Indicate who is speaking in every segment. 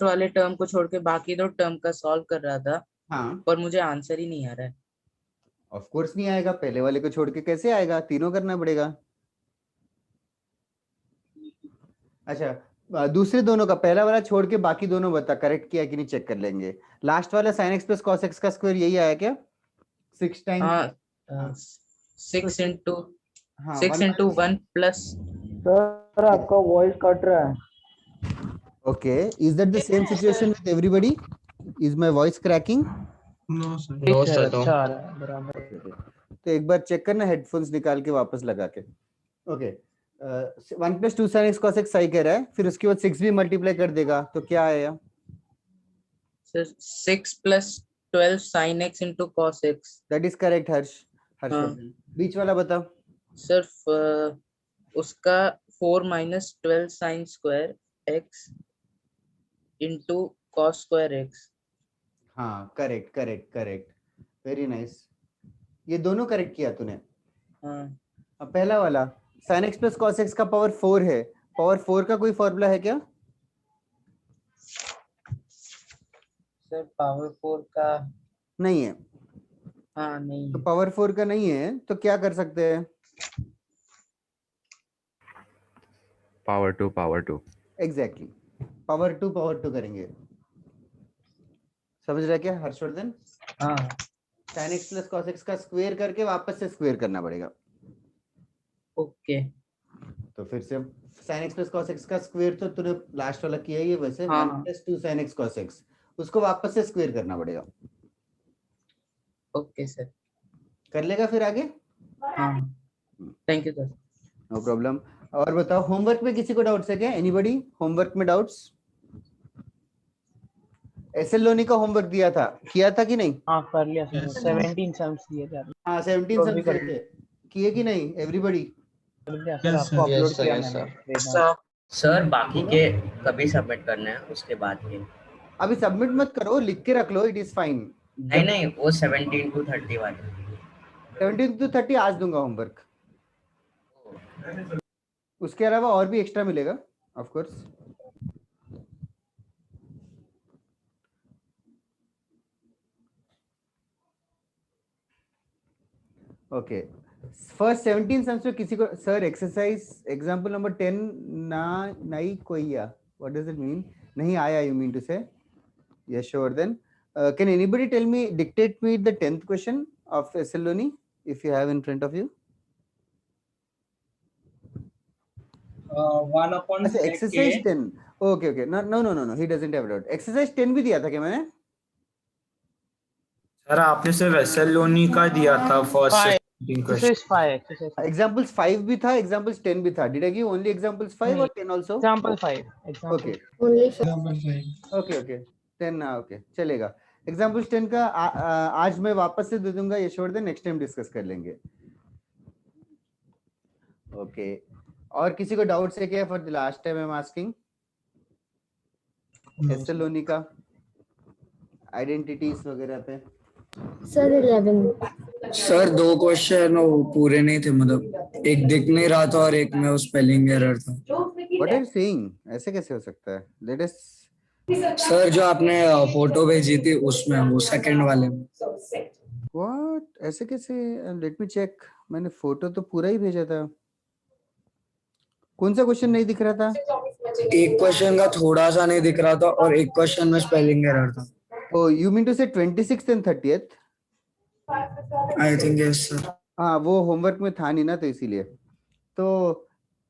Speaker 1: वाले टर्म को छोड़ के बाकी दो टर्म का सॉल्व कर रहा था,
Speaker 2: हाँ
Speaker 1: पर मुझे आंसर ही नहीं आ रहा है।
Speaker 2: ऑफ कोर्स नहीं आएगा, पहले वाले को छोड़ के कैसे आएगा, तीनों करना पड़ेगा। अच्छा दूसरे दोनों का पहला वाला छोड़ के बाकी दोनों बता करेक्ट किया कि नहीं, चेक कर लेंगे। लास्ट वाला sin x plus cos x का स्क्वायर यही आया क्या? 6 टाइम।
Speaker 1: हाँ, सिक्स इंटू
Speaker 2: हाँ
Speaker 1: six into one plus.
Speaker 3: Sir आपका वॉइस कट रहा है।
Speaker 2: Okay, is that the same situation with everybody? Is my voice cracking?
Speaker 4: No sir.
Speaker 3: No sir, अच्छा आ रहा है बराबर।
Speaker 2: तो एक बार चेक करना हेडफोन्स निकाल के वापस लगा के। Okay 1 plus 2 sin x cos x सही कह रहा है, फिर उसके बाद 6 भी मल्टीप्लाई कर देगा तो क्या आएगा?
Speaker 1: Sir 6 + 12 sin x into cos x.
Speaker 2: That is correct
Speaker 1: हाँ
Speaker 2: हर्षवर्धन। बीच वाला बताओ।
Speaker 1: सर उसका 4 - 12 sin square x into cos square x.
Speaker 2: हाँ correct correct correct, very nice, ये दोनों करेक्ट किया तूने।
Speaker 1: हाँ
Speaker 2: अब पहला वाला sin x plus cos x का पावर 4 है, पावर 4 का कोई फॉर्मूला है क्या?
Speaker 1: सर पावर 4 का
Speaker 2: नहीं है।
Speaker 1: हाँ नहीं
Speaker 2: तो
Speaker 1: है।
Speaker 2: पावर 4 का नहीं है तो क्या कर सकते हैं?
Speaker 4: Power to.
Speaker 2: एग्जैक्टली पावर 2 करेंगे। समझ रहा क्या हर्षवर्धन?
Speaker 1: हाँ
Speaker 2: sin x plus cos x का स्क्वायर करके वापस से स्क्वायर करना पड़ेगा।
Speaker 1: ओके।
Speaker 2: तो फिर से sin x plus cos x का स्क्वायर तो तूने लास्ट वाला किया ही है वैसे,
Speaker 1: हाँ
Speaker 2: 1
Speaker 1: हाँ
Speaker 2: plus 2 sin x cos x, उसको वापस से स्क्वायर करना पड़ेगा।
Speaker 1: Okay sir.
Speaker 2: कर लेगा फिर आगे?
Speaker 1: हाँ thank you sir.
Speaker 2: No problem. और बताओ होमवर्क में किसी को डाउट्स है क्या? एनीबॉडी होमवर्क में डाउट्स? एसएल लोनी का होमवर्क दिया था, किया था कि नहीं?
Speaker 3: हाँ कर लिया सर, 17 सम्स दिए थे आपने।
Speaker 2: हाँ 17
Speaker 3: तो
Speaker 2: सब
Speaker 3: भी
Speaker 2: दिए
Speaker 3: कर
Speaker 2: थे, किए कि नहीं एवरीबॉडी?
Speaker 3: लिया सर, आपको
Speaker 5: यस
Speaker 3: अपलोड
Speaker 5: सर,
Speaker 3: किया
Speaker 5: यस
Speaker 3: मैंने
Speaker 5: सर।
Speaker 3: वेदांत।
Speaker 5: सर बाकी के कभी सबमिट करने हैं उसके बाद के?
Speaker 2: अभी सबमिट मत करो, लिख के रख लो, इट इज फाइन।
Speaker 5: नहीं
Speaker 2: जब
Speaker 5: नहीं, वो 17 to 30 वाले।
Speaker 2: 17 to 30 आज दूंगा होमवर्क, उसके अलावा और भी एक्स्ट्रा मिलेगा of course. Okay first 17 sums में किसी को सर एक्सरसाइज एग्जांपल नंबर 10 ना नहीं कोई या व्हाट डज इट मीन? नहीं आया यू मीन टू से? Yashvardhan can anybody tell me, dictate me the 10th question of Thessaloni if you have in front of you?
Speaker 6: 1/k
Speaker 2: अच्छा exercise 10, okay okay, no no no no he doesn't have doubt. Exercise 10 भी दिया था क्या मैंने?
Speaker 6: Sir आपने सिर्फ SL का दिया था first 17 question.
Speaker 3: Exercise 5, exercise
Speaker 2: examples 5 भी था, एग्जांपल्स 10 भी था। Did I give only examples 5 और 10 also?
Speaker 3: Example 5,
Speaker 2: okay
Speaker 3: example
Speaker 2: okay okay 10 okay चलेगा। एग्जांपल्स 10 का आज मैं वापस से दे दूंगा यशवर्धन, नेक्स्ट टाइम डिस्कस कर लेंगे। ओके और किसी को डाउट्स है क्या? For the last time I am asking. S L Loney का आइडेंटिटीज वगैरह पे
Speaker 7: सर 11।
Speaker 8: सर 2 क्वेश्चन वो पूरे नहीं थे, मतलब एक दिख नहीं रहा था और एक में वो स्पेलिंग एरर था।
Speaker 2: What are you saying? ऐसे कैसे हो सकता है? लेट अस
Speaker 8: सर जो आपने फोटो भेजी थी उसमें, वो सेकंड वाले में।
Speaker 2: व्हाट ऐसे कैसे? लेट मी चेक, मैंने फोटो तो पूरा ही भेजा था। कौन सा क्वेश्चन नहीं दिख रहा था?
Speaker 8: एक क्वेश्चन का थोड़ा सा नहीं दिख रहा था और एक क्वेश्चन में स्पेलिंग एरर था।
Speaker 2: ओ यू मीन टू से 26th and 30th?
Speaker 8: I think yes sir.
Speaker 2: हाँ वो होमवर्क में था नहीं ना तो इसीलिए। तो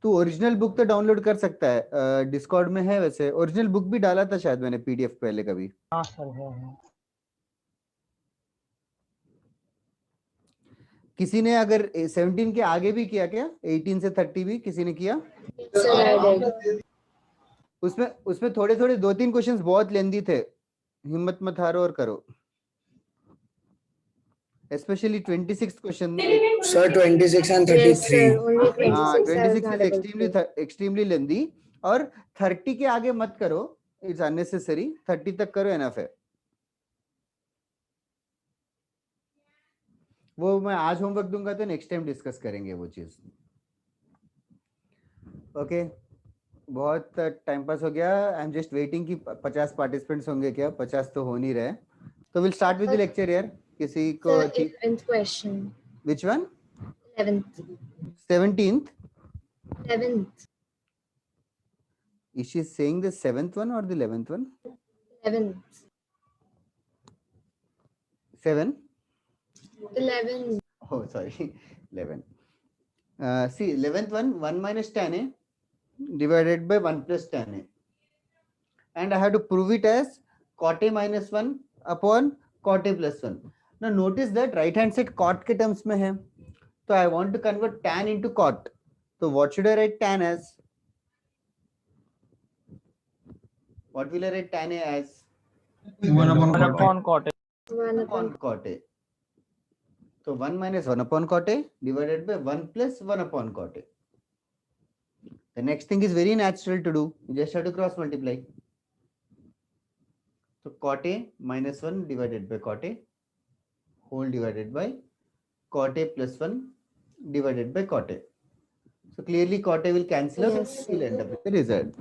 Speaker 2: तू ओरिजिनल बुक तो डाउनलोड कर सकता है, डिस्कॉर्ड में है वैसे। ओरिजिनल बुक भी डाला था शायद मैंने पीडीएफ पहले कभी।
Speaker 3: हाँ सर है।
Speaker 2: किसी ने अगर 17 के आगे भी किया क्या? 18 से 30 भी किसी ने किया? उसमें उसमें थोड़े थोड़े 2-3 क्वेश्चंस बहुत लेंदी थे, हिम्मत मत हारो और करो। Specially 26th question.
Speaker 8: Sir 26 and 33।
Speaker 2: हाँ 26 इज एक्सट्रीमली लेंदी, और 30 के आगे मत करो, इट्स अननेसेसरी। 30 तक करो, एनफ है। वो मैं आज होमवर्क दूंगा तो नेक्स्ट टाइम डिस्कस करेंगे वो चीज। ओके बहुत टाइम पास हो गया. आई एम जस्ट वेटिंग कि 50 पार्टिसिपेंट्स होंगे क्या. 50 तो हो नहीं रहे. तो will start with the lecture यार. किसी को
Speaker 7: Sir, 11th question.
Speaker 2: Which one?
Speaker 7: 11th.
Speaker 2: 17th.
Speaker 7: 11th.
Speaker 2: Is she saying the 7th one or the 11th one?
Speaker 7: 11th.
Speaker 2: 7.
Speaker 7: 11.
Speaker 2: Oh, sorry. 11. See, 11th one, 1 minus tan A divided by 1 plus tan A. And I have to prove it as cot A minus 1 upon cot A plus 1. Now notice that right hand side cot के terms में है. So I want to convert tan into cot. So what should I write tan as? What will I write tan A as?
Speaker 6: 1 upon
Speaker 3: 1
Speaker 6: cot A.
Speaker 3: upon cot.
Speaker 7: 1
Speaker 2: Upon
Speaker 7: upon.
Speaker 2: cot A. So 1 minus 1 upon cot A divided by 1 plus 1 upon cot A. The next thing is very natural to do. You just have to cross multiply. So cot A minus 1 divided by cot A whole divided by cot A plus 1 divided by cot A. So clearly cot A will cancel out.
Speaker 7: Yes,
Speaker 2: We'll end up with the result.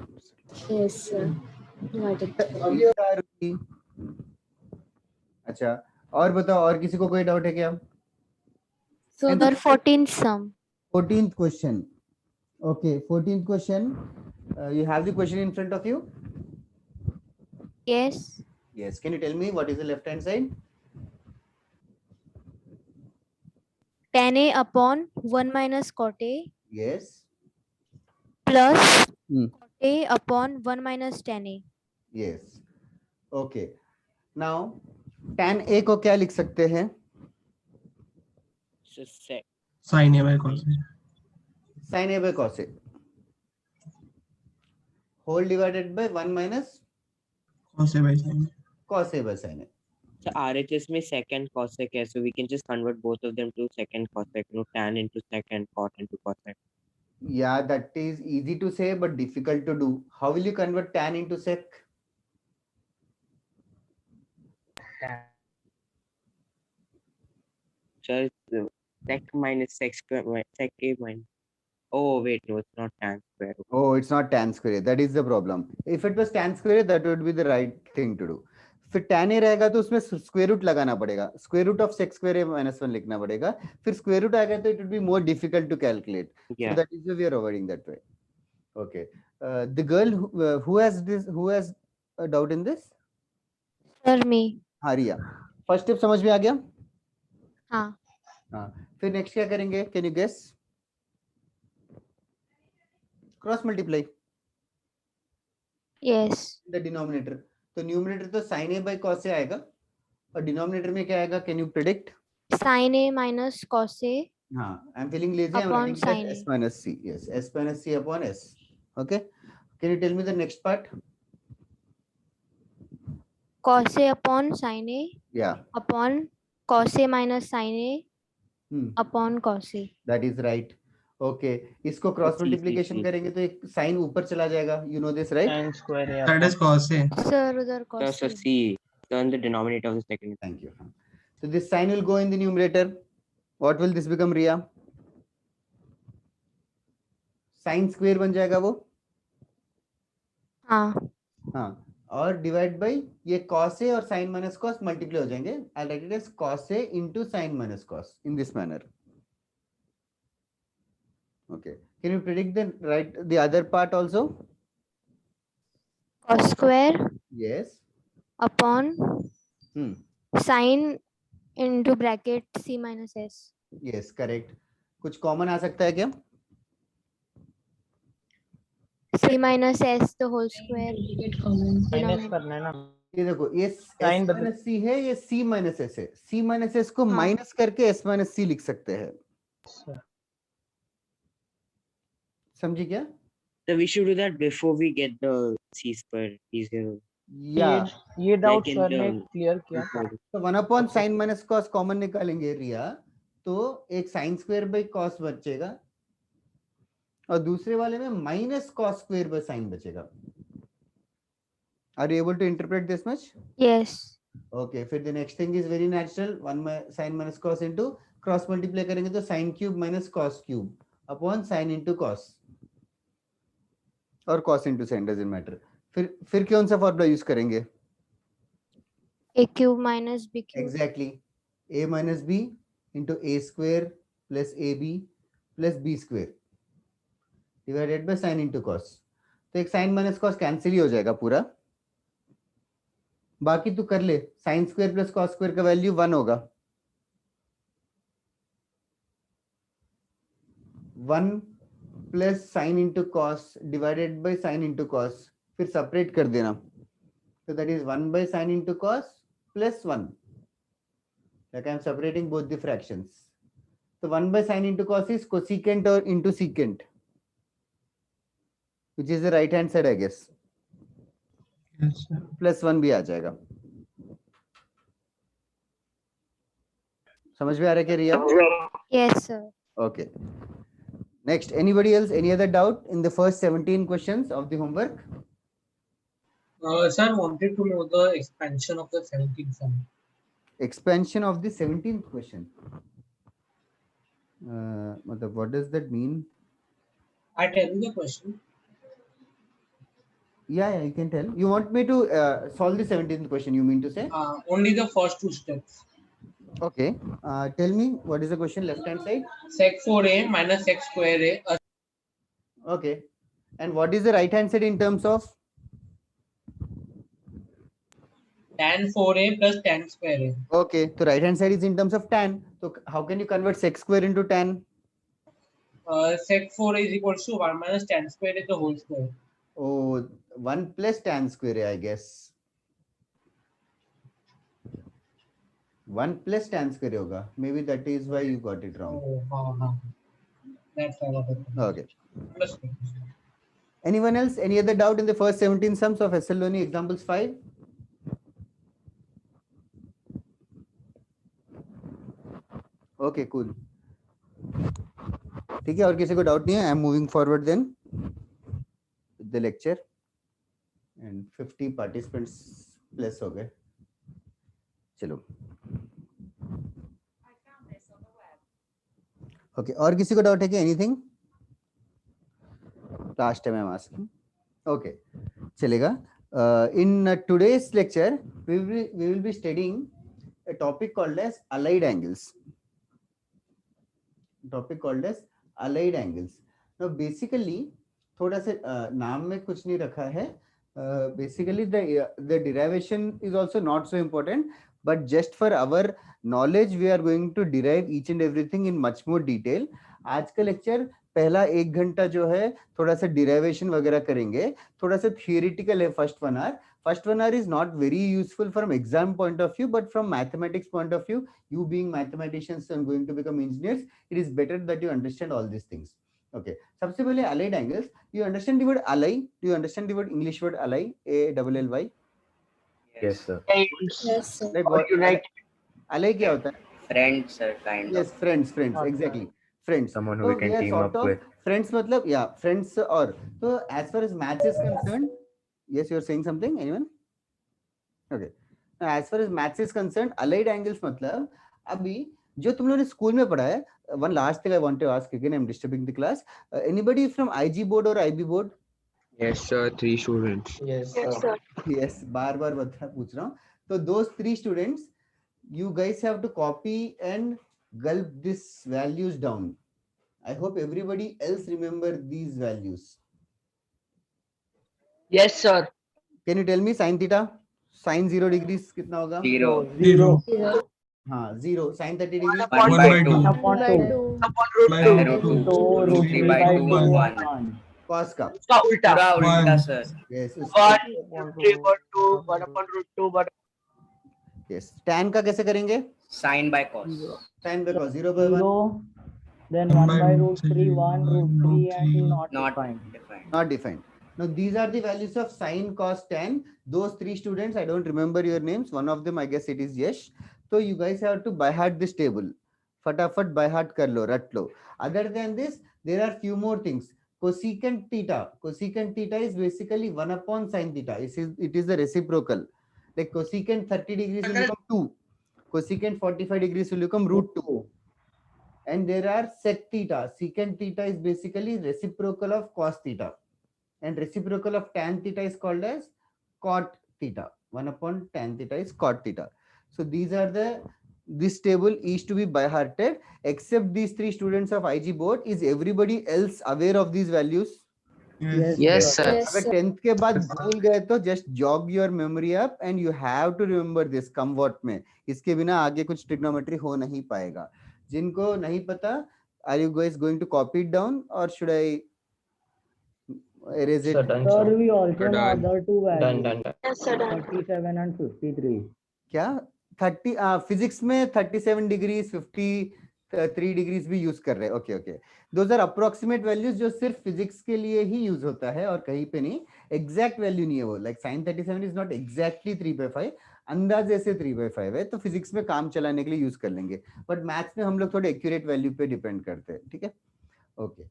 Speaker 7: Yes, sir. Got it.
Speaker 2: अच्छा, और बताओ, और किसी को कोई doubt है क्या?
Speaker 7: So
Speaker 2: And
Speaker 7: the
Speaker 2: the
Speaker 7: 14th sum.
Speaker 2: 14th question. Okay, 14th question. You have the question in front of you?
Speaker 7: Yes.
Speaker 2: Yes. Can you tell me what is the left hand side?
Speaker 7: Tan A upon 1 minus cot A
Speaker 2: Yes.
Speaker 7: plus
Speaker 2: Hmm.
Speaker 7: cot A upon 1 minus tan A.
Speaker 2: Yes. Okay. Now, tan A को क्या लिख सकते हैं?
Speaker 6: Sin A by cos A.
Speaker 2: Sin A by cos A. Whole divided by 1 minus
Speaker 6: Cos A by sin A.
Speaker 2: cos A by sin A.
Speaker 5: So RHS में second cosec है, so we can just convert both of them to second cosec, tan into second, cot into cosec.
Speaker 2: Yeah, that is easy to say but difficult to do. How will you convert tan into sec?
Speaker 5: So it's sec minus sec square, sec A minus. Oh wait, no, it's not tan square.
Speaker 2: Oh, it's not tan square. That is the problem. If it was tan square, that would be the right thing to do. फिर tan A रहेगा तो उसमें square root लगाना पड़ेगा. Square root of sec square A minus 1 लिखना पड़ेगा. फिर square root आ गया तो it would be more difficult to calculate.
Speaker 5: Yeah.
Speaker 2: So that is why we are avoiding that way. Okay. The girl who has a doubt in this?
Speaker 7: Sir, me.
Speaker 2: हाँ रिया. First step समझ में आ गया?
Speaker 7: हाँ.
Speaker 2: हाँ. फिर next क्या करेंगे? Can you guess? Cross multiply.
Speaker 7: Yes.
Speaker 2: The denominator. तो न्यूमरेटर तो sin A by cos A आएगा और डिनोमिनेटर में क्या आएगा? Can you predict?
Speaker 7: Sin A minus cos A
Speaker 2: हाँ, I'm feeling lazy. I'm
Speaker 7: upon
Speaker 2: writing it as
Speaker 7: sin A.
Speaker 2: S minus C. Yes, S minus C upon S. Okay. Can you tell me the next part?
Speaker 7: Cos A upon sin A
Speaker 2: Yeah.
Speaker 7: upon cos A minus sin A
Speaker 2: Hmm.
Speaker 7: upon cos A.
Speaker 2: That is right. Okay. इसको cross
Speaker 5: See,
Speaker 2: multiplication
Speaker 5: see.
Speaker 2: करेंगे तो एक sign ऊपर चला जाएगा. You know this, right?
Speaker 3: Tan square A
Speaker 6: That is cos A.
Speaker 7: Sir, udhar
Speaker 5: So,
Speaker 7: cos
Speaker 5: so
Speaker 7: A.
Speaker 5: C, turn the denominator of the second.
Speaker 2: Thank you. So this sign will go in the numerator. What will this become, Riya? Sin square बन जाएगा वो.
Speaker 7: हाँ.
Speaker 2: हाँ. और divide by ये cos A और sin minus cos multiply हो जाएंगे. I'll write it as cos A into sin minus cos in this manner. Okay. Can you predict the other part also?
Speaker 7: Cos square
Speaker 2: Yes.
Speaker 7: upon
Speaker 2: Hmm.
Speaker 7: sin into bracket C minus S.
Speaker 2: Yes, correct. कुछ common आ सकता है क्या?
Speaker 7: C minus S the whole square.
Speaker 3: Minus
Speaker 7: Denominator.
Speaker 3: करना है ना.
Speaker 2: ये देखो ये
Speaker 3: Sign
Speaker 2: S
Speaker 3: बदल-
Speaker 2: minus C है, ये C minus S है. C minus S को
Speaker 7: हाँ.
Speaker 2: माइनस करके S minus C लिख सकते हैं. समझी क्या?
Speaker 5: So we should do that before we get the C square, C0.
Speaker 2: Yeah.
Speaker 3: ये डाउट
Speaker 5: Like in
Speaker 3: सर ने
Speaker 5: the-
Speaker 3: क्लियर किया था.
Speaker 2: तो 1 upon sin minus cos common निकालेंगे रिया, तो एक sin square by cos बचेगा और दूसरे वाले में minus cos square by sin बचेगा. Are you able to interpret this much?
Speaker 7: Yes.
Speaker 2: Okay. फिर the next thing is very natural. 1 sin minus cos into cross multiply करेंगे तो sin cube minus cos cube upon sin into cos. और cos into sin doesn't matter. फिर कौन सा formula use करेंगे?
Speaker 7: A cube minus B cube.
Speaker 2: Exactly. A minus B into A square plus AB plus B square divided by sin into cos. तो एक sin minus cos cancel ही हो जाएगा पूरा. बाकी तू कर ले. sin square plus cos square का वैल्यू 1 होगा. 1 plus sin into cos divided by sin into cos. फिर सेपरेट कर देना. So that is 1 by sin into cos plus 1. Like I am separating both the fractions. So 1 by sin into cos is cosecant or into secant, which is the right hand side, I guess.
Speaker 6: Yes, sir.
Speaker 2: Plus 1 भी आ जाएगा. समझ में आ रहा है क्या रिया?
Speaker 7: Yes, sir.
Speaker 2: Okay. Next, anybody else? Any other doubt in the first 17 questions of the homework?
Speaker 4: Sir, wanted to know the expansion of the 17th sum.
Speaker 2: Expansion of the 17th question. What does that mean?
Speaker 4: I tell you the question.
Speaker 2: Yeah, you can tell. You want me to solve the 17th question, you mean to say?
Speaker 4: Only the first two steps.
Speaker 2: Okay. Tell me, what is the question left hand side?
Speaker 4: Sec 4a minus sec square a.
Speaker 2: Okay. And what is the right hand side in terms of?
Speaker 4: Tan 4a plus tan square a.
Speaker 2: Okay. So right hand side is in terms of tan. So how can you convert sec square into tan?
Speaker 4: Sec 4a is equals to 1 minus tan square a the whole square.
Speaker 2: Oh, 1 plus tan square A, I guess. 1 plus tan square होगा. Maybe that is why you got it wrong.
Speaker 4: Oh, that's why I got it.
Speaker 2: Okay.
Speaker 4: Understood.
Speaker 2: Anyone else? Any other doubt in the first 17 sums of SL examples 5? Okay, cool. ठीक है, और किसी को doubt नहीं है? I am moving forward then with the lecture. And 50 participants plus हो गए. चलो. Okay, और किसी को डाउट है क्या? Anything? Last time I am asking. Okay, चलेगा. In today's lecture, we will be studying a topic called as allied angles. Topic called as allied angles. Now, basically, थोड़ा सा नाम में कुछ नहीं रखा है. Basically, the derivation is also not so important, but just for our knowledge, we are going to derive each and everything in much more detail. आज का लेक्चर पहला 1 घंटा जो है थोड़ा सा derivation वगैरह करेंगे, थोड़ा सा theoretical है first 1 hour. First 1 hour is not very useful from exam point of view, but from mathematics point of view, you being mathematicians and going to become engineers, it is better that you understand all these things. Okay. सबसे पहले allied angles. You understand the word ally? Do you understand the word English word ally? ALLY.
Speaker 5: Yes, sir.
Speaker 3: Yes, sir.
Speaker 2: Like what? Ally क्या होता है?
Speaker 5: Friends, sir, kind
Speaker 2: Yes, friends, exactly. Friends.
Speaker 5: Someone
Speaker 2: who we can team up with. Friends मतलब, yeah, friends or. So as far as maths is concerned, yes, you are saying something, anyone? Okay. Now, as far as maths is concerned, allied angles मतलब अभी जो तुम लोगों ने school में पढ़ा है. One last thing I want to ask again, I'm disturbing the class. Anybody from IG board or IB board?
Speaker 9: Yes, sir. 3 students.
Speaker 3: Yes, sir.
Speaker 2: Yes, बार पूछ रहा हूँ. So those 3 students, you guys have to copy and gulp these values down. I hope everybody else remember these values.
Speaker 3: Yes, sir.
Speaker 2: Can you tell me sin theta? Sin 0 degrees कितना होगा?
Speaker 5: 0.
Speaker 3: 0.
Speaker 2: हाँ, 0. Sin 30 degrees?
Speaker 5: 1 by 2.
Speaker 3: Upon 2.
Speaker 5: By root 2. 3 by 2. 1.
Speaker 2: Cos का?
Speaker 3: उसका उल्टा.
Speaker 5: पूरा उल्टा, sir.
Speaker 2: Yes.
Speaker 3: 1 3 over 2 1 upon root 2 but
Speaker 2: Yes. Tan का कैसे करेंगे?
Speaker 5: Sin by cos.
Speaker 2: Sin by cos 0 by 1.
Speaker 10: 0, then 1 by root 3, 1 root 3, and not
Speaker 5: Not
Speaker 10: defined.
Speaker 5: defined.
Speaker 2: Not defined. Now these are the values of sin, cos, tan. Those 3 students, I don't remember your names. One of them, I guess it is Yash. So you guys have to by heart this table. Fatafat by heart kar lo, rat lo. Other than this, there are few more things. Cosecant theta. Cosecant theta is basically 1 upon sin theta. It is the reciprocal. Like cosecant 30 degrees will become 2. Cosecant 45 degrees will become root 2. And there are sec theta. Secant theta is basically reciprocal of cos theta. and reciprocal of tan theta is called as cot theta. 1 upon tan theta is cot theta. So these are this table is to be by hearted. Except these 3 students of IG board, is everybody else aware of these values?
Speaker 10: Yes, sir.
Speaker 3: Yes,
Speaker 2: अगर
Speaker 3: sir.
Speaker 2: 10th के बाद भूल गए तो just jog your memory up and you have to remember this come what में. इसके बिना आगे कुछ trigonometry हो नहीं पाएगा. जिनको नहीं पता, are you guys going to copy it down or should I erase it?
Speaker 10: Sir, we also know
Speaker 9: Done.
Speaker 10: other two values,
Speaker 3: Yes, sir. Done.
Speaker 10: 37 and 53.
Speaker 2: क्या 30 फिजिक्स में 37 डिग्रीज 53 डिग्रीज भी यूज कर रहे हैं. Okay okay, those are approximate values जो सिर्फ physics के लिए ही यूज होता है और कहीं पे नहीं. एग्जैक्ट वैल्यू नहीं है वो. Like sin 37 is not exactly 3/5, अंदाजे से 3/5 है, तो फिजिक्स में काम चलाने के लिए यूज कर लेंगे. बट मैथ्स में हम लोग थोड़े एक्यूरेट वैल्यू पे डिपेंड करते हैं. ठीक है, ओके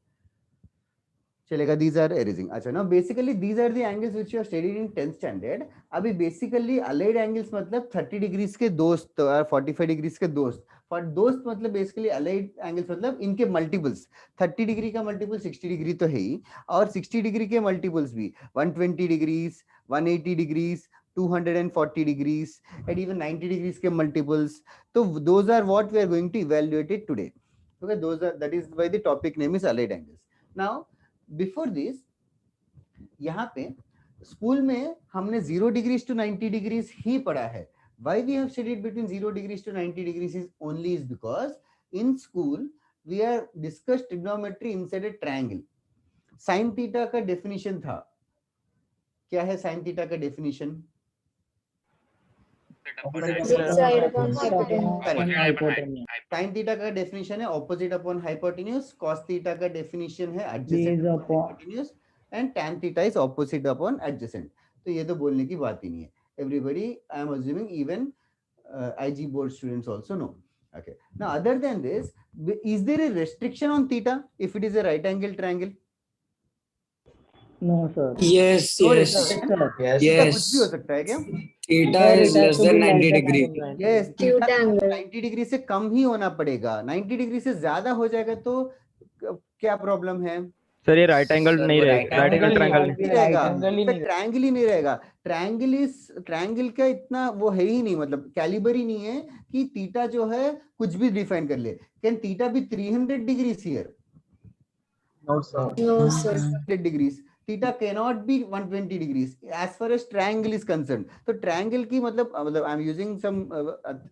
Speaker 2: चलेगा. These are erasing. अच्छा, now basically these are the angles which you have studied in 10th standard. अभी बेसिकली अलाइड एंगल्स मतलब 30 डिग्रीज के दोस्त और 45 डिग्रीज के दोस्त. फॉर दोस्त मतलब बेसिकली अलाइड एंगल्स मतलब इनके मल्टीपल्स. 30 डिग्री का मल्टीपल 60 डिग्री तो है ही, और 60 डिग्री के मल्टीपल्स भी 120 degrees, 180 degrees, 240 degrees, and even 90 degrees के multiples. So those are what we are going to evaluate it today. Okay, that is why the topic name is allied angles. Now before this, यहाँ पे school में हमने 0 degrees to 90 degrees ही पढ़ा है. Why we have studied between 0 degrees to 90 degrees is only because in school we are discussed trigonometry inside a triangle. Sin theta का definition था. क्या है sin theta का definition?
Speaker 3: Side upon hypotenuse.
Speaker 2: Sin theta का definition है opposite upon hypotenuse. Cos theta का definition है adjacent
Speaker 10: Is
Speaker 2: upon
Speaker 10: upon-
Speaker 2: hypotenuse, and tan theta is opposite upon adjacent. तो ये तो बोलने की बात ही नहीं है. Everybody, I am assuming even IG board students also know. Okay. Now other than this, is there a restriction on theta if it is a right angle triangle?
Speaker 10: No, sir.
Speaker 8: Yes,
Speaker 2: No
Speaker 8: yes,
Speaker 2: restriction.
Speaker 10: Sir.
Speaker 2: Theta
Speaker 8: yes.
Speaker 2: कुछ भी हो सकता है क्या?
Speaker 8: Theta
Speaker 10: Sir,
Speaker 8: is
Speaker 10: it has
Speaker 8: less
Speaker 10: to
Speaker 8: than
Speaker 10: be
Speaker 8: 90
Speaker 10: right
Speaker 8: degree.
Speaker 10: angle triangle.
Speaker 2: Yes,
Speaker 3: Acute
Speaker 2: theta
Speaker 3: angle.
Speaker 2: 90 degree से कम ही होना पड़ेगा. 90 degree से ज्यादा हो जाएगा तो क्या प्रॉब्लम है?
Speaker 11: सर ये राइट एंगल नहीं रहेगा, राइट एंगल ट्रायंगल
Speaker 2: नहीं रहेगा, ट्रायंगल ही नहीं रहेगा. ट्रायंगल का इतना वो है ही नहीं, मतलब कैलिबर ही नहीं है कि थीटा जो है कुछ भी डिफाइन कर ले. कैन थीटा भी 300 degrees here?
Speaker 3: No, sir.
Speaker 2: 100 degrees. Theta cannot be 120 degrees as far as triangle is concerned. तो triangle की मतलब I am using some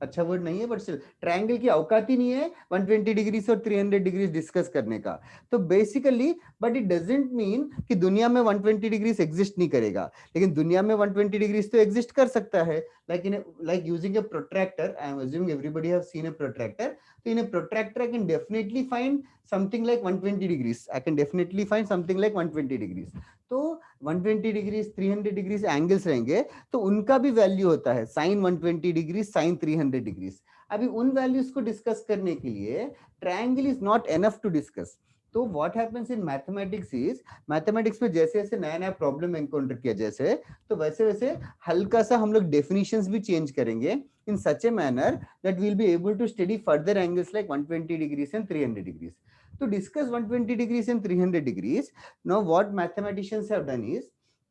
Speaker 2: अच्छा word नहीं है, but still triangle की औकात ही नहीं है 120 degrees और 300 degrees डिस्कस करने का. तो basically, but it doesn't mean कि दुनिया में 120 degrees exist नहीं करेगा, लेकिन दुनिया में 120 degrees तो exist कर सकता है. Like using a protractor, I am assuming everybody have seen a protractor. So in a protractor, I can definitely find something like 120 degrees. I can definitely find something like 120 degrees. तो 120 degrees, 300 degrees angles रहेंगे, तो उनका भी value होता है sin 120 degrees, sin 300 degrees. अभी उन values को डिस्कस करने के लिए triangle is not enough to discuss. तो what happens in mathematics is, mathematics में जैसे जैसे नया नया प्रॉब्लम एनकाउंटर किया जैसे, तो वैसे वैसे हल्का सा हम लोग डेफिनेशंस भी चेंज करेंगे in such a manner that we'll be able to study further angles like 120 degrees and 300 degrees. To discuss 120 degrees and 300 degrees, now what mathematicians have done is,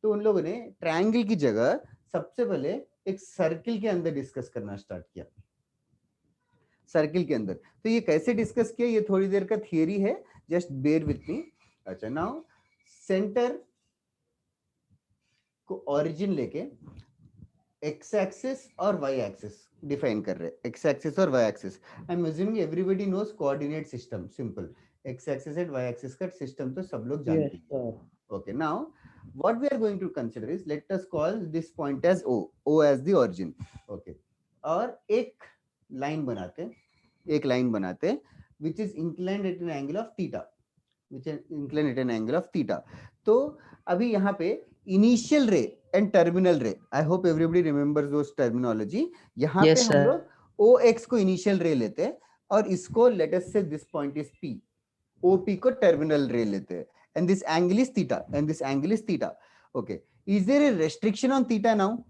Speaker 2: तो उन लोगों ने ट्रायंगल की जगह सबसे पहले एक सर्किल के अंदर डिस्कस करना स्टार्ट किया. सर्किल के अंदर. तो ये कैसे डिस्कस किया, ये थोड़ी देर का थियरी है, जस्ट बेयर विथ मी. अच्छा, नाउ सेंटर को ओरिजिन लेके एक्स एक्सिस और वाई एक्सिस डिफाइन कर रहे हैं. एक्स एक्सिस और y axis. I am assuming everybody knows coordinate system. Simple x axis and y axis का सिस्टम तो सब लोग जानते
Speaker 10: Yes,
Speaker 2: हैं.
Speaker 10: sir.
Speaker 2: Okay, now what we are going to consider is, let us call this point as O as the origin. Okay, और एक line बनाते which is inclined at an angle of theta, तो अभी यहाँ पे initial ray and terminal ray, I hope everybody remembers those terminology. यहाँ पे हम लोग OX को initial ray लेते हैं और इसको let us say this point is P, OP को terminal ray लेते हैं, and this angle is theta, Okay, is there a restriction on theta now?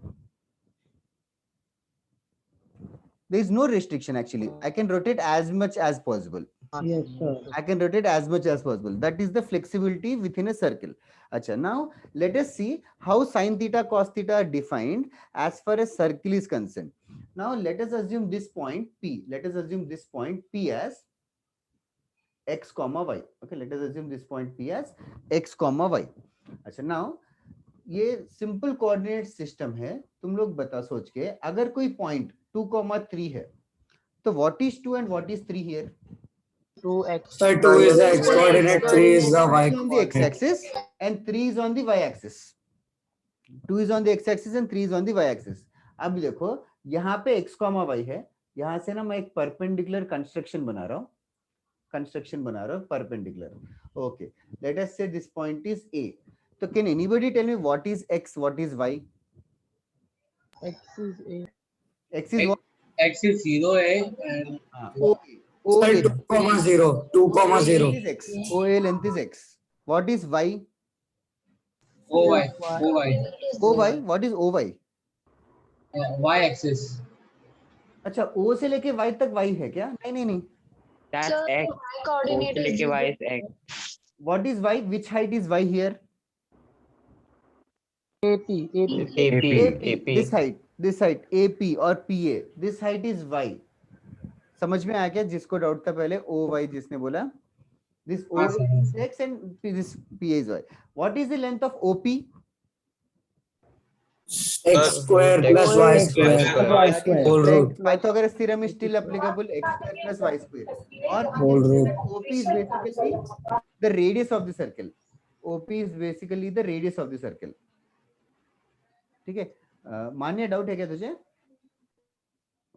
Speaker 2: There is no restriction actually. I can rotate as much as possible.
Speaker 10: Yes, sir.
Speaker 2: I can rotate as much as possible. That is the flexibility within a circle. Acha, now let us see how sine theta cos theta are defined as far as circle is concerned. Now let us assume this point P. Let us assume this point P as x comma y. Okay, let us assume this point P as x comma y. अच्छा, now ये simple coordinate system है. तुम लोग बता सोच के, अगर कोई पॉइंट 2,3 है, तो what is 2 and what is 3 here?
Speaker 10: 2x.
Speaker 8: Sir, 2 is the x coordinate, 3 is the y
Speaker 2: on the x
Speaker 8: coordinate.
Speaker 2: axis and 3 is on the y axis. 2 is on the x axis and 3 is on the y axis. अब देखो यहाँ पे x, y है. यहाँ से ना मैं एक परपेंडिकुलर कंस्ट्रक्शन बना रहा हूँ. Perpendicular. Okay, let us say this point is A. So can anybody tell me what is x, what is y?
Speaker 10: X is a.
Speaker 2: X is what?
Speaker 4: X is 0 and
Speaker 8: Sir, 2,0, 2,0.
Speaker 2: Length is x. OA length is x. What is y?
Speaker 4: OY.
Speaker 2: OY. What is OY?
Speaker 4: Y axis.
Speaker 2: अच्छा, O से लेके y तक y है क्या? नहीं.
Speaker 5: That's x. O से लेके y is x.
Speaker 2: What is y? Which height is y here?
Speaker 10: AP.
Speaker 2: This height AP or PA. This height is y. समझ में आया क्या? जिसको डाउट था पहले OY जिसने बोला. This O is x and this PA is y. What is the length of OP?
Speaker 8: X square plus y square. Whole root.
Speaker 2: Pythagoras theorem is still applicable. X square plus y square. Or
Speaker 8: Whole root.
Speaker 2: OP is basically the radius of the circle. OP is basically the radius of the circle. ठीक है? मान्य doubt है क्या तुझे?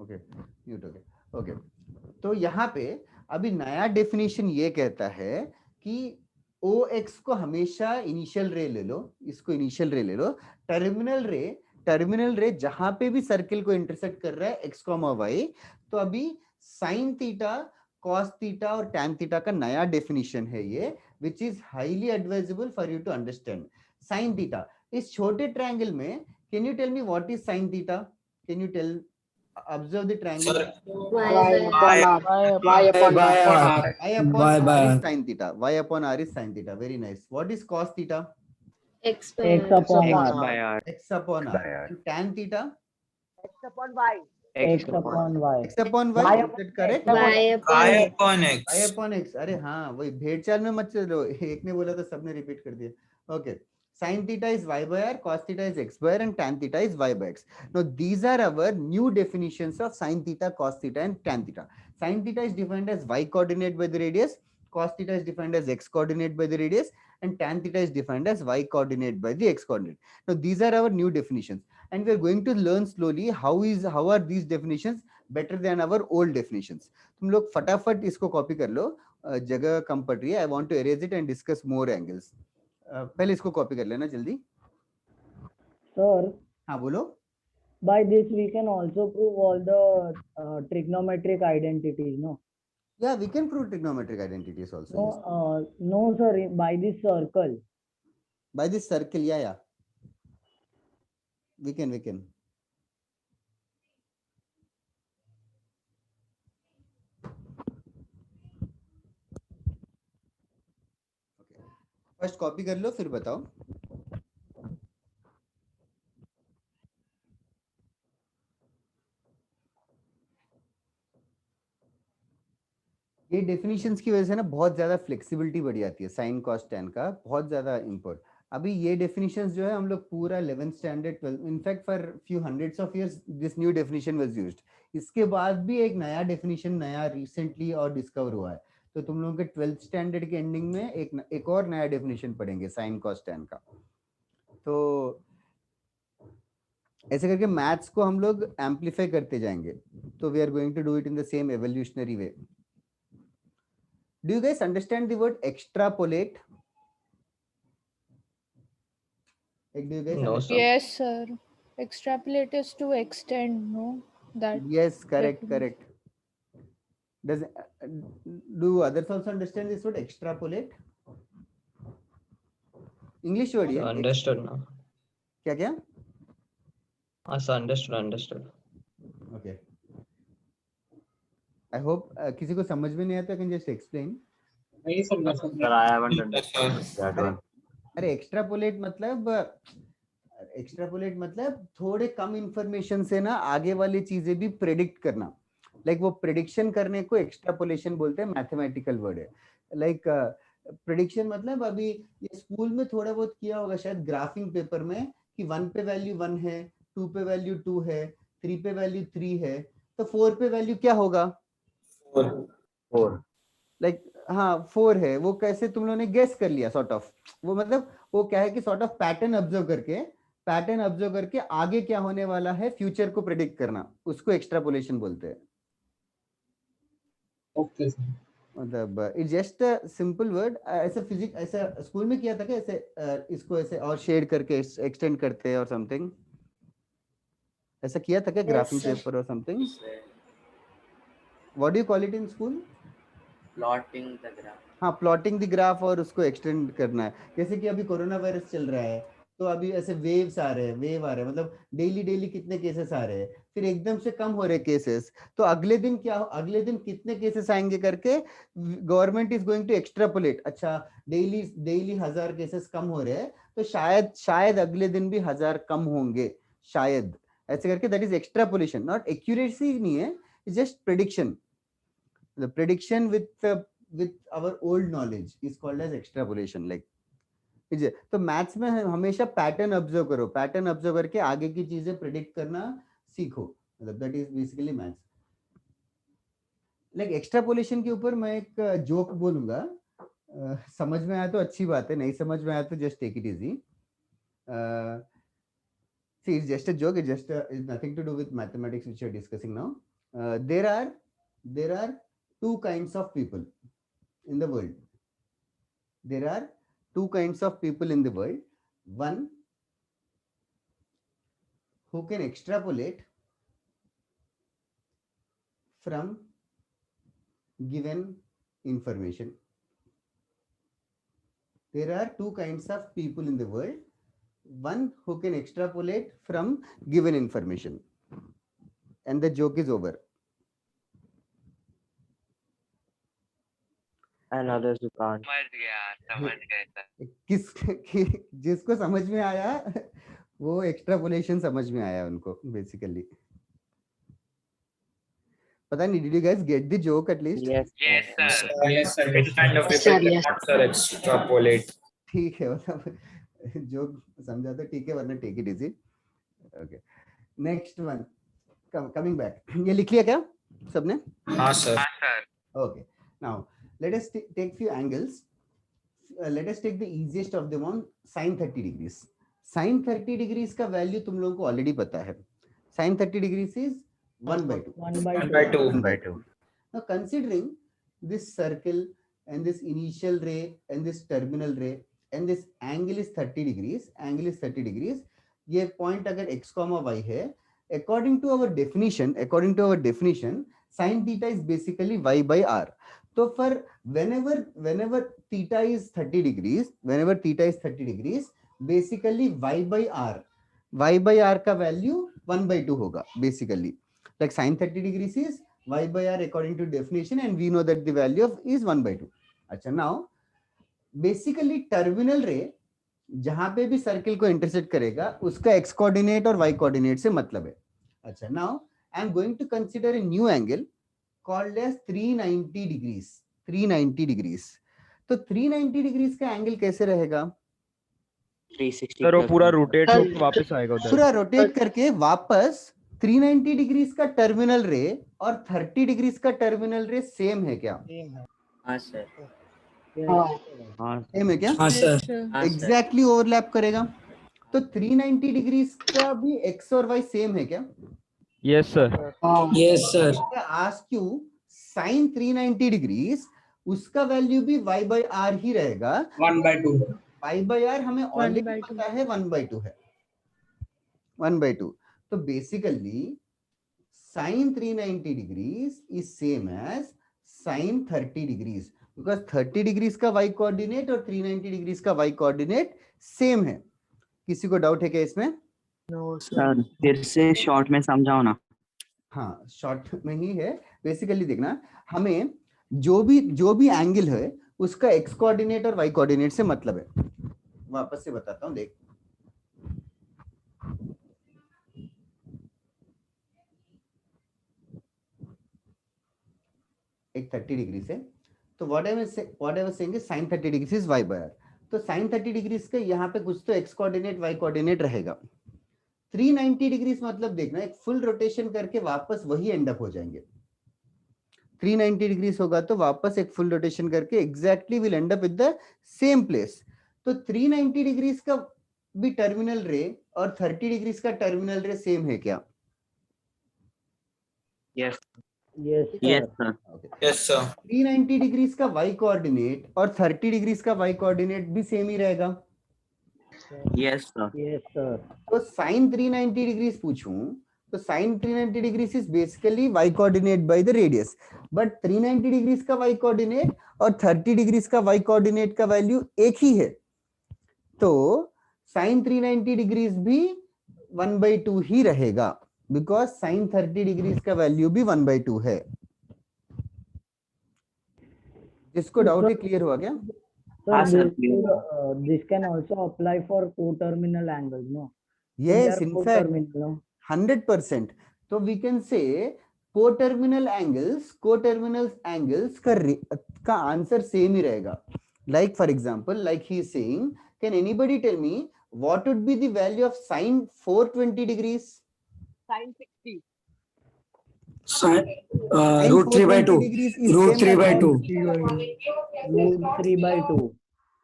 Speaker 2: Okay, mute हो गया. Okay, तो यहाँ पे अभी नया डेफिनेशन ये कहता है कि OX को हमेशा इनिशियल रे ले लो. इसको इनिशियल रे ले लो. टर्मिनल रे जहां पे भी सर्किल को इंटरसेक्ट कर रहा है x, y, तो अभी साइन थीटा, कॉस थीटा और टैन थीटा का नया डेफिनेशन है ये, which is highly advisable for you to understand. Sine theta इस छोटे ट्रायंगल में, can you tell me what is sine theta? Can you tell? Observe the triangle.
Speaker 10: Y upon
Speaker 2: R is sin theta. Y upon R is sin theta. Very nice. What is cos theta?
Speaker 10: X upon
Speaker 5: X
Speaker 10: R.
Speaker 5: by R.
Speaker 2: X upon R. And tan theta?
Speaker 10: X upon Y.
Speaker 2: X upon Y. Is that correct?
Speaker 6: Y upon X.
Speaker 2: Y upon X. अरे हाँ, वही भेड़चाल में मत चलो. एक ने बोला तो सबने रिपीट कर दिया. Okay. Sin theta is y by r, cos theta is x by r, and tan theta is y by x. Now these are our new definitions of sin theta, cos theta, and tan theta. Sin theta is defined as y coordinate by the radius, cos theta is defined as x coordinate by the radius, and tan theta is defined as y coordinate by the x coordinate. Now these are our new definitions, and we are going to learn slowly how are these definitions better than our old definitions. तुम लोग फटाफट इसको copy कर लो, जगह कम पड़ रही है. I want to erase it and discuss more angles. पहले इसको कॉपी कर लेना जल्दी.
Speaker 10: Sir,
Speaker 2: हाँ बोलो.
Speaker 10: by this we can also prove all the trigonometric identities, no?
Speaker 2: Yeah, we can prove trigonometric identities also. Yes.
Speaker 10: No, sir. By this circle.
Speaker 2: By this circle, yeah. We can. Okay. First copy कर लो, फिर बताओ. ये definitions की वजह से ना बहुत ज्यादा फ्लेक्सिबिलिटी बढ़ जाती है साइन कॉस टैन का, बहुत ज्यादा इंपॉर्ट. अभी ये डेफिनेशंस जो है हम लोग पूरा 11th standard 12th, in fact for few hundreds of years this new definition was used. इसके बाद भी एक नया डेफिनेशन नया रिसेंटली और डिस्कवर हुआ है, तो तुम लोगों के 12th स्टैंडर्ड के एंडिंग में एक और नया डेफिनेशन पढ़ेंगे साइन कॉस टैन का. तो ऐसे करके मैथ्स को हम लोग एम्पलीफाई करते जाएंगे. तो we are going to do it in the same evolutionary way. Do you guys understand the word extrapolate? Do you guys understand?
Speaker 12: Yes, sir. Extrapolate is to extend, no? That.
Speaker 2: Yes, correct. Do others also understand this word extrapolate? English word, yeah?
Speaker 11: Understood now.
Speaker 2: क्या?
Speaker 11: Understood.
Speaker 2: Okay. I hope किसी को समझ में नहीं आता, I can just explain.
Speaker 4: नहीं समझा
Speaker 11: Sir, I haven't understood that one.
Speaker 2: अरे एक्स्ट्रापोलेट मतलब थोड़े कम इंफॉर्मेशन से ना आगे वाली चीजें भी प्रेडिक्ट करना. लाइक वो प्रेडिक्शन करने को एक्स्ट्रापोलेशन बोलते हैं, मैथमेटिकल वर्ड है. लाइक प्रेडिक्शन मतलब अभी ये स्कूल में थोड़ा बहुत किया होगा शायद ग्राफिंग पेपर में कि 1 पे वैल्यू 1 है, 2 पे वैल्यू 2 है, 3 पे वैल्यू 3 है, तो 4 पे वैल्यू क्या होगा?
Speaker 6: 4.
Speaker 2: लाइक हाँ 4 है. वो कैसे तुम लोगों ने गेस कर लिया सॉर्ट ऑफ. वो मतलब वो क्या है कि सॉर्ट ऑफ पैटर्न ऑब्जर्व करके आगे क्या होने वाला है फ्यूचर को प्रेडिक्ट करना, उसको एक्स्ट्रापोलेशन बोलते हैं.
Speaker 4: Okay sir.
Speaker 2: मतलब it's just a simple word. ऐसे फिजिक्स ऐसा स्कूल में किया था क्या? ऐसे इसको ऐसे और शेड करके एक्सटेंड करते हैं और समथिंग ऐसा किया था क्या? ग्राफिंग पेपर और something. What do you call it in school?
Speaker 5: Plotting the graph.
Speaker 2: हाँ, प्लॉटिंग द ग्राफ और उसको एक्सटेंड करना है. जैसे कि अभी कोरोना वायरस चल रहा है तो अभी ऐसे वेव आ रहे हैं मतलब डेली कितने केसेस आ रहे हैं, फिर एकदम से कम हो रहे केसेस, तो अगले दिन कितने केसेस आएंगे करके government is going to extrapolate. अच्छा डेली 1000 केसेस कम हो रहे हैं तो शायद अगले दिन भी 1000 कम होंगे शायद, ऐसे करके. That is extrapolation. Not accuracy नहीं है, it's just prediction. The prediction with our old knowledge is called as extrapolation. Like तो मैथ्स में हमेशा पैटर्न ऑब्जर्व करो, पैटर्न ऑब्जर्व करके आगे की चीजें प्रेडिक्ट करना सीखो. मतलब that is basically maths. Like extrapolation के ऊपर मैं एक जोक बोलूंगा. समझ में आया तो अच्छी बात है, नहीं समझ में आया तो just take it easy. See, it's just a joke. It's nothing to do with mathematics which we are discussing now. There are two kinds of people in the world. There are two kinds of people in the world. One who can extrapolate from given information. There are two kinds of people in the world. One who can extrapolate from given information. And the joke is over.
Speaker 5: And others who can't.
Speaker 2: जिसको समझ में आया वो extrapolation समझ में आया उनको basically. पता नहीं, did you guys get the joke at least?
Speaker 5: Yes.
Speaker 6: Yes, sir. It kind of people cannot, sir, extrapolate.
Speaker 2: ठीक है, मतलब जोक समझा तो ठीक है, वरना take it easy. Okay, next one. Coming back. ये लिख लिया क्या सबने?
Speaker 6: हाँ sir.
Speaker 2: Okay, now let us take few angles. Let us take the easiest of them on sin 30 degrees. Sin 30 degrees का वैल्यू तुम लोगों को ऑलरेडी पता है. Sin 30 degrees is 1/2.
Speaker 6: 1/2.
Speaker 2: Now considering this circle and this initial ray and this terminal ray and this angle is 30 degrees. ये point अगर x, y है, according to our definition, sin theta is basically y by r. So for whenever theta is 30 degrees, basically y by r का value 1/2 होगा basically. Like sin 30 degrees is y by r according to definition, and we know that the value of is 1/2. अच्छा, now basically terminal ray जहां पे भी circle को intersect करेगा उसका x coordinate और y कोऑर्डिनेट से मतलब है. अच्छा, now I am going to consider a new angle called as 390 degrees. तो 390 degrees का एंगल कैसे रहेगा?
Speaker 5: 360.
Speaker 11: सर वो पूरा रोटेट होकर वापस आएगा उधर.
Speaker 2: पूरा रोटेट करके वापस 390 डिग्रीज का टर्मिनल रे और 30 डिग्रीज का टर्मिनल रे सेम है क्या?
Speaker 5: हाँ सर.
Speaker 2: सेम है क्या?
Speaker 8: हाँ सर.
Speaker 2: एग्जैक्टली ओवरलैप करेगा. तो 390 डिग्रीज का भी x और y सेम है क्या?
Speaker 11: Yes sir.
Speaker 8: Yes sir.
Speaker 2: Ask you sin 390 degrees उसका वैल्यू भी y by r ही रहेगा.
Speaker 4: 1/2.
Speaker 2: y by r हमें ऑलरेडी पता है 1/2 है. 1/2. तो basically sin 390 degrees is same as sin 30 degrees because 30 degrees का y कोऑर्डिनेट और 390 degrees का y कोऑर्डिनेट सेम है. किसी को डाउट है क्या इसमें?
Speaker 5: सर फिर से शॉर्ट में समझाओ ना.
Speaker 2: हाँ शॉर्ट में ही है। बेसिकली देखना, हमें जो भी एंगल है उसका एक्स कोऑर्डिनेट और वाई कोऑर्डिनेट से मतलब है। वापस से बताता हूँ, देख एक 30 डिग्री से, तो what I was saying sin 30 degree is y by r। तो sin 30 डिग्री का यहाँ पे कुछ तो x कोऑर्डिनेट y कोऑर्डिनेट रहेगा। 390 डिग्री मतलब देखना, एक फुल रोटेशन करके वापस वही एंड अप हो जाएंगे। 390 डिग्री होगा तो वापस एक फुल रोटेशन करके exactly will and up with the same place. तो 390 डिग्री का भी टर्मिनल रे और 30 डिग्री का टर्मिनल रे सेम है क्या?
Speaker 5: Yes.
Speaker 10: Yes,
Speaker 5: Yes,
Speaker 10: sir.
Speaker 5: sir.
Speaker 8: Yes, sir.
Speaker 2: 390 degree का y कोऑर्डिनेट और 30 डिग्री का y कोऑर्डिनेट भी सेम ही रहेगा।
Speaker 5: Yes, sir.
Speaker 10: Yes, sir.
Speaker 2: तो sin 390 डिग्री पूछूं तो sin 390 degree is basically y coordinate by the radius, but 390 degree का y कोऑर्डिनेट और 30 डिग्री का y कोऑर्डिनेट का वैल्यू एक ही है। तो sin 390 डिग्री भी 1/2 ही रहेगा, बिकॉज sin 30 डिग्री का वैल्यू भी 1/2 है। जिसको डाउट है क्लियर हुआ क्या?
Speaker 10: Sir, this can also apply for co-terminal angles, no?
Speaker 2: Yes,
Speaker 10: They are
Speaker 2: in fact,
Speaker 10: co-terminal, no?
Speaker 2: 100%. So we can say co-terminal angles का आंसर सेम ही रहेगा। Like for example, like he is saying, can anybody tell me what would be the value of sin 420 degrees?
Speaker 5: Sin 60.
Speaker 8: Root 3/2. Root 3/2.
Speaker 10: Root 3/2.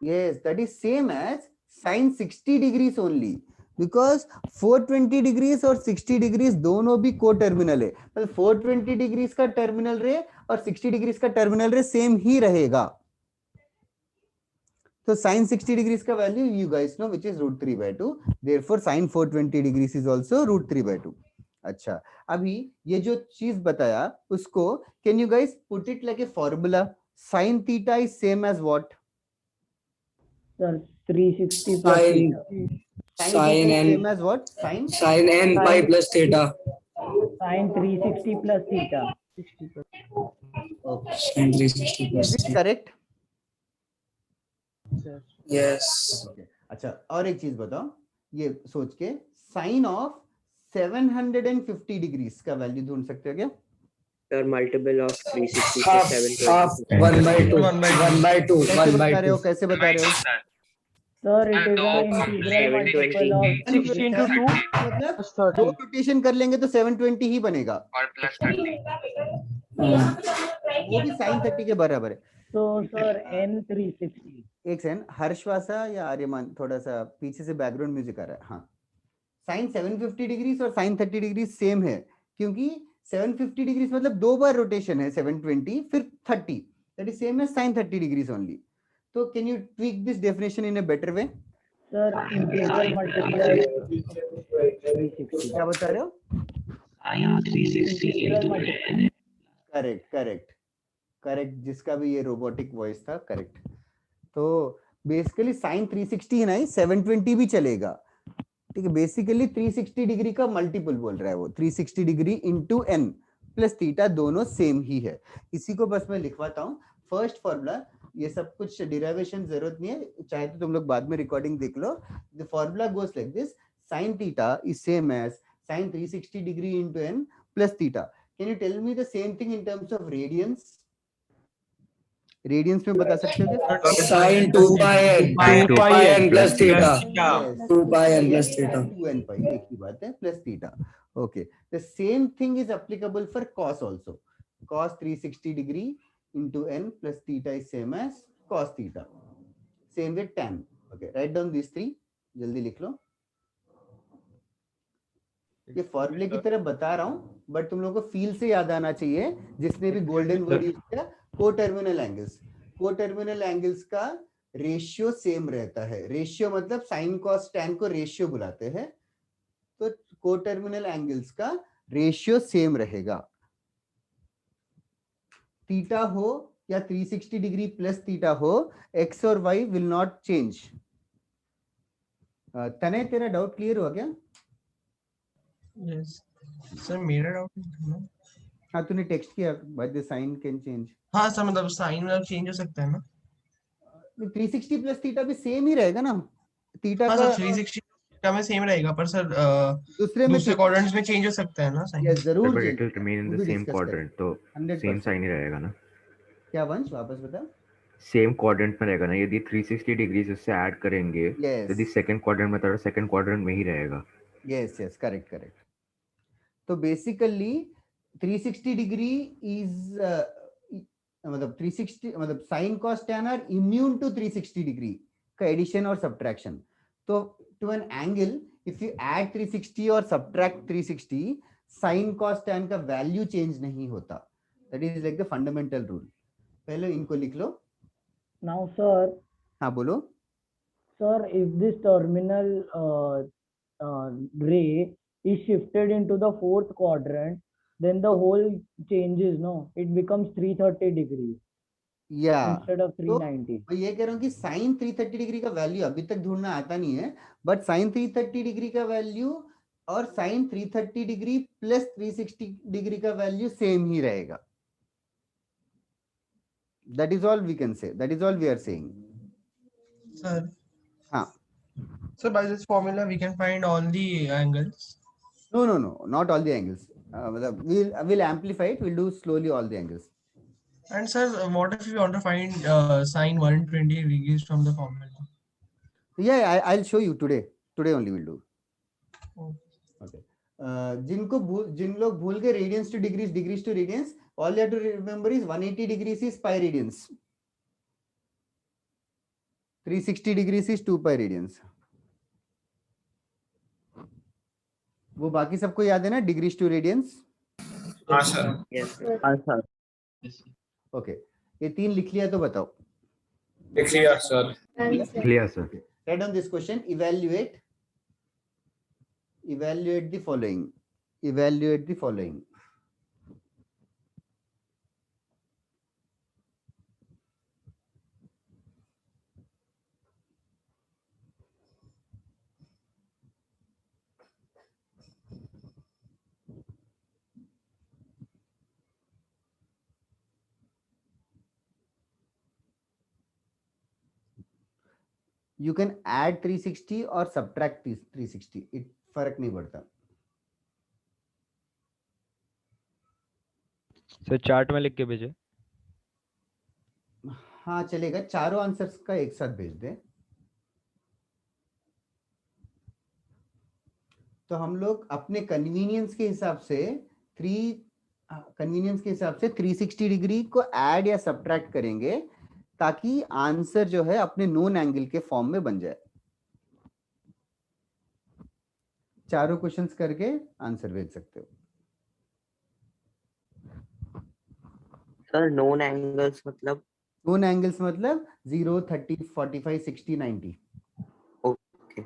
Speaker 2: Yes, that is same as sin 60 degrees only, because 420 degrees और 60 degrees दोनों भी co-terminal है। मतलब 420 degrees का terminal रे और 60 degrees का terminal रे सेम ही रहेगा। तो sin 60 degrees का value you guys know which is root 3/2. Therefore sin 420 degrees is also root 3/2. अच्छा, अभी ये जो चीज बताया उसको can you guys put it like a formula? Sin theta is same as what?
Speaker 10: Sir, 360 plus
Speaker 8: Sin
Speaker 10: theta.
Speaker 8: sin
Speaker 2: theta is
Speaker 8: n
Speaker 2: same as what? Sin
Speaker 8: n pi plus theta.
Speaker 10: Sin 360 plus theta.
Speaker 2: okay.
Speaker 8: Sin 360 plus
Speaker 2: Is it
Speaker 8: theta.
Speaker 2: correct?
Speaker 8: Yes.
Speaker 2: Okay. अच्छा, और एक चीज बताओ, ये सोच के sign of 750 degrees का value ढूंढ सकते हो क्या?
Speaker 5: Sir, multiple of 360
Speaker 8: Half,
Speaker 5: plus 720.
Speaker 8: half, 1/2, 1/2,
Speaker 2: कैसे बता रहे हो?
Speaker 8: 1/2.
Speaker 2: कैसे बता रहे हो?
Speaker 10: Sir, it is an integral multiple of
Speaker 3: 60 into 2
Speaker 2: मतलब
Speaker 3: plus
Speaker 2: दो
Speaker 3: 30.
Speaker 2: रोटेशन कर लेंगे तो 720 ही बनेगा,
Speaker 6: Or plus 30.
Speaker 2: वो भी sin 30 के बराबर है।
Speaker 10: So, sir, n 360.
Speaker 2: एक सेकंड, हर्षवासा या आर्यमान, थोड़ा सा पीछे से बैकग्राउंड म्यूजिक आ रहा है। हाँ, साइन 750 डिग्री और साइन 30 डिग्री सेम है, क्योंकि 750 डिग्री मतलब दो बार रोटेशन है, 720 फिर 30, that is same as sine 30 degree only. तो can you tweak this definition in a better way?
Speaker 10: Sir, integral multiply 360.
Speaker 2: क्या बता रहे हो?
Speaker 10: Integral multiply.
Speaker 2: Correct correct correct, जिसका भी ये रोबोटिक वॉइस था, करेक्ट। तो बेसिकली साइन 360 है ना, 720 भी चलेगा, ठीक है। बेसिकली 360 डिग्री का मल्टीपल बोल रहा है वो, 360 degree into n plus theta, दोनों सेम ही है। इसी को बस मैं लिखवाता हूँ। फर्स्ट फॉर्मूला, ये सब कुछ डिराइवेशन जरूरत नहीं है, चाहे तो तुम लोग बाद में रिकॉर्डिंग देख लो। The formula goes like this, sin theta is same as sin 360 degree into n plus theta. Can you tell me the same thing in terms of radians? Radians में बता सकते हो क्या?
Speaker 8: Sin 2 pi n plus theta. 2 pi n plus theta.
Speaker 2: 2n pi, एक ही बात है, plus theta. Okay. The same thing is applicable for cos also. Cos 360 degree into n plus theta is same as cos theta. Same with tan. Okay. Write down these three. जल्दी लिख लो। ये फॉर्मूले की तरह बता रहा हूं, बट तुम लोगों को फील से याद आना चाहिए, जिसने भी गोल्डन वर्ड यूज किया, कोटर्मिनल एंगल्स। कोटर्मिनल एंगल्स का रेशियो सेम रहता है। रेशियो मतलब साइन कॉस टैन को रेशियो बुलाते हैं, तो कोटर्मिनल एंगल्स का रेशियो सेम रहेगा। थीटा हो या 360 डिग्री प्लस थीटा हो, एक्स और वाई विल नॉट चेंज। तने तेरा डाउट क्लियर हुआ क्या?
Speaker 4: Yes.
Speaker 13: सर मेरा डाउट नहीं था।
Speaker 2: हाँ तूने टेक्स्ट किया but the sign can change.
Speaker 13: हाँ सर मतलब साइन मतलब चेंज हो सकता है ना?
Speaker 2: 360 प्लस थीटा भी सेम ही रहेगा ना, थीटा
Speaker 13: हाँ
Speaker 2: का
Speaker 13: सर 360 का में सेम रहेगा पर सर
Speaker 2: दूसरे में
Speaker 13: दूसरे क्वाड्रेंट्स में चेंज हो सकता है ना साइन?
Speaker 2: यस जरूर
Speaker 9: but
Speaker 2: change,
Speaker 9: it will remain in
Speaker 2: वो
Speaker 9: the
Speaker 2: भी
Speaker 9: same
Speaker 2: डिस्कस
Speaker 9: quadrant, तो
Speaker 2: 100%।
Speaker 9: same sign ही रहेगा ना?
Speaker 2: क्या वंश वापस बता।
Speaker 9: सेम क्वाड्रेंट में रहेगा ना, यदि 360 डिग्री इससे ऐड करेंगे तो यदि
Speaker 2: यस
Speaker 9: सेकंड क्वाड्रेंट में था सेकंड क्वाड्रेंट में ही रहेगा।
Speaker 2: Yes yes correct correct. तो बेसिकली 360 डिग्री इज मतलब 360 मतलब sine cos tan are immune to 360 degree का एडिशन और सब्ट्रैक्शन। तो to an angle if you add 360 और सब्ट्रैक्ट 360 साइन कॉस टैन का वैल्यू चेंज नहीं होता। That is like the fundamental rule. पहले इनको लिख लो।
Speaker 10: Now, sir,
Speaker 2: हाँ बोलो।
Speaker 10: sir, if this terminal ray is shifted into the fourth quadrant, then the whole changes, no? It becomes 330 degrees
Speaker 2: या
Speaker 10: instead of
Speaker 2: तो
Speaker 10: 390.
Speaker 2: मैं ये कह रहा हूँ कि साइन 330 डिग्री का वैल्यू अभी तक ढूंढना आता नहीं है, बट साइन 330 डिग्री का वैल्यू और साइन 330 डिग्री प्लस 360 डिग्री का वैल्यू सेम ही रहेगा। That is all we can say, that is all we are saying.
Speaker 13: Sir
Speaker 2: हाँ
Speaker 13: sir by this formula we can find all the angles.
Speaker 2: No no no not all the angles, मतलब we'll amplify it, we'll do slowly all the angles.
Speaker 13: And sir, what if we want to find sine 120 degrees from the formula?
Speaker 2: Yeah, I'll show you today only we'll do.
Speaker 13: Oh.
Speaker 2: Okay. जिन लोग भूल गए radians to degrees, degrees to radians, all you have to remember is 180 degrees is pi radians, 360 degrees is 2 pi radians. वो बाकी सबको याद है ना degrees to radiance?
Speaker 6: हाँ सर।
Speaker 5: Yes, sir. हाँ सर।
Speaker 2: ओके ये तीन लिख लिया तो बताओ।
Speaker 6: लिख लिया sir.
Speaker 9: Clear sir.
Speaker 2: Write down this question. Evaluate the following. Evaluate the following. You can add 360 और subtract 360. It फर्क नहीं पड़ता।
Speaker 11: सर चार्ट में लिख के भेजे।
Speaker 2: हाँ चलेगा, चारों आंसर्स का एक साथ भेज दे। तो हम लोग अपने कन्वीनियंस के हिसाब से 360 डिग्री को ऐड या सब्ट्रैक्ट करेंगे ताकि आंसर जो है अपने नोन एंगल के फॉर्म में बन जाए। चारों क्वेश्चंस करके आंसर भेज सकते हो।
Speaker 5: सर नोन एंगल्स मतलब?
Speaker 2: नोन एंगल्स मतलब 0, 30, 45, 60, 90।
Speaker 5: Okay.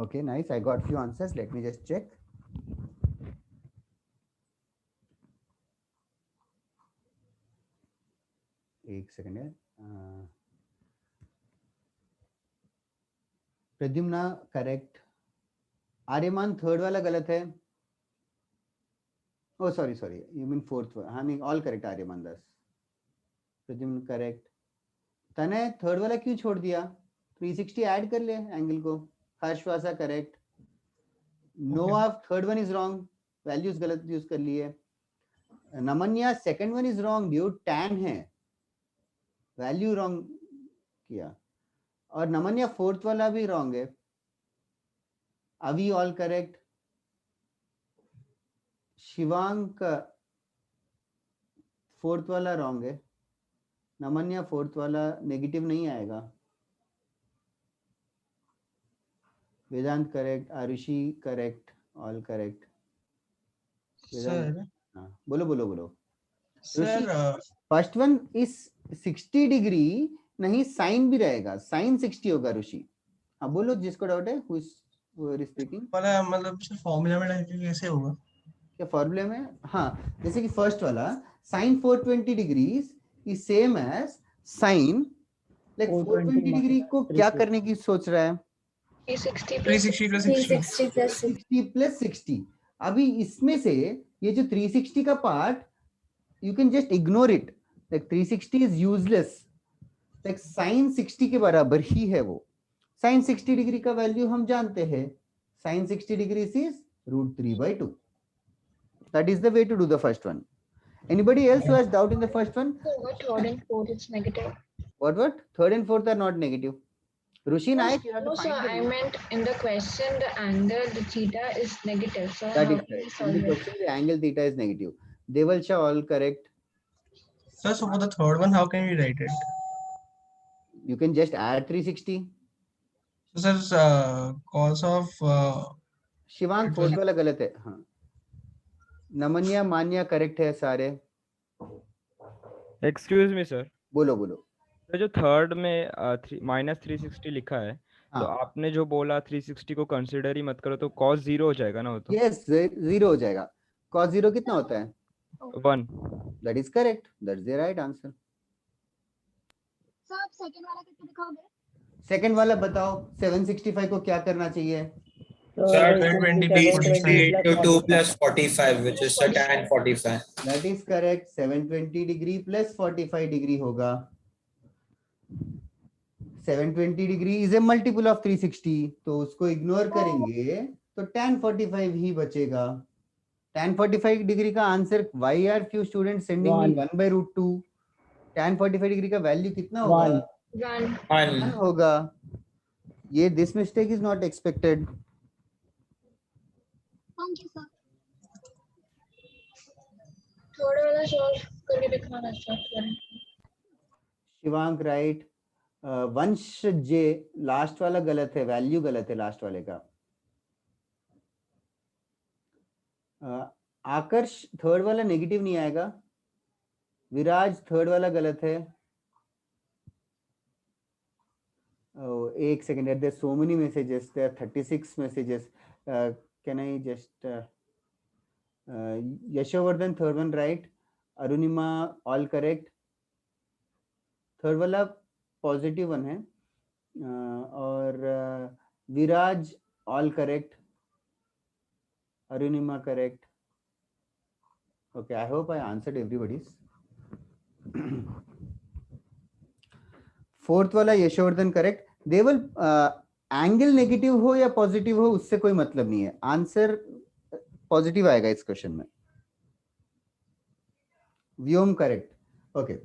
Speaker 2: Okay, nice. I got few answers. Let me just check. एक सेकंड है। प्रद्युम्ना करेक्ट, आर्यमान थर्ड वाला गलत है। Oh sorry you mean fourth. हाँ नहीं all correct Aryaman 10। Pradyumna correct. Tanay third वाला क्यों छोड़ दिया? 360 ऐड कर ले एंगल को। हर्षवासा करेक्ट। नोआ third one is wrong, values गलत यूज कर लिए। Namanya second one is wrong dude, tan है, वैल्यू रॉन्ग किया। और नमन्या फोर्थ वाला भी रॉन्ग है। अभी ऑल करेक्ट। शिवांक फोर्थ वाला रॉन्ग है। नमन्या फोर्थ वाला नेगेटिव नहीं आएगा। Vedant correct, Arushi correct, all correct.
Speaker 13: Sir
Speaker 2: हाँ बोलो बोलो बोलो।
Speaker 13: सर
Speaker 2: फर्स्ट वन इस 60 डिग्री नहीं, साइन भी रहेगा, साइन 60 होगा ऋषि। हाँ बोलो जिसको डाउट है, हु इज स्पीकिंग।
Speaker 13: वाला मतलब सर फॉर्मूला में डाल के कैसे होगा?
Speaker 2: क्या फॉर्मूले में? हाँ जैसे कि फर्स्ट वाला sine 420 degrees is same as sine, like 420 degree को क्या करने की सोच रहा है?
Speaker 13: 360
Speaker 2: प्लस 60। अभी इसमें से ये जो 360 का part you can just ignore it, like 360 is useless, like sine 60 के बराबर ही है वो। साइन 60 डिग्री का वैल्यू हम जानते हैं, sine 60 degree is √3/2। That is the way to do the first one. Anybody else who has doubt in the first one?
Speaker 3: Third and fourth is negative.
Speaker 2: What? Third and fourth are not negative. Rushi Naik, you have to
Speaker 3: No, sir,
Speaker 2: find
Speaker 3: I meant in the question the angle, the theta is negative. So
Speaker 2: that
Speaker 3: how
Speaker 2: is
Speaker 3: can we
Speaker 2: right. In
Speaker 3: solve
Speaker 2: the
Speaker 3: it?
Speaker 2: question, the angle theta is negative. Deval Shah, all correct.
Speaker 13: Sir, so for the third one, how can we write it?
Speaker 2: You can just add 360.
Speaker 13: So sir, cos of
Speaker 2: Shivang
Speaker 13: it
Speaker 2: fourth
Speaker 13: was-
Speaker 2: वाला गलत है। हाँ नमन्या मान्या correct है सारे।
Speaker 11: Excuse me sir,
Speaker 2: बोलो बोलो।
Speaker 11: तो जो थर्ड में -360 लिखा है, तो
Speaker 2: हाँ
Speaker 11: आपने जो बोला 360 को कंसिडर ही मत करो, तो cos 0 हो जाएगा ना वो तो?
Speaker 2: यस, 0 हो जाएगा। cos 0 कितना होता है?
Speaker 11: 1।
Speaker 2: That is correct. That's the right answer.
Speaker 3: Sir आप सेकंड वाला कैसे दिखाओगे?
Speaker 2: सेकंड वाला बताओ, 765 को क्या करना चाहिए?
Speaker 6: Sir,
Speaker 10: it will be
Speaker 6: 720 into 2
Speaker 10: 45.
Speaker 6: plus 45, which is a tan 45.
Speaker 2: That is correct. 720 degree plus 45 degree होगा। 720 degree is a multiple of 360, तो उसको इग्नोर करेंगे तो tan 45 ही बचेगा। tan 45 डिग्री का answer, why are few students sending me 1/√2? tan 45 degree का value कितना होगा? 1 होगा। ये this mistake is not expected.
Speaker 3: Thank you sir. थोड़ा वाला सॉल्व करके दिखाना सर।
Speaker 2: शिवांक राइट। वंश जे लास्ट वाला गलत है, वैल्यू गलत है लास्ट वाले का। आकर्ष थर्ड वाला नेगेटिव नहीं आएगा। विराज थर्ड वाला गलत है। एक second, there so many messages, there 36 messages. Can I just Yashovardhan third one right, Arunima all correct. Third वाला पॉजिटिव वन है। और Viraj all correct, Arunima correct. Okay, I hope I answered everybody's. Fourth वाला यशोवर्धन करेक्ट। देवल एंगल नेगेटिव हो या positive हो उससे कोई मतलब नहीं है, आंसर पॉजिटिव आएगा इस क्वेश्चन में। व्योम करेक्ट। ओके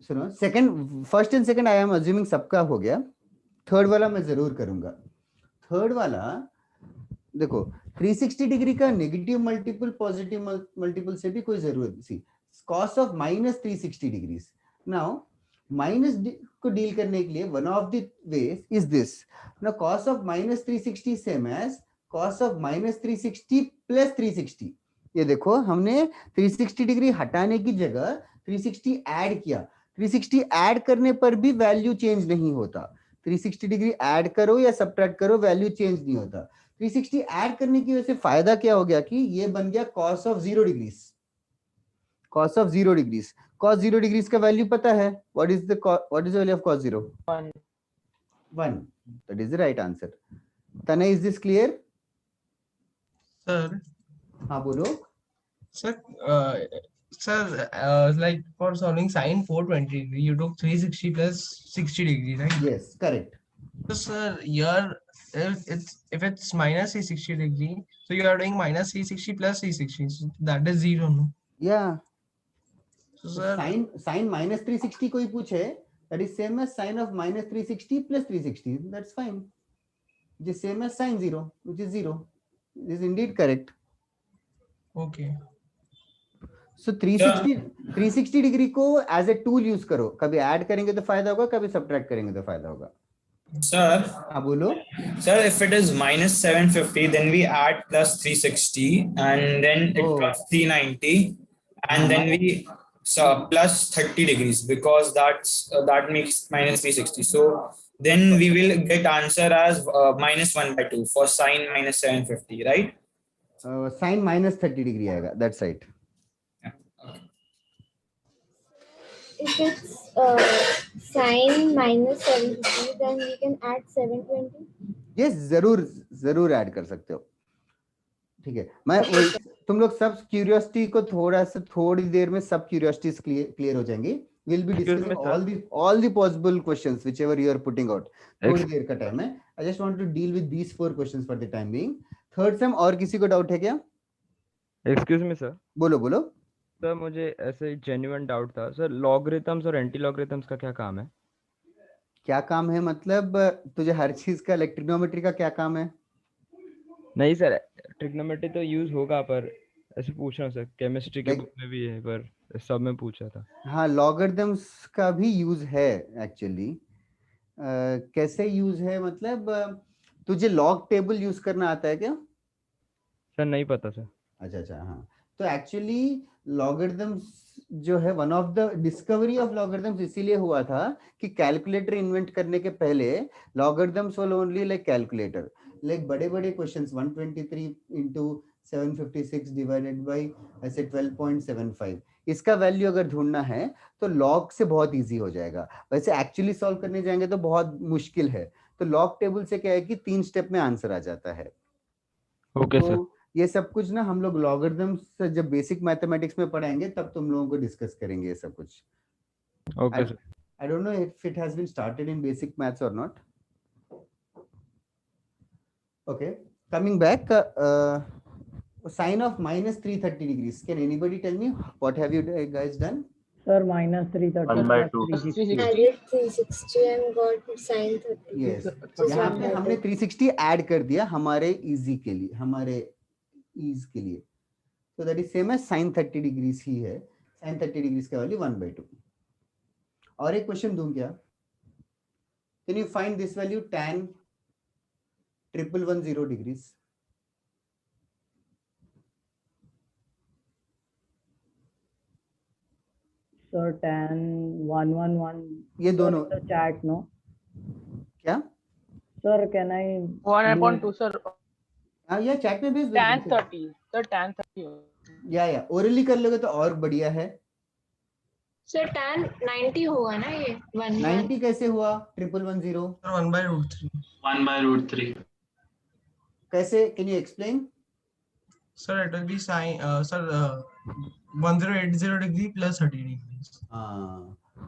Speaker 2: सुनो, second, first and second I am assuming सबका हो गया। थर्ड वाला मैं जरूर करूंगा। थर्ड वाला देखो, 360 डिग्री का नेगेटिव मल्टीपल पॉजिटिव मल्टीपल से भी कोई जरूरत नहीं। cos of -360 degrees. Now minus को डील करने के लिए one of the ways is this. Now cos of -360 same as cos of -360 plus 360। ये देखो, हमने 360 डिग्री हटाने की जगह 360 ऐड किया। 360 ऐड करने पर भी वैल्यू चेंज नहीं होता। 360 डिग्री ऐड करो या सब्ट्रैक्ट करो, वैल्यू चेंज नहीं होता। 360 ऐड करने की वजह से फायदा क्या हो गया कि ये बन गया cos of 0 degrees. cos of 0 degrees, cos 0 degrees का वैल्यू पता है? What is the value of cos 0? 1। That is the right answer. Tanay, is this clear?
Speaker 13: Sir
Speaker 2: हाँ बोलो।
Speaker 13: Sir Sir, like for solving sine 420 degree, you took 360 plus 60 degree, right?
Speaker 2: Yes, correct.
Speaker 13: So, sir, here if it's minus 360 degree, so you are doing minus 360 plus 360. So that is 0, no?
Speaker 2: Yeah.
Speaker 13: So, sir,
Speaker 2: Sine minus 360 कोई पूछे, that is same as sine of minus 360 plus 360. That's fine. It is same as sine 0, which is 0. It is indeed correct.
Speaker 13: okay.
Speaker 2: So 360 degree को as a tool use करो, कभी add करेंगे तो फायदा होगा, कभी सब्ट्रैक्ट करेंगे तो फायदा होगा.
Speaker 6: Sir,
Speaker 2: हाँ बोलो.
Speaker 6: sir, if it is minus 750, then we add plus 360, and then it plus 390, and then we plus 30 degrees, because that makes minus 360. So then we will get answer as minus 1/2 for sine minus 750, right?
Speaker 2: Sine minus 30 degree आएगा. That's right.
Speaker 14: If it's sine minus 750, then we can add 720.
Speaker 2: Yes, जरूर add कर सकते हो. ठीक है. मैं तुम लोग सब क्यूरियोसिटी को थोड़ी देर में सब क्यूरियोसिटीज क्लियर हो जाएंगी. We'll be discussing all the possible questions whichever you are putting out. थोड़ी देर का टाइम है. I just want to deal with these 4 questions for the time being. Third sem और किसी को डाउट है क्या?
Speaker 11: Excuse me, sir.
Speaker 2: बोलो.
Speaker 11: Sir मुझे ऐसे जेन्युइन डाउट था सर, लॉगरिथम्स और एंटी लॉगरिथम्स का क्या काम है?
Speaker 2: क्या काम है मतलब तुझे हर चीज का ट्रिग्नोमेट्री का क्या काम है?
Speaker 11: नहीं सर, ट्रिग्नोमेट्री तो यूज होगा, पर ऐसे पूछ रहा हूँ सर, केमिस्ट्री के बुक में भी है पर सब में पूछा था.
Speaker 2: हाँ, लॉगरिथम्स का भी यूज है एक्चुअली. कैसे यूज है मतलब तुझे लॉग टेबल यूज करना आता है क्या?
Speaker 11: सर नहीं पता सर.
Speaker 2: अच्छा. हाँ, तो एक्चुअली लॉगरिथम्स जो है, one of the discovery of logarithms इसीलिए हुआ था कि कैलकुलेटर इन्वेंट करने के पहले logarithms were only like calculator. Like बड़े क्वेश्चंस 123 into 756 डिवाइडेड बाय ऐसे 12.75, इसका वैल्यू अगर ढूंढना है तो लॉग से बहुत इजी हो जाएगा. वैसे एक्चुअली सॉल्व करने जाएंगे तो बहुत मुश्किल है. तो लॉग टेबल से क्या है कि 3 स्टेप में आंसर आ जाता है.
Speaker 11: Okay sir.
Speaker 2: ये सब कुछ ना हम लोग लॉगरिथम्स जब बेसिक मैथमेटिक्स में पढ़ाएंगे तब तुम लोगों को डिस्कस करेंगे ये सब कुछ.
Speaker 11: Okay sir.
Speaker 2: I don't know if it has been started in basic maths or not. Okay, coming back, sine of minus 330 degrees. Can anybody tell me what have you guys done?
Speaker 10: Sir, minus 330 plus 360.
Speaker 14: Added 360 and got sine 30.
Speaker 2: Yes. यहाँ पे हमने 360 add कर दिया हमारे easy के लिए, हमारे ease के लिए. So that is same as sin 30 degrees ही है. sin 30 degrees का वैल्यू 1/2. और एक क्वेश्चन दूं क्या? Can you find this value tan 1110 degrees?
Speaker 10: Sir, tan 111.
Speaker 2: ये दोनों
Speaker 10: chat no?
Speaker 2: क्या?
Speaker 10: Sir, can I?
Speaker 15: 1/2 sir.
Speaker 2: हाँ, या चैट में भेज दो.
Speaker 15: Tan 30 sir, tan 30.
Speaker 2: या ओरली कर लोगे तो और बढ़िया है.
Speaker 3: सर tan 90 होगा ना ये
Speaker 2: 90 कैसे हुआ? 1110
Speaker 13: 1/√3.
Speaker 6: 1/√3.
Speaker 2: कैसे? Can you explain?
Speaker 13: Sir, it will be sine 1080 degree plus 30 degrees.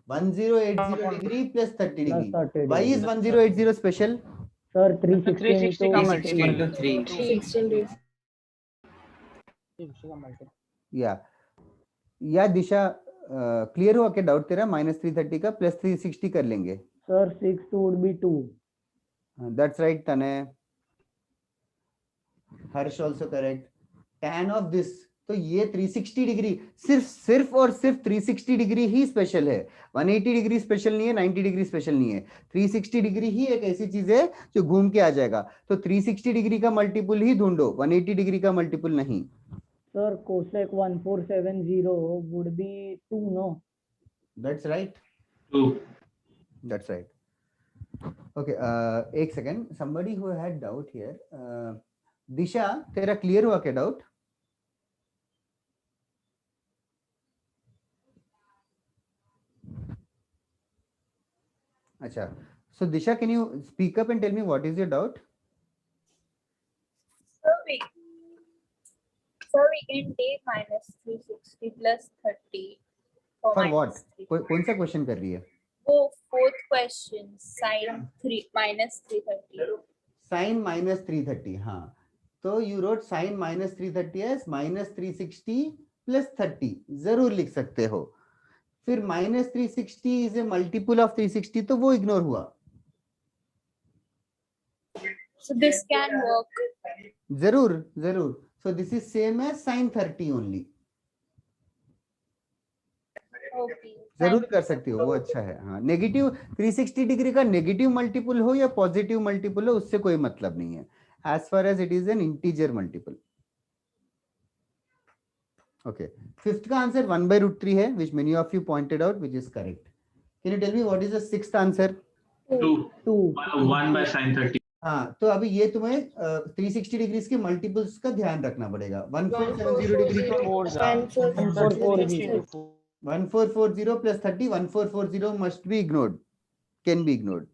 Speaker 2: 1080 degree plus 30 degree. Why is 1080 special?
Speaker 10: Sir, 360
Speaker 5: into 3.
Speaker 3: 16 days.
Speaker 2: या दिशा क्लियर हुआ क्या डाउट तेरा? -330 का प्लस 360 कर लेंगे.
Speaker 10: Sir, 6 would be 2.
Speaker 2: That's right, Tanay. Harsh also correct. Tan of this, तो ये 360 degree सिर्फ और सिर्फ 360 डिग्री ही स्पेशल है. 180 डिग्री स्पेशल नहीं है, 90 डिग्री स्पेशल नहीं है. 360 डिग्री ही एक ऐसी चीज है जो घूम के आ जाएगा. तो 360 डिग्री का मल्टीपल ही ढूंढो, 180 डिग्री का मल्टीपल नहीं.
Speaker 10: Sir, cosec 1470 would be 2, no?
Speaker 2: That's right.
Speaker 6: 2.
Speaker 2: That's right. Okay, एक second. Somebody who had doubt here. दिशा, तेरा क्लियर हुआ क्या डाउट? अच्छा. So Disha, can you speak up and tell me what is your doubt?
Speaker 16: So we can take minus 360 plus 30 for
Speaker 2: for what?
Speaker 16: minus 3.
Speaker 2: कौन सा question कर रही है?
Speaker 16: वो fourth question, sin 3 minus 330.
Speaker 2: Sine minus 330, हाँ, तो you wrote sine minus 330 as minus 360 plus 30, जरूर लिख सकते हो. फिर minus 360 is a multiple of 360, तो वो इग्नोर हुआ.
Speaker 16: So this can work.
Speaker 2: जरूर जरूर. So this is same as sine 30 only.
Speaker 16: Okay.
Speaker 2: जरूर कर सकती हो, वो अच्छा है. हाँ, नेगेटिव 360 डिग्री का नेगेटिव मल्टीपल हो या पॉजिटिव मल्टीपल हो, उससे कोई मतलब नहीं है, as far as it is an integer multiple. Okay, fifth का आंसर 1/√3 है, which many of you pointed out, which is correct. Can you tell me what is the sixth answer?
Speaker 10: 2.
Speaker 17: 1 by sin 30.
Speaker 2: हाँ, तो अभी ये तुम्हें 360 degrees के multiples का ध्यान रखना पड़ेगा. 1470 डिग्री का 1440 plus 30, 1440 must be ignored, can be ignored.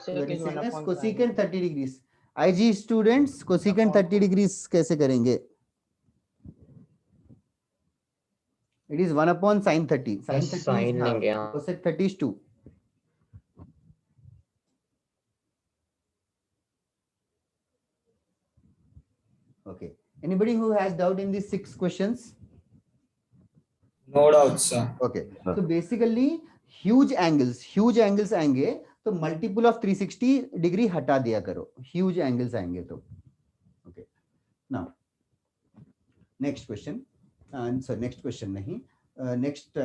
Speaker 2: So that is same as cosecant 30 degrees. IG students, cosecant 30 degrees कैसे करेंगे? It is 1 upon sin 30. Sin 30 is half. Cosec 30 is 2. Okay. Anybody who has doubt in these 6 questions?
Speaker 6: No doubt, sir.
Speaker 2: Okay. So basically, huge angles आएंगे तो multiple of 360 degree हटा दिया करो. Huge angles आएंगे तो. Okay. Now, next question. So next question नहीं. Next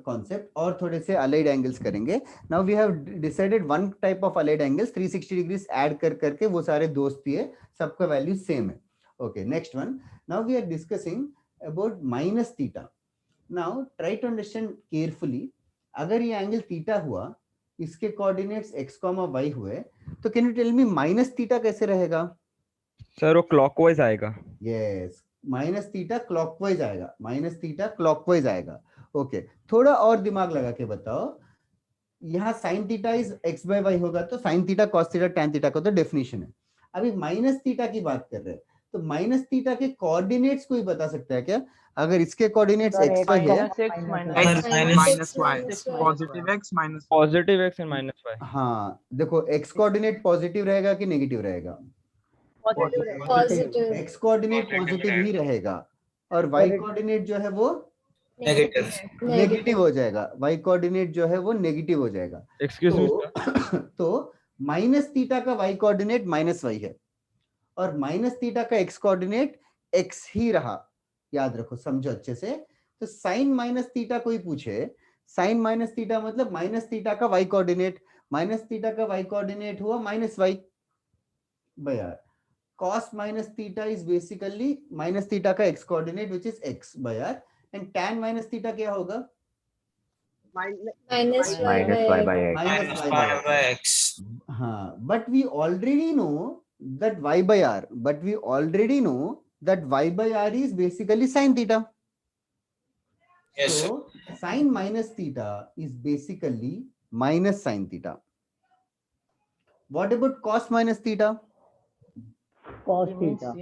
Speaker 2: concept और थोड़े से allied angles करेंगे. Now we have decided one type of allied angles 360 degrees add करके वो सारे दोस्त ही है, सबका value same है. Okay, next one. Now we are discussing about minus theta. Now try to understand carefully. अगर ये एंगल थीटा हुआ, इसके कोऑर्डिनेट्स x, y हुए, तो can you tell me minus theta कैसे रहेगा?
Speaker 11: सर वो क्लॉकवाइज आएगा.
Speaker 2: यस, माइनस थीटा क्लॉकवाइज आएगा. माइनस थीटा क्लॉकवाइज आएगा. ओके, थोड़ा और दिमाग लगा के बताओ. यहाँ sine theta is x by y होगा, तो sine theta cos theta tan theta का तो डेफिनेशन है. अभी माइनस थीटा की बात कर रहे हैं, तो माइनस थीटा के कोऑर्डिनेट्स कोई बता सकता है क्या? अगर इसके कोऑर्डिनेट्स x y है,
Speaker 11: positive x and minus y.
Speaker 2: हाँ देखो, x कोऑर्डिनेट पॉजिटिव रहेगा कि नेगेटिव रहेगा?
Speaker 14: पॉजिटिव.
Speaker 2: x कोऑर्डिनेट पॉजिटिव ही रहेगा और y कोऑर्डिनेट जो है वो नेगेटिव हो जाएगा. y कोऑर्डिनेट जो है वो नेगेटिव हो जाएगा.
Speaker 11: Excuse me.
Speaker 2: तो माइनस थीटा का y कोऑर्डिनेट माइनस y है और माइनस थीटा का x कोऑर्डिनेट x ही रहा. याद रखो, समझो अच्छे से. तो साइन माइनस थीटा कोई पूछे, साइन माइनस थीटा मतलब माइनस थीटा का y कोऑर्डिनेट, माइनस थीटा का y कोऑर्डिनेट हुआ माइनस y. भैया cos minus theta is basically minus theta का x coordinate which is x भैया. एंड tan माइनस थीटा क्या होगा?
Speaker 14: minus y by
Speaker 2: x. हाँ, but we already know that y by r. But we already know that y by r is basically sin theta.
Speaker 6: Yes,
Speaker 2: so sin minus theta is basically minus sin theta. What about cos minus theta?
Speaker 10: Cos theta.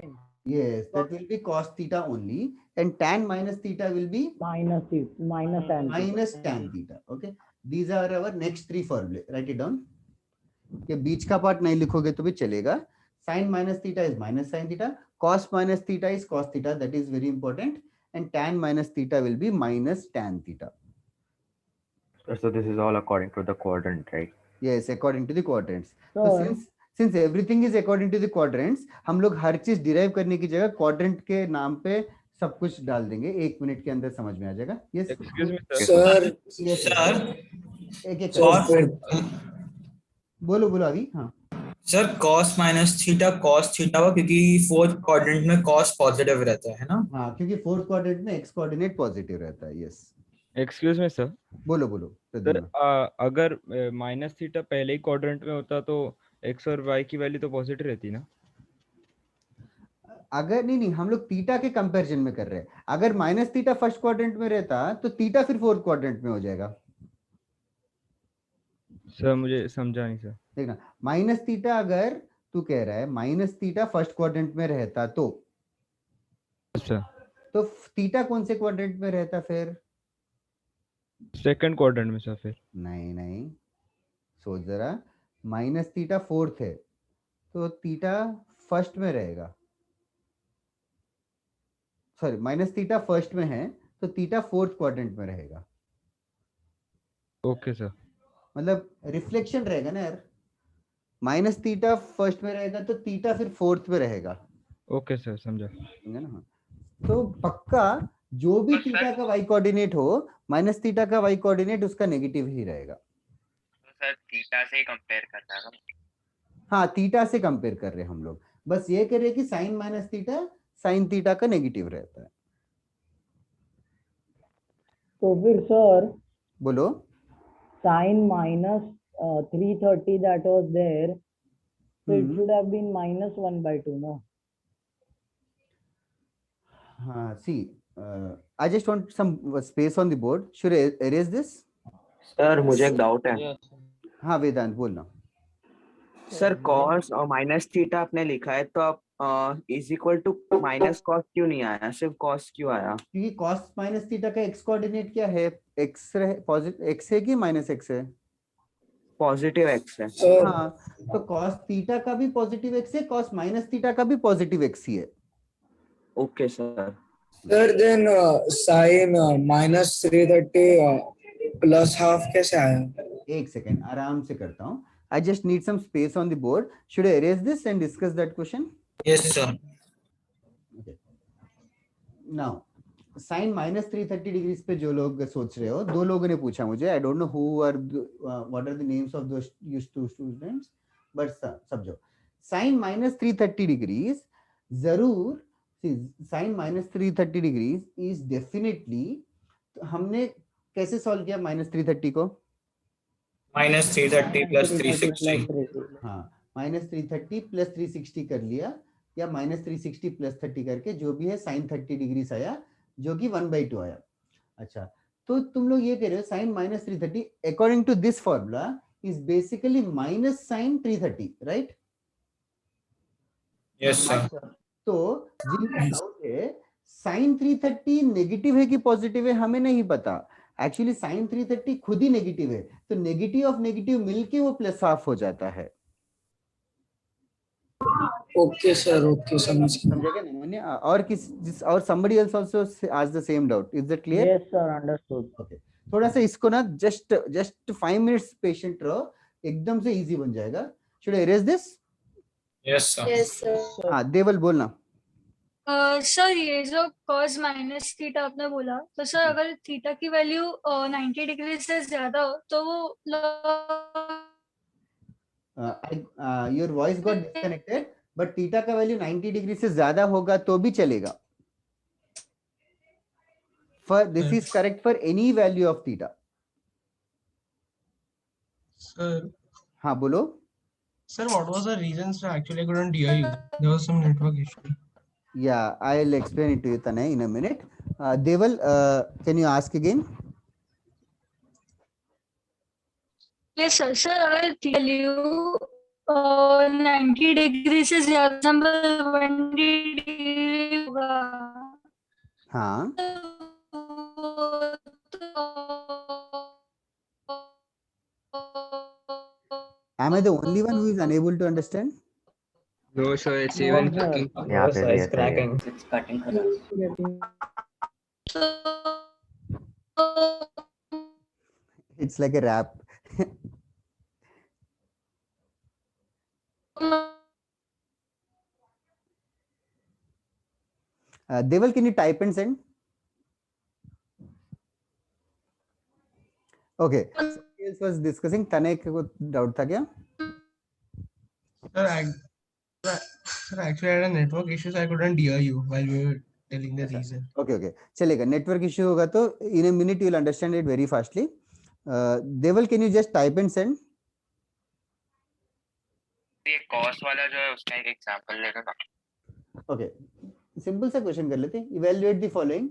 Speaker 2: Yes, that will be cos theta only, and tan minus theta will be
Speaker 10: minus
Speaker 2: tan theta. Okay, these are our next 3 formulae. Write it down. ये बीच का part नहीं लिखोगे तो भी चलेगा. Sin minus theta is minus sin theta. Cos minus theta is cos theta. That is very important. And tan minus theta will be minus tan theta.
Speaker 9: So this is all according to the quadrant, right?
Speaker 2: Yes, according to the quadrants. So since everything is according to the quadrants, हम लोग हर चीज derive करने की जगह quadrant के नाम पे सब कुछ डाल देंगे. 1 मिनट के अंदर समझ में आ जाएगा. Yes.
Speaker 11: Excuse me,
Speaker 8: sir.
Speaker 2: Yes,
Speaker 6: sir
Speaker 2: एक बोलो अभी. हाँ
Speaker 6: sir, cos minus theta cos theta हुआ क्योंकि फोर्थ क्वाड्रेंट में cos पॉजिटिव रहता है ना?
Speaker 2: हाँ, क्योंकि फोर्थ क्वाड्रेंट में x कोऑर्डिनेट पॉजिटिव रहता है. यस.
Speaker 11: Excuse me sir.
Speaker 2: बोलो.
Speaker 11: सर अगर माइनस थीटा पहले ही क्वाड्रेंट में होता तो x और y की वैल्यू तो पॉजिटिव रहती ना?
Speaker 2: अगर नहीं, हम लोग थीटा के कंपैरिजन में कर रहे हैं. अगर माइनस थीटा फर्स्ट क्वाड्रेंट में रहता तो थीटा फिर फोर्थ क्वाड्रेंट में हो जाएगा.
Speaker 11: सर मुझे समझा नहीं सर.
Speaker 2: देखना, माइनस थीटा अगर तू कह रहा है माइनस थीटा फर्स्ट क्वाड्रेंट में रहता तो
Speaker 11: अच्छा
Speaker 2: तो थीटा कौन से क्वाड्रेंट में रहता फिर?
Speaker 11: सेकंड क्वाड्रेंट में सर फिर।
Speaker 2: नहीं नहीं, सोच जरा, माइनस थीटा फोर्थ है तो थीटा फर्स्ट में रहेगा, सॉरी माइनस थीटा फर्स्ट में है तो थीटा फोर्थ क्वाड्रेंट में रहेगा।
Speaker 11: Okay sir.
Speaker 2: मतलब रिफ्लेक्शन रहेगा ना यार, माइनस थीटा फर्स्ट में रहेगा तो थीटा फिर फोर्थ में रहेगा।
Speaker 11: ओके सर समझा।
Speaker 2: समझा ना? तो पक्का जो भी थीटा का वाई कोऑर्डिनेट हो, माइनस थीटा का वाई कोऑर्डिनेट उसका नेगेटिव ही रहेगा।
Speaker 5: तो सर थीटा से कंपेयर करना है ना।
Speaker 2: हाँ थीटा से कंपेयर कर रहे हैं हम लोग, बस ये कह रहे हैं कि sine minus theta sine theta का नेगेटिव रहता है।
Speaker 10: तो फिर सर
Speaker 2: बोलो।
Speaker 10: sin minus 330 that was there, so it should have been minus 1/2, no?
Speaker 2: See, I just want some space on the board. Should I erase this?
Speaker 5: Sir मुझे एक doubt है।
Speaker 2: हाँ वेदांत बोलना।
Speaker 5: सर cos और माइनस थीटा आपने लिखा है तो आप is equal to minus cos क्यों नहीं आया, सिर्फ cos क्यों आया?
Speaker 2: क्योंकि cos माइनस थीटा का x कोऑर्डिनेट क्या है? x पॉजिटिव x है कि माइनस x है?
Speaker 5: पॉजिटिव x है।
Speaker 2: हाँ तो cos थीटा का भी पॉजिटिव x है, cos माइनस थीटा का भी पॉजिटिव x ही है।
Speaker 5: Okay sir.
Speaker 8: Sir then sine minus 330 plus half कैसे आया?
Speaker 2: एक सेकेंड आराम से करता हूँ। I just need some space on the board. Should I erase this and discuss that question?
Speaker 6: Yes, sir.
Speaker 2: Okay. Now, sin minus 330 degrees पे जो लोग सोच रहे हो, दो लोगों ने पूछा मुझे, I don't know who are what are the names of those used to students, but समझो sin minus 330 degrees जरूर, sin minus 330 degrees is definitely, हमने कैसे सॉल्व किया minus 330 को?
Speaker 6: Minus 330 plus 360.
Speaker 2: हाँ माइनस 330 प्लस 360 कर लिया, या माइनस 360 प्लस 30 करके जो भी है साइन 30 डिग्री आया, जो कि 1/2 आया। अच्छा तो तुम लोग ये कह रहे हो sine minus 330 according to this formula is basically minus sine 330, right?
Speaker 6: Yes, sir.
Speaker 2: तो जिनको डाउट है साइन 330 नेगेटिव है कि पॉजिटिव है हमें नहीं पता, एक्चुअली साइन 330 खुद ही नेगेटिव है, तो नेगेटिव ऑफ नेगेटिव मिलके वो प्लस हाफ हो जाता है।
Speaker 8: ओके सर, ओके समझ
Speaker 2: समझा क्या नमोनिया? और और somebody else also asked the same doubt, is that clear?
Speaker 10: Yes sir, understood.
Speaker 2: Okay. थोड़ा सा इसको ना just 5 minutes patient रहो, एकदम से easy बन जाएगा। Should I erase this?
Speaker 6: Yes, sir.
Speaker 16: Yes, sir.
Speaker 2: हाँ देवल बोलना।
Speaker 16: सर ये जो cos माइनस थीटा आपने बोला, तो सर अगर थीटा की वैल्यू 90 डिग्री से ज्यादा हो तो वो
Speaker 2: Your voice got disconnected, but theta का वैल्यू 90 डिग्री से ज्यादा होगा तो भी चलेगा। This is correct for any value of theta.
Speaker 13: Sir.
Speaker 2: हाँ बोलो।
Speaker 13: Sir, what was the reason? Sir, actually I couldn't hear you. There was some network issue.
Speaker 2: Yeah, I'll explain it to you, Tanay, in a minute. Deval, can you ask again?
Speaker 16: Yes, sir. Sir, अगर value 90 degree से ज्यादा 120 degree होगा,
Speaker 2: हाँ Am I the only one who is unable to understand?
Speaker 11: No, sir, it's even clicking.
Speaker 9: यहाँ पे भी ऐसा ही है।
Speaker 5: It's cutting.
Speaker 2: It's like a rap. Deval, can you type and send? Okay. Somebody else was discussing. Tanay को doubt था क्या?
Speaker 13: Sir, actually I had a network issue, so I couldn't hear you while we were telling the reason.
Speaker 2: Okay, okay. चलेगा. Network issue होगा तो in a minute you will understand it very fastly. Deval, can you just type and send?
Speaker 5: ये cos वाला जो है उसका एक example लेना ना।
Speaker 2: Okay. सिंपल सा क्वेश्चन कर लेते हैं। Evaluate the following.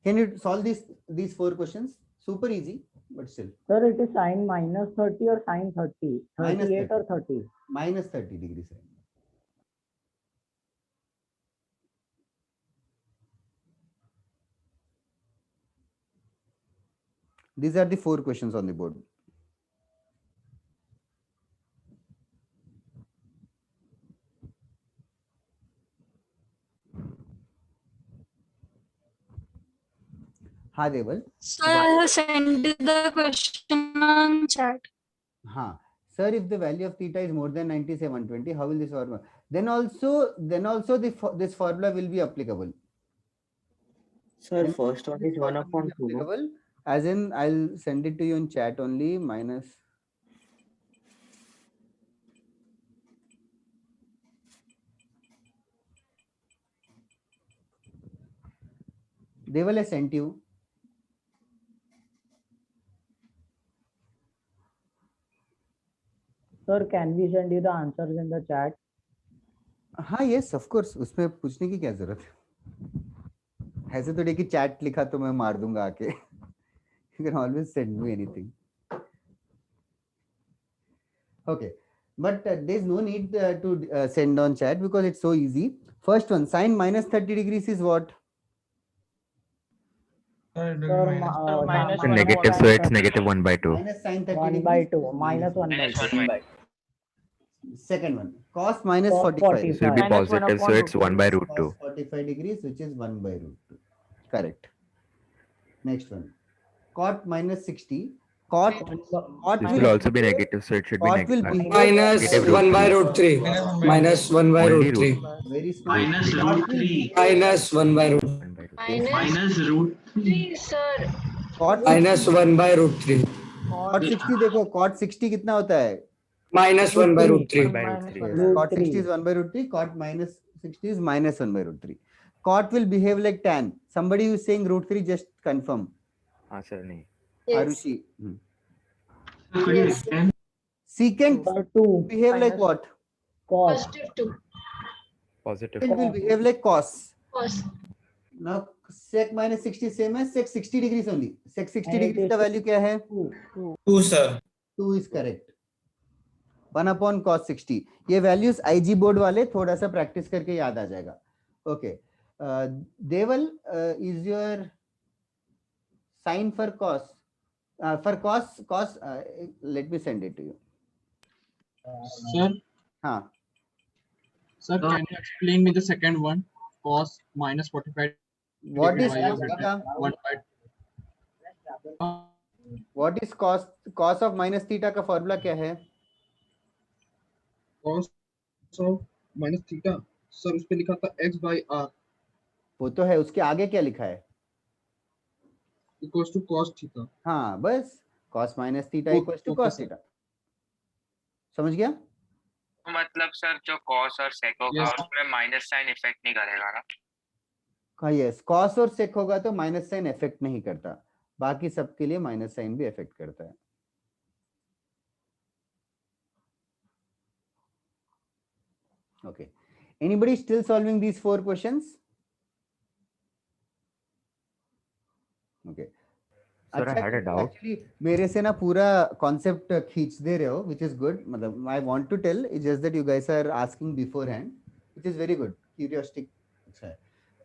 Speaker 2: Can you solve these 4 questions? Super easy, but still.
Speaker 10: Sir, it is sine minus 30 or sine 30?
Speaker 2: Minus
Speaker 10: 38 or
Speaker 2: 30.
Speaker 10: 30?
Speaker 2: Minus 30 degrees. These are the 4 questions on the board. हाँ देवल.
Speaker 16: Sir, I have sent you the question on chat.
Speaker 2: हाँ. Sir, if the value of theta is more than 90, say 120, how will this formula? Then also this formula will be applicable.
Speaker 5: Sir,
Speaker 2: Then
Speaker 5: first one
Speaker 2: this
Speaker 5: is 1
Speaker 2: formula will
Speaker 5: upon
Speaker 2: be
Speaker 5: 2. no?
Speaker 2: applicable, as in I'll send it to you in chat only, minus. Deval, I sent you.
Speaker 10: Sir, can we send you the answers in the chat?
Speaker 2: हाँ yes of course, उसमें पूछने की क्या जरूरत है. ऐसे तो देखिए चैट लिखा तो मैं मार दूंगा आके. You can always send me anything. Okay, but there's no need to send on chat because it's so easy. First one, sine minus 30 degrees is what?
Speaker 12: minus
Speaker 9: So negative, so it's negative 1 by 2.
Speaker 2: Minus sine 30
Speaker 10: 1
Speaker 2: degrees.
Speaker 10: by 2, minus 1 by 2.
Speaker 2: Second one, cos minus
Speaker 10: Cos
Speaker 2: 45.
Speaker 9: This will be
Speaker 12: Minus 1
Speaker 9: positive, so
Speaker 12: upon
Speaker 9: it's 1 by root 2.
Speaker 2: Cos 45 degrees, which is 1 by root 2. Correct. Next one, cot minus 60. Cot
Speaker 9: This will also be negative, so it should be
Speaker 2: cot will
Speaker 9: negative.
Speaker 2: be
Speaker 8: Minus
Speaker 9: Negative root
Speaker 8: 1 by
Speaker 9: three.
Speaker 8: root 3. Minus 1 by
Speaker 9: Only
Speaker 8: root 3.
Speaker 2: very small.
Speaker 14: Minus
Speaker 2: Cot
Speaker 14: root
Speaker 2: will
Speaker 14: 3.
Speaker 2: be-
Speaker 8: Minus 1 by root.
Speaker 9: 1 by root 2.
Speaker 14: Minus root
Speaker 3: 3, sir.
Speaker 2: Cot
Speaker 8: Minus 1 by root 3.
Speaker 2: cot 60 देखो, cot 60 कितना होता है?
Speaker 8: Minus 1 by root 3.
Speaker 9: 1 by root 3.
Speaker 10: Root
Speaker 2: Cot 60 is
Speaker 10: 3.
Speaker 2: 1 by root 3. Cot minus 60 is minus 1 by root 3. Cot will behave like tan. Somebody who is saying root 3, just confirm.
Speaker 9: हाँ sir नहीं.
Speaker 3: Yes.
Speaker 2: Arushi.
Speaker 14: Could you explain?
Speaker 2: Secant
Speaker 10: Sir, 2.
Speaker 2: behave like what?
Speaker 10: Cos.
Speaker 3: Positive 2.
Speaker 9: Positive.
Speaker 2: Secant will behave like cos.
Speaker 3: Cos.
Speaker 2: Now sec minus 60 same as sec 60 degrees only. Sec 60
Speaker 10: And it
Speaker 2: degrees
Speaker 10: is
Speaker 2: का value क्या है?
Speaker 6: 2 sir.
Speaker 2: 2 is correct. 1 upon cos 60. ये values IG board वाले थोड़ा सा practice करके याद आ जाएगा. Okay. Deval, is your sign for cos? For cos, let me send it to you.
Speaker 15: Sir,
Speaker 2: हाँ.
Speaker 15: sir, can you explain me the second one? Cos minus 45.
Speaker 2: What is
Speaker 15: divided
Speaker 2: cos
Speaker 15: by
Speaker 2: theta?
Speaker 15: 1 by
Speaker 2: What is cos of minus theta का formula क्या है?
Speaker 15: cos of minus theta. Sir उस पे लिखा था x by r
Speaker 2: वो तो है, उसके आगे क्या लिखा है?
Speaker 15: equals to cos theta.
Speaker 2: हाँ बस, cos minus theta equals to
Speaker 15: Okay,
Speaker 2: cos
Speaker 15: sir.
Speaker 2: theta. समझ गया?
Speaker 17: मतलब सर जो cos और sec होगा
Speaker 15: Yes.
Speaker 17: उसमें माइनस साइन इफेक्ट नहीं करेगा ना.
Speaker 2: हाँ यस, cos और sec होगा तो माइनस साइन इफेक्ट नहीं करता, बाकी सबके लिए माइनस साइन भी इफेक्ट करता है. Okay. Anybody still solving these 4 questions? Okay.
Speaker 9: Sir, I had a doubt.
Speaker 2: Actually, मेरे से ना पूरा concept खींच दे रहे हो, which is good. मतलब I want to tell, it's just that you guys are asking beforehand, which is very good. Curiosity अच्छा है.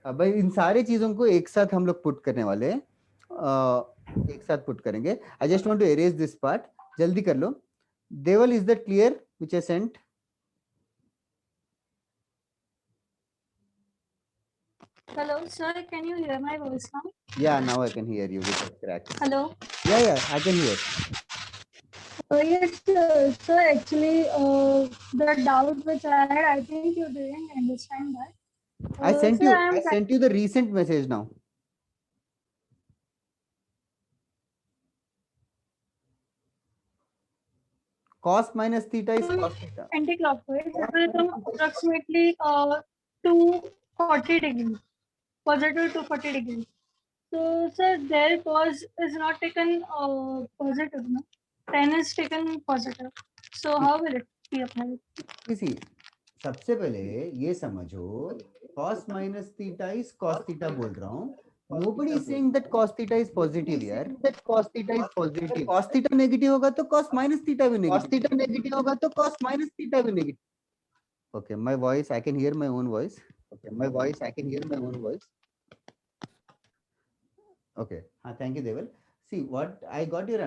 Speaker 2: अब इन सारे चीजों को एक साथ हम लोग पुट करने वाले हैं, एक साथ पुट करेंगे. I just want to erase this part. जल्दी कर लो. Deval, is that clear? Which I sent?
Speaker 16: Hello, sir. Can you hear my voice now?
Speaker 2: Yeah, now I can hear you with a crack.
Speaker 16: Hello.
Speaker 2: Yeah, I can hear.
Speaker 16: Yes, sir. Actually, the doubt which I had, I think you didn't understand that.
Speaker 2: I sent
Speaker 16: sir,
Speaker 2: you.
Speaker 16: I'm
Speaker 2: I sent you the recent message now. Cos minus theta is cos theta.
Speaker 16: Anti-clockwise. It will come approximately 240 degrees, positive 240 degrees. So, sir, their cos is not taken positive, no? 10 is taken positive. So, how will it be applied?
Speaker 2: See, सबसे पहले ये समझो cos minus theta is cos theta बोल रहा हूँ, Nobody is saying that cos theta is positive यार. That cos theta is positive. Cos theta negative होगा तो cos minus theta भी negative. Cos theta negative होगा तो cos minus theta भी negative. Okay, my voice, I can hear my own voice. Okay, thank you, Deval. See, what I got your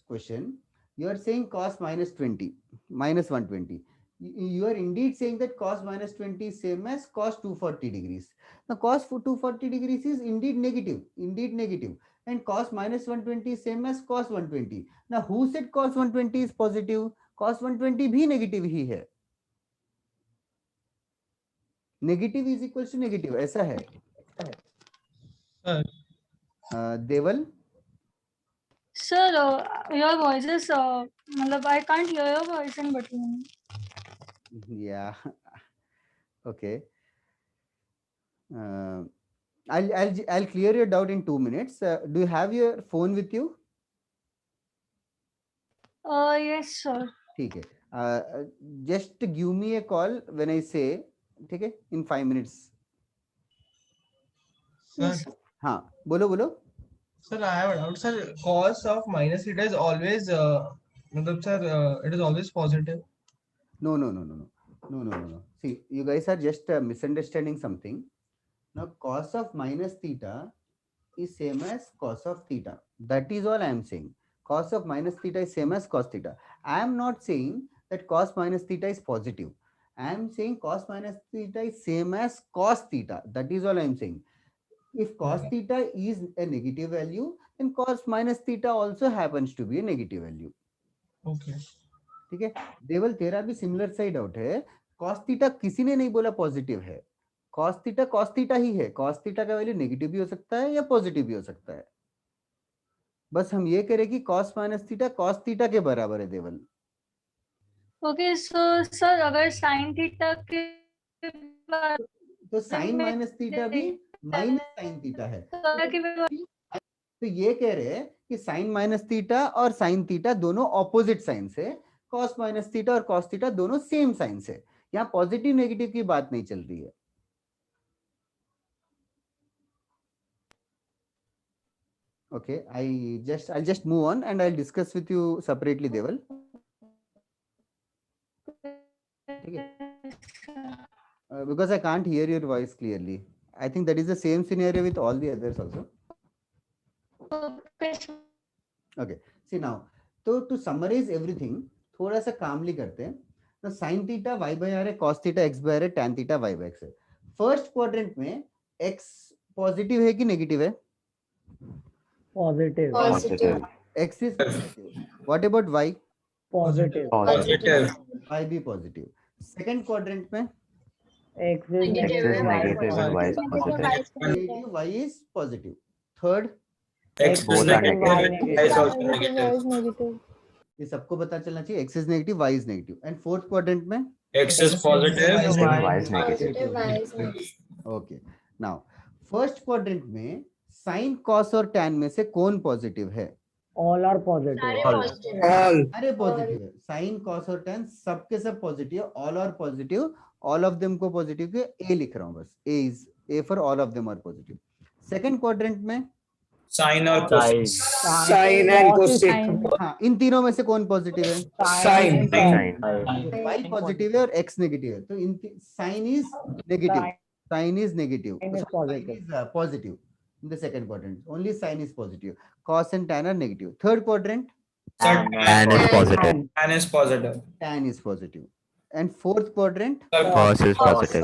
Speaker 2: question. You are saying cos minus 20, minus 120. You are indeed saying that cos minus 20 is same as cos 240 degrees. Now, cos 240 degrees is indeed negative, and cos minus 120 is same as cos 120. Now, who said cos 120 is positive? Cos 120 भी negative ही है. Negative is equals to negative, ऐसा है. Deval?
Speaker 16: Sir, your voice is, I can't hear your voice in between.
Speaker 2: Yeah. Okay. I'll clear your doubt in 2 minutes. Do you have your phone with you?
Speaker 16: Yes, sir.
Speaker 2: ठीक है. Just give me a call when I say, ठीक है, in 5 minutes.
Speaker 13: Sir,
Speaker 2: हाँ, बोलो.
Speaker 13: sir, I have a doubt. Sir, cos of minus theta is always, sir, it is always positive.
Speaker 2: No. See, you guys are just misunderstanding something. Now, cos of minus theta is same as cos of theta. That is all I am saying. Cos of minus theta is same as cos theta. I am not saying that cos minus theta is positive. I am saying cos minus theta is same as cos theta. That is all I am saying. If cos theta is a negative value, then cos minus theta also happens to be a negative value.
Speaker 13: Okay.
Speaker 2: ठीक है. देवल, तेरा भी similar सा ही doubt है. cos theta किसी ने नहीं बोला पॉजिटिव है. cos थीटा ही है. cos थीटा का वैल्यू नेगेटिव भी हो सकता है या पॉजिटिव भी हो सकता है. बस हम ये करें कि cos minus theta cos theta के बराबर है. देवल,
Speaker 16: ओके, सो सर अगर sin थीटा के
Speaker 2: तो sin माइनस थीटा भी माइनस sin थीटा है. तो ये कह रहे हैं कि sin माइनस थीटा और sin थीटा दोनों ऑपोजिट साइन है. cos माइनस थीटा और cos थीटा दोनों सेम साइन है. यहाँ पॉजिटिव नेगेटिव की बात नहीं चल रही है. Okay, I'll just move on and I'll discuss with you separately, Deval. Okay. Because I can't hear your voice clearly. I think that is the same scenario with all the others also. Okay. See now, so to summarize everything, थोड़ा सा कामली करते हैं. तो sin theta y by r है, cos theta x by r है, tan theta y by x है. First quadrant में x positive है कि नेगेटिव है?
Speaker 10: Positive.
Speaker 2: X is positive. What about y?
Speaker 10: Positive.
Speaker 2: Y भी positive. Second quadrant में
Speaker 10: X is negative and Y is
Speaker 2: negative, y is positive. Third,
Speaker 6: X is negative, Y is also negative.
Speaker 2: ये सबको पता चलना चाहिए. X is negative, y is negative. And fourth quadrant में
Speaker 6: X is positive,
Speaker 9: Y is negative.
Speaker 2: Okay. Now, first quadrant में sin, cos और tan में से कौन पॉजिटिव है?
Speaker 10: all are positive.
Speaker 2: अरे पॉजिटिव है. sin, cos और tan सबके सब पॉजिटिव है. all are positive. all of them को पॉजिटिव के a लिख रहा हूँ बस. A for all of them are positive. Second quadrant में
Speaker 6: sin और cos.
Speaker 8: Sin and cosec.
Speaker 2: हाँ, इन तीनों में से कौन पॉजिटिव है?
Speaker 8: Sin.
Speaker 2: y पॉजिटिव है और x नेगेटिव है. तो इन sin is negative. Sin is negative.
Speaker 10: Sin is positive.
Speaker 2: Sin is positive. In the second quadrant, only sin is positive. Cos and tan are negative. Third quadrant,
Speaker 6: Tan
Speaker 9: is positive.
Speaker 6: Tan is positive.
Speaker 2: tan is positive. And fourth quadrant,
Speaker 9: Cos is positive.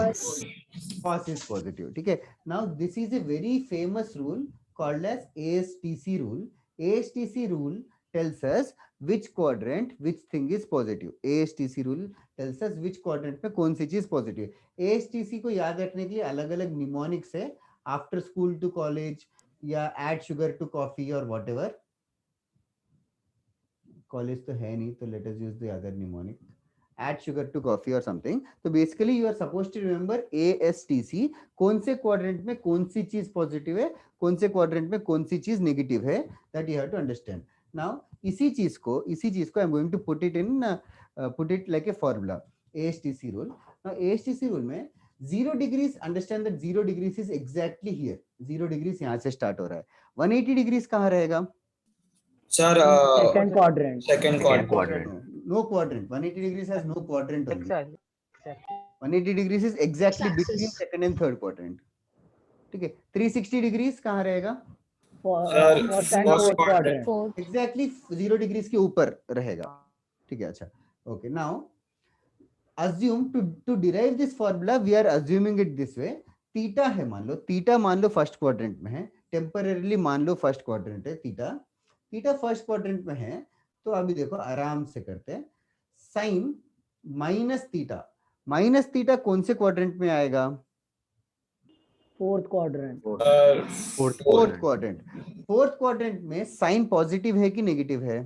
Speaker 2: cos is positive. Okay. Now this is a very famous rule called as ASTC rule. ASTC rule tells us which quadrant which thing is positive. ASTC rule tells us which quadrant में कौन सी चीज positive. ASTC को याद रखने के लिए अलग-अलग mnemonics है. After school to college या add sugar to coffee or whatever. College तो है नहीं, तो let us use the other mnemonic. Add sugar to coffee or something. So basically you are supposed to remember ASTC. कौन से quadrant में कौन सी चीज positive है, कौन से quadrant में कौन सी चीज negative है, that you have to understand. Now इसी चीज को I am going to put it like a formula. ASTC rule. Now ASTC rule में 0 degrees, understand that 0 degrees is exactly here. 0 degrees यहाँ से start हो रहा है. 180 degrees कहाँ रहेगा?
Speaker 6: Sir,
Speaker 10: Second quadrant.
Speaker 6: second quadrant.
Speaker 2: No quadrant. 180 degrees has no quadrant only. 180 degrees is exactly between second and third quadrant. ठीक है. 360 degrees कहाँ रहेगा?
Speaker 10: First and fourth quadrant.
Speaker 2: Exactly 0 degrees के ऊपर रहेगा. ठीक है. अच्छा. Okay. Now assume to derive this formula we are assuming it this way. Theta है मान लो, थीटा मान लो फर्स्ट क्वाड्रेंट में है, टेम्परेरीली मान लो फर्स्ट क्वाड्रेंट है थीटा, थीटा फर्स्ट क्वाड्रेंट में है. तो अभी देखो आराम से करते हैं. साइन माइनस थीटा कौन से क्वाड्रेंट में आएगा?
Speaker 10: Fourth quadrant.
Speaker 2: फोर्थ क्वाड्रेंट में साइन पॉजिटिव है कि नेगेटिव है?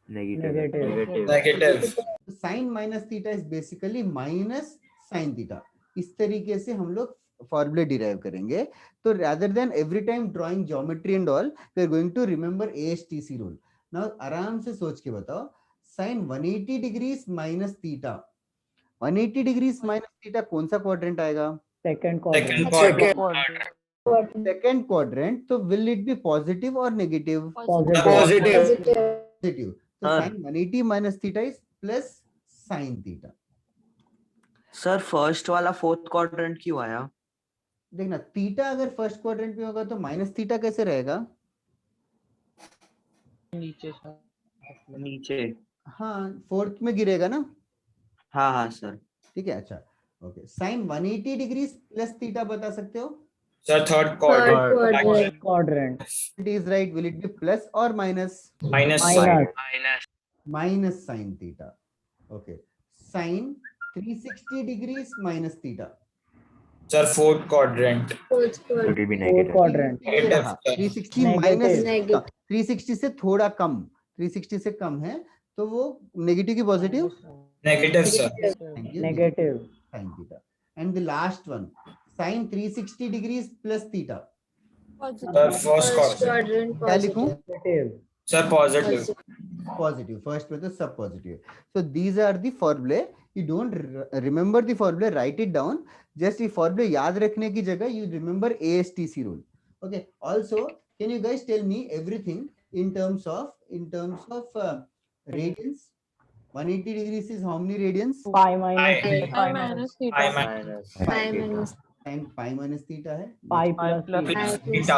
Speaker 6: Negative.
Speaker 2: Sine minus theta is basically minus sine theta. इस तरीके से हम लोग फॉर्मूले डिराइव करेंगे. तो rather than every time drawing geometry and all, we are going to remember ASTC rule. Now आराम से सोच के बताओ, sine 180 degrees minus theta, 180 degrees minus theta कौन सा क्वाड्रेंट आएगा?
Speaker 10: Second quadrant.
Speaker 2: Second quadrant. तो will it be positive or negative?
Speaker 10: Positive.
Speaker 2: Positive. तो sine 180 minus theta is plus sine theta.
Speaker 5: Sir first वाला फोर्थ क्वाड्रेंट क्यों आया?
Speaker 2: देखना, theta अगर फर्स्ट क्वाड्रेंट में होगा तो माइनस थीटा कैसे रहेगा?
Speaker 5: नीचे.
Speaker 2: हाँ, फोर्थ में गिरेगा ना.
Speaker 5: हाँ सर.
Speaker 2: ठीक है. अच्छा. Okay. Sine 180 degrees plus theta बता सकते हो?
Speaker 6: Sir, third quadrant.
Speaker 10: Quadrant.
Speaker 2: It is right. Will it be plus or minus?
Speaker 6: Minus.
Speaker 2: Minus sin theta. Okay. Sin 360 degrees minus theta.
Speaker 6: Sir, fourth quadrant.
Speaker 9: It will be
Speaker 10: Fourth
Speaker 9: negative.
Speaker 10: quadrant.
Speaker 6: Negative.
Speaker 2: 360 minus 360 से थोड़ा कम, 360 से कम है तो वो negative की positive?
Speaker 6: Negative, sir.
Speaker 2: Thank you.
Speaker 10: Negative.
Speaker 2: Sin theta. And the last one, sin 360 degrees plus theta.
Speaker 6: Sir, first quadrant.
Speaker 2: क्या लिखूं?
Speaker 10: Negative.
Speaker 6: Sir, positive.
Speaker 2: Positive. First में तो सब positive. So these are the formulae. You don't remember the formula, write it down. Just ये formula याद रखने की जगह you remember ASTC rule. Okay. Also, can you guys tell me everything in terms of radians? 180 degrees is how many radians?
Speaker 10: Pi minus
Speaker 12: Pi minus theta.
Speaker 3: Pi minus
Speaker 2: Sin pi minus theta है.
Speaker 10: pi plus
Speaker 6: Theta.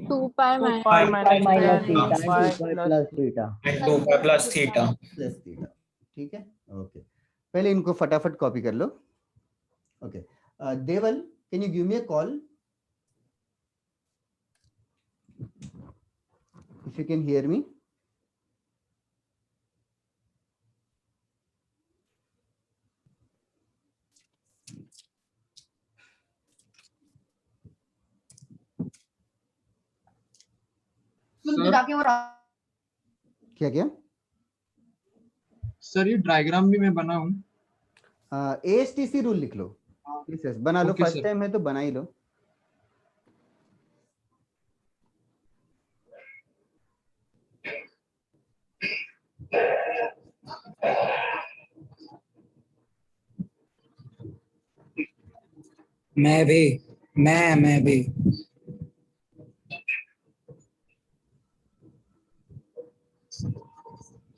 Speaker 12: 2 pi minus
Speaker 10: pi minus theta and 2 pi plus theta.
Speaker 6: And 2 pi plus theta.
Speaker 2: Plus theta. ठीक है. Okay. पहले इनको फटाफट copy कर लो. Okay. Deval, can you give me a call? If you can hear me. क्या क्या?
Speaker 15: Sir ये diagram भी मैं बनाऊं?
Speaker 2: ASTC रूल लिख लो. Yes, बना लो. फर्स्ट टाइम है तो बना ही लो.
Speaker 8: मैं भी.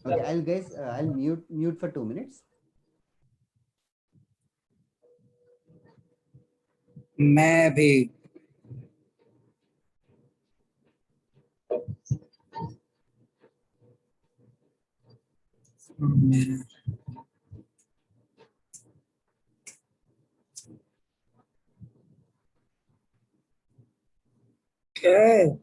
Speaker 2: Okay, I'll mute for 2 minutes.
Speaker 8: मैं भी. Okay.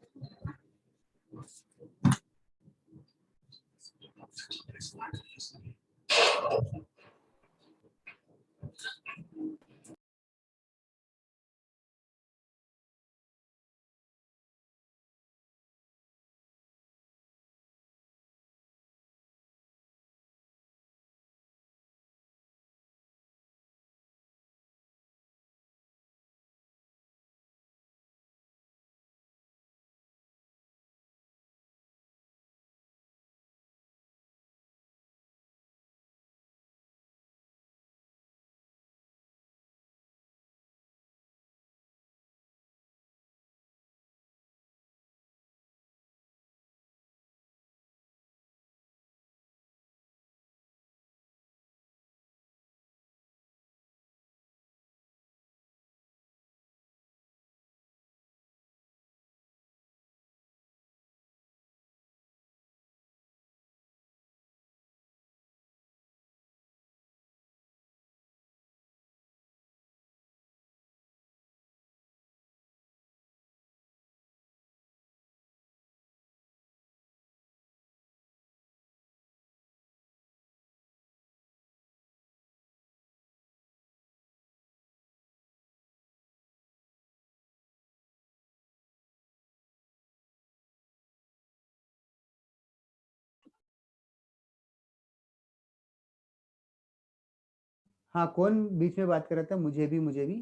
Speaker 2: हाँ, कौन बीच में बात कर रहा था? मुझे भी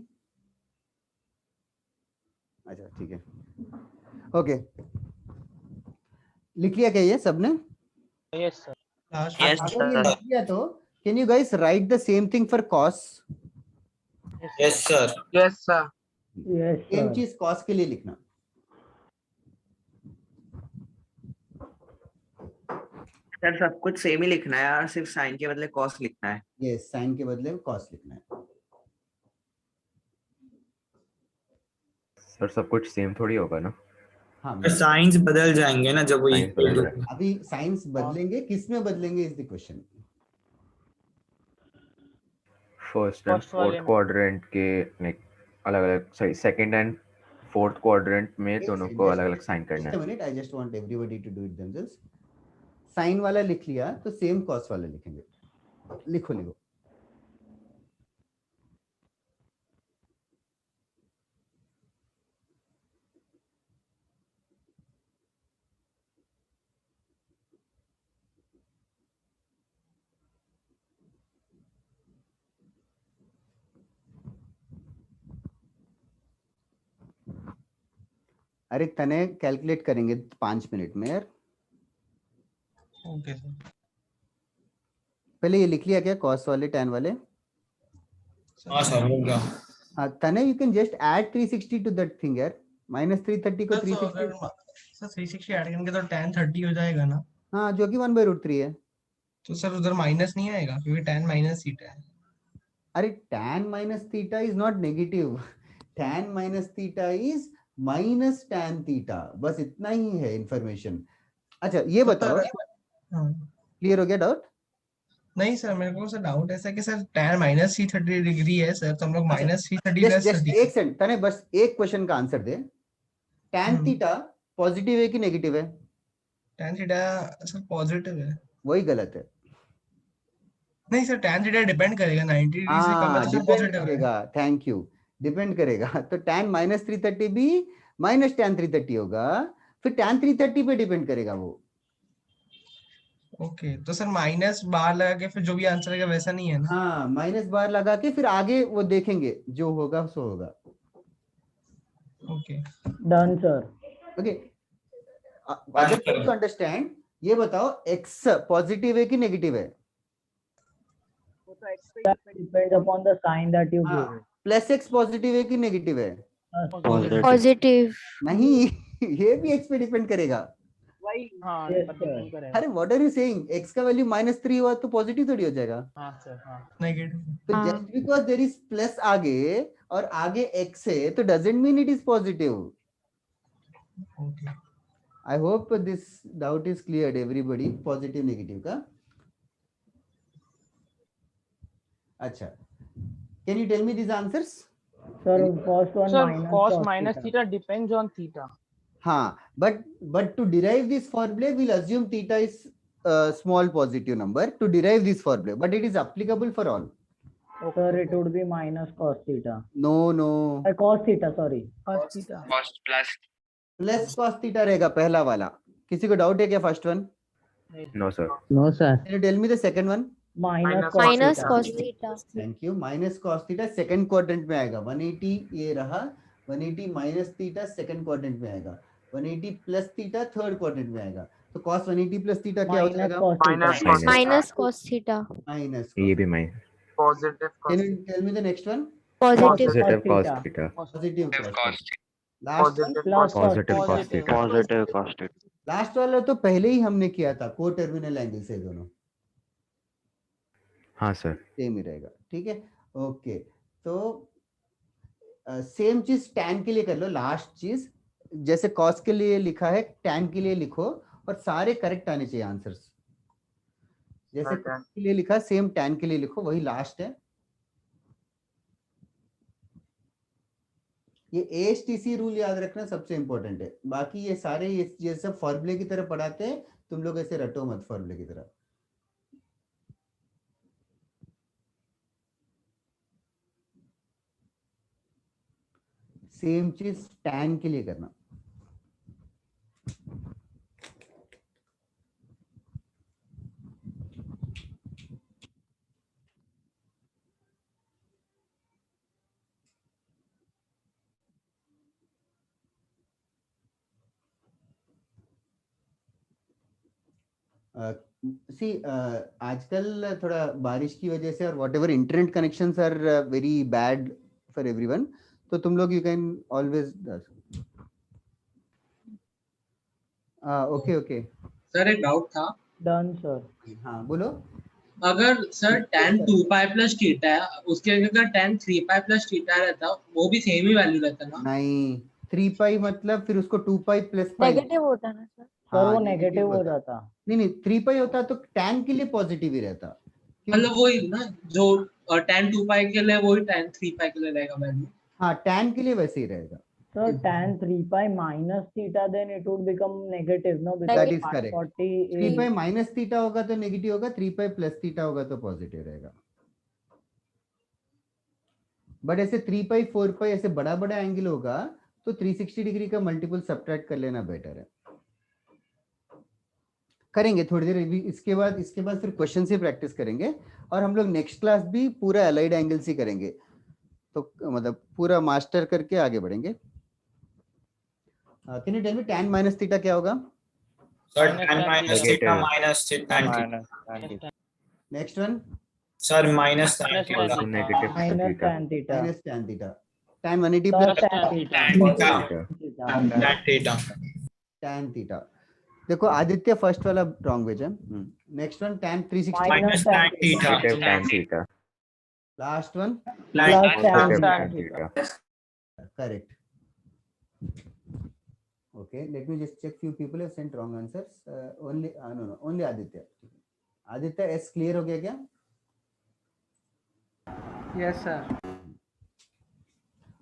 Speaker 2: अच्छा ठीक है, ओके। लिख लिया क्या ये सबने?
Speaker 13: Yes, sir.
Speaker 2: अगर ये लिख लिया तो can you guys right the same thing for cos?
Speaker 6: Yes, sir.
Speaker 10: Yes,
Speaker 2: same
Speaker 10: sir.
Speaker 2: चीज कॉस के लिए लिखना।
Speaker 5: सर सब कुछ सेम ही लिखना है यार, सिर्फ साइन के बदले कॉस लिखना है।
Speaker 2: यस, साइन के बदले कॉस लिखना है।
Speaker 9: सर सब कुछ सेम थोड़ी होगा ना?
Speaker 2: हाँ,
Speaker 6: साइंस बदल जाएंगे ना जब वो
Speaker 9: साइंस
Speaker 6: equal
Speaker 9: बदल
Speaker 6: to-
Speaker 9: जाएगा।
Speaker 2: अभी साइंस बदलेंगे, किस में बदलेंगे is the question.
Speaker 9: First and
Speaker 13: First वाले
Speaker 9: फोर्थ
Speaker 13: में।
Speaker 9: क्वाड्रेंट के लाइक अलग अलग, sorry second and fourth quadrant में दोनों को अलग अलग साइन करना
Speaker 2: जस्ट अ
Speaker 9: है।
Speaker 2: Minute, I just want everybody to do it themselves. Sine वाला लिख लिया तो सेम कॉस वाला लिखेंगे। लिखो लिखो। अरे तने कैलकुलेट करेंगे 5 मिनट में यार।
Speaker 13: Okay, sir.
Speaker 2: पहले ये लिख लिया क्या कॉस वाले tan वाले?
Speaker 6: हाँ सर हो गया।
Speaker 2: हाँ, तने you can just add 360 to that thing यार। -330 को
Speaker 13: Sir, so
Speaker 2: 360,
Speaker 13: अगर सर 360 ऐड करेंगे तो tan 30 हो जाएगा ना?
Speaker 2: हाँ, जो कि 1/√3 है।
Speaker 13: तो सर उधर माइनस नहीं आएगा क्योंकि tan माइनस थीटा है।
Speaker 2: अरे tan minus theta is not negative. tan minus theta is minus tan theta. बस इतना ही है इंफॉर्मेशन। अच्छा ये बताओ, क्लियर हो गया डाउट?
Speaker 13: नहीं सर, मेरे को सर डाउट ऐसा है कि सर tan माइनस 330 डिग्री है सर, तो हम लोग माइनस 330 प्लस
Speaker 2: जस्ट एक सेकंड, तने बस एक क्वेश्चन का आंसर दे। tan थीटा पॉजिटिव है कि नेगेटिव है?
Speaker 13: tan थीटा सर पॉजिटिव है।
Speaker 2: वही गलत है।
Speaker 13: नहीं सर, tan थीटा डिपेंड करेगा, 90 डिग्री से कम है तो सर
Speaker 2: डिपेंड
Speaker 13: पॉजिटिव है।
Speaker 2: करेगा, थैंक यू। डिपेंड करेगा तो tan -330 भी माइनस tan 330 होगा, फिर tan 330 पे डिपेंड करेगा वो।
Speaker 13: ओके, तो सर माइनस बार लगा के फिर जो भी आंसर आएगा वैसा नहीं है ना?
Speaker 2: हाँ, माइनस बार लगा के फिर आगे वो देखेंगे, जो होगा सो होगा।
Speaker 13: Okay,
Speaker 10: Done, sir.
Speaker 2: Okay, other to understand, ये बताओ x पॉजिटिव है कि नेगेटिव है?
Speaker 10: That depends upon the sign that you give it.
Speaker 2: Plus x positive है कि नेगेटिव है?
Speaker 7: पॉजिटिव।
Speaker 2: नहीं, ये भी x पे डिपेंड करेगा।
Speaker 13: वही हाँ
Speaker 10: Yes,
Speaker 13: डिपेंड
Speaker 10: sir.
Speaker 13: करेगा।
Speaker 2: अरे what are you saying, x का वैल्यू -3 हुआ तो पॉजिटिव थोड़ी हो जाएगा।
Speaker 13: हाँ सर, हाँ नेगेटिव।
Speaker 2: तो just because there is plus आगे और आगे x है तो doesn't mean it is positive.
Speaker 13: Okay,
Speaker 2: I hope this doubt is cleared everybody, positive negative का। अच्छा, can you tell me this answers?
Speaker 10: Sir, first one
Speaker 13: sir
Speaker 10: minus
Speaker 13: cos
Speaker 10: cos
Speaker 13: माइनस
Speaker 10: theta.
Speaker 13: Theta depends on theta.
Speaker 2: हाँ, but to derive this formula we'll assume theta is a small positive number to derive this formula, but it is applicable for all.
Speaker 10: Sir, it would be minus cos theta.
Speaker 2: No,
Speaker 10: Cos theta, sorry.
Speaker 13: cos theta
Speaker 17: cos plus
Speaker 2: plus cos theta रहेगा पहला वाला। किसी को doubt है क्या first one?
Speaker 9: No sir.
Speaker 10: No, sir.
Speaker 2: Can you tell me the second one?
Speaker 10: Minus cos
Speaker 7: माइनस
Speaker 10: theta.
Speaker 7: Cos theta.
Speaker 2: Thank you. Minus cos theta second quadrant में आएगा। 180 ये रहा, 180 माइनस थीटा सेकंड क्वाड्रेंट में आएगा, 180 प्लस थीटा थर्ड क्वाड्रेंट में आएगा। तो cos 180 प्लस थीटा क्या हो
Speaker 10: Minus
Speaker 2: जाएगा?
Speaker 10: cos theta.
Speaker 7: Minus cos theta.
Speaker 2: Minus.
Speaker 9: ये भी minus
Speaker 2: Can you tell me the next one?
Speaker 7: Positive.
Speaker 9: Positive cos
Speaker 10: theta.
Speaker 9: Theta.
Speaker 2: Positive
Speaker 17: cos
Speaker 2: cos। Last
Speaker 10: Plus cos
Speaker 9: positive cos theta.
Speaker 5: Positive cos theta.
Speaker 2: Last वाला तो पहले ही हमने किया था, को terminal angle से दोनों
Speaker 9: हाँ सर।
Speaker 2: सेम ही रहेगा। ठीक है, ओके। तो सेम चीज tan के लिए कर लो। लास्ट चीज जैसे cos के लिए लिखा है tan के लिए लिखो, और सारे करेक्ट आने चाहिए आंसर्स। जैसे cos के लिए लिखा सेम tan के लिए लिखो, वही लास्ट है। ये ASTC रूल याद रखना सबसे इंपॉर्टेंट है। बाकी ये सारे ये सब फॉर्मूले की तरह पढ़ाते हैं, तुम लोग ऐसे रटो मत फॉर्मूले की तरह। सेम चीज tan के लिए करना। सी आजकल थोड़ा बारिश की वजह से और whatever internet connections are very bad for everyone, तो तुम लोग you can always okay okay
Speaker 4: sir एक डाउट था।
Speaker 10: Done sir.
Speaker 2: हाँ बोलो।
Speaker 4: अगर sir tan 2 pi plus theta है, उसके अगर tan 3 पाई प्लस थीटा रहता, वो भी सेम ही वैल्यू रहता ना?
Speaker 2: नहीं 3 पाई मतलब फिर उसको 2 पाई प्लस पाई
Speaker 7: नेगेटिव होता है ना सर?
Speaker 10: सर वो नेगेटिव हो जाता।
Speaker 2: नहीं 3 पाई होता तो tan के लिए पॉजिटिव ही रहता।
Speaker 4: मतलब वही ना, जो tan 2 पाई के लिए वही tan 3 पाई के लिए रहेगा वैल्यू।
Speaker 2: हाँ tan के लिए वैसे ही रहेगा।
Speaker 10: So tan 3 pi minus theta, then it would become negative, no? Because
Speaker 2: That is correct.
Speaker 10: 40
Speaker 2: 3
Speaker 10: is
Speaker 2: pi minus theta होगा तो नेगेटिव होगा, 3 पाई प्लस थीटा होगा तो पॉजिटिव रहेगा। बट ऐसे 3 पाई 4 पाई ऐसे बड़ा बड़ा एंगल होगा तो 360 डिग्री का मल्टीपल सब्ट्रैक्ट कर लेना बेटर है। करेंगे थोड़ी देर भी, इसके बाद फिर क्वेश्चन से प्रैक्टिस करेंगे और हम लोग नेक्स्ट क्लास भी पूरा अलाइड एंगल्स ही करेंगे, तो मतलब पूरा मास्टर करके आगे बढ़ेंगे। Can you tell me tan minus theta क्या होगा?
Speaker 6: Sir, tan minus theta minus tan theta.
Speaker 2: Next one
Speaker 6: Sir, minus tan theta.
Speaker 9: Also negative
Speaker 10: minus
Speaker 9: theta.
Speaker 10: tan theta.
Speaker 2: Minus tan theta, tan 180
Speaker 10: Plus
Speaker 2: plus
Speaker 10: tan theta.
Speaker 6: Tan theta.
Speaker 2: tan theta. देखो Aditya first वाला wrong veg है। Next one tan 360
Speaker 6: Minus tan theta.
Speaker 9: Negative tan theta.
Speaker 2: Last one
Speaker 9: Positive tan theta.
Speaker 2: correct. Okay, let me just check few people have sent wrong answers. Only Aditya. Aditya, S clear हो गया क्या?
Speaker 15: Yes, sir.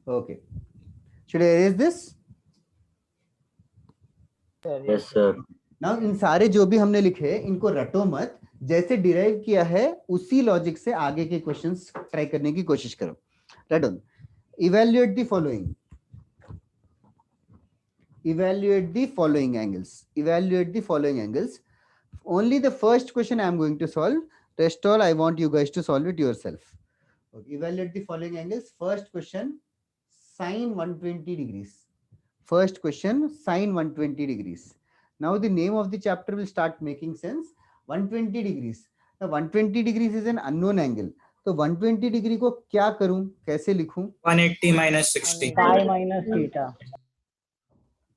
Speaker 2: Okay. Should I erase this?
Speaker 9: Yes, sir.
Speaker 2: Now इन सारे जो भी हमने लिखे इनको रटो मत, जैसे डिराइव किया है उसी लॉजिक से आगे के क्वेश्चंस ट्राई करने की कोशिश करो। Right on. Evaluate the following. Evaluate the following angles. Evaluate the following angles. Only the first question I am going to solve. Rest all I want you guys to solve it yourself. Okay. Evaluate the following angles. First question, sine 120 degrees. First question, sine 120 degrees. Now the name of the chapter will start making sense. 120 degrees. Now 120 degrees is an unknown angle. तो 120 degree को क्या करूं, कैसे लिखूं?
Speaker 6: 180 minus 60.
Speaker 10: Pi minus theta.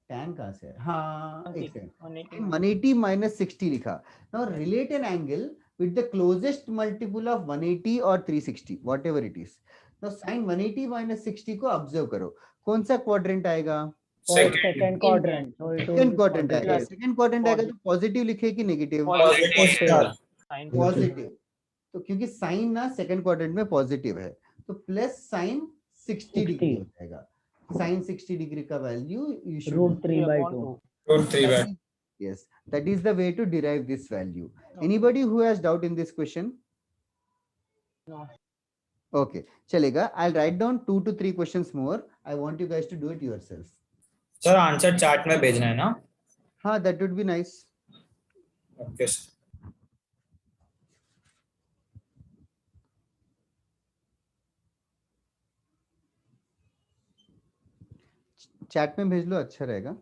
Speaker 2: tan कहां से है? हाँ एक सेकंड, 180 minus 60 लिखा। Now relate an angle with the closest multiple of 180 or 360, whatever it is. Now sin 180 minus 60 को ऑब्जर्व करो, कौन सा क्वाड्रेंट आएगा?
Speaker 10: Second quadrant. So it
Speaker 2: second
Speaker 10: will
Speaker 2: quadrant आएगा। सेकंड क्वाड्रेंट आएगा तो पॉजिटिव लिखे कि नेगेटिव? पॉजिटिव। तो क्योंकि साइन ना सेकंड क्वाड्रेंट में पॉजिटिव है तो प्लस साइन 60 डिग्री हो जाएगा। साइन 60 डिग्री का value you should
Speaker 10: √3/2.
Speaker 6: √3/2.
Speaker 2: Yes, that is the way to derive this value. Anybody who has doubt in this question?
Speaker 15: No.
Speaker 2: Okay, चलेगा। I'll write down 2 to 3 questions more. I want you guys to do it yourself.
Speaker 6: Sir, answer chart में भेजना है ना?
Speaker 2: हाँ, that would be nice.
Speaker 6: Okay, sir.
Speaker 2: Chat में भेज लो, अच्छा रहेगा।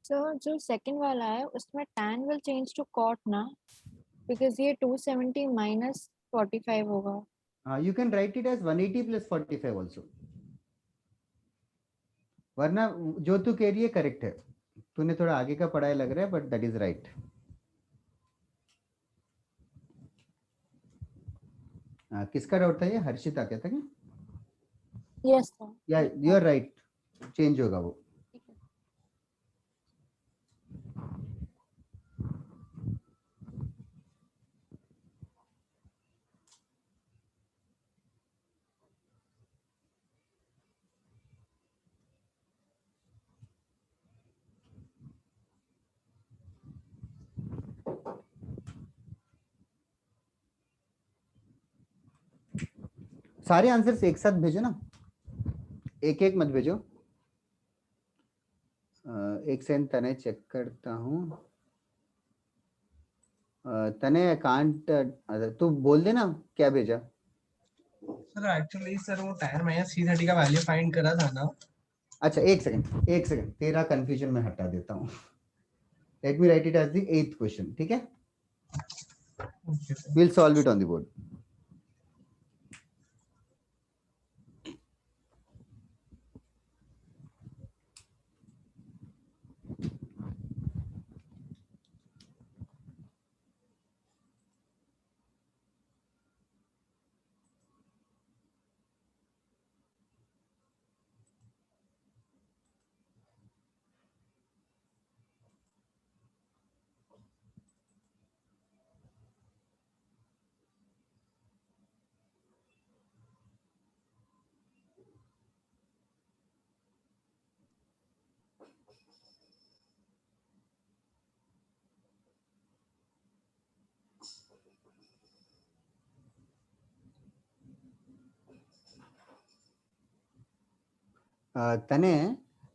Speaker 7: सर जो सेकंड वाला है उसमें tan will change to cot ना, because ये 270 minus 45 होगा।
Speaker 2: You can write it as 180 plus 45 also. वरना जो तू कह रही है करेक्ट है, तूने थोड़ा आगे का पढ़ाई लग रहा है, बट दैट इज राइट। किसका डाउट था ये? हर्षिता क्या था क्या?
Speaker 7: Yes sir.
Speaker 2: या यू आर राइट, चेंज होगा वो। सारे आंसर्स एक साथ भेजो ना, एक एक मत भेजो। एक सेकंड तने चेक करता हूँ। तने कांट, तू बोल देना क्या भेजा।
Speaker 13: सर एक्चुअली सर वो tan माइनस C30 का वैल्यू फाइंड करा था ना।
Speaker 2: अच्छा एक सेकंड तेरा कंफ्यूजन मैं हटा देता हूँ। Let me write it as the 8th question, ठीक है? Will solve it on the board. तने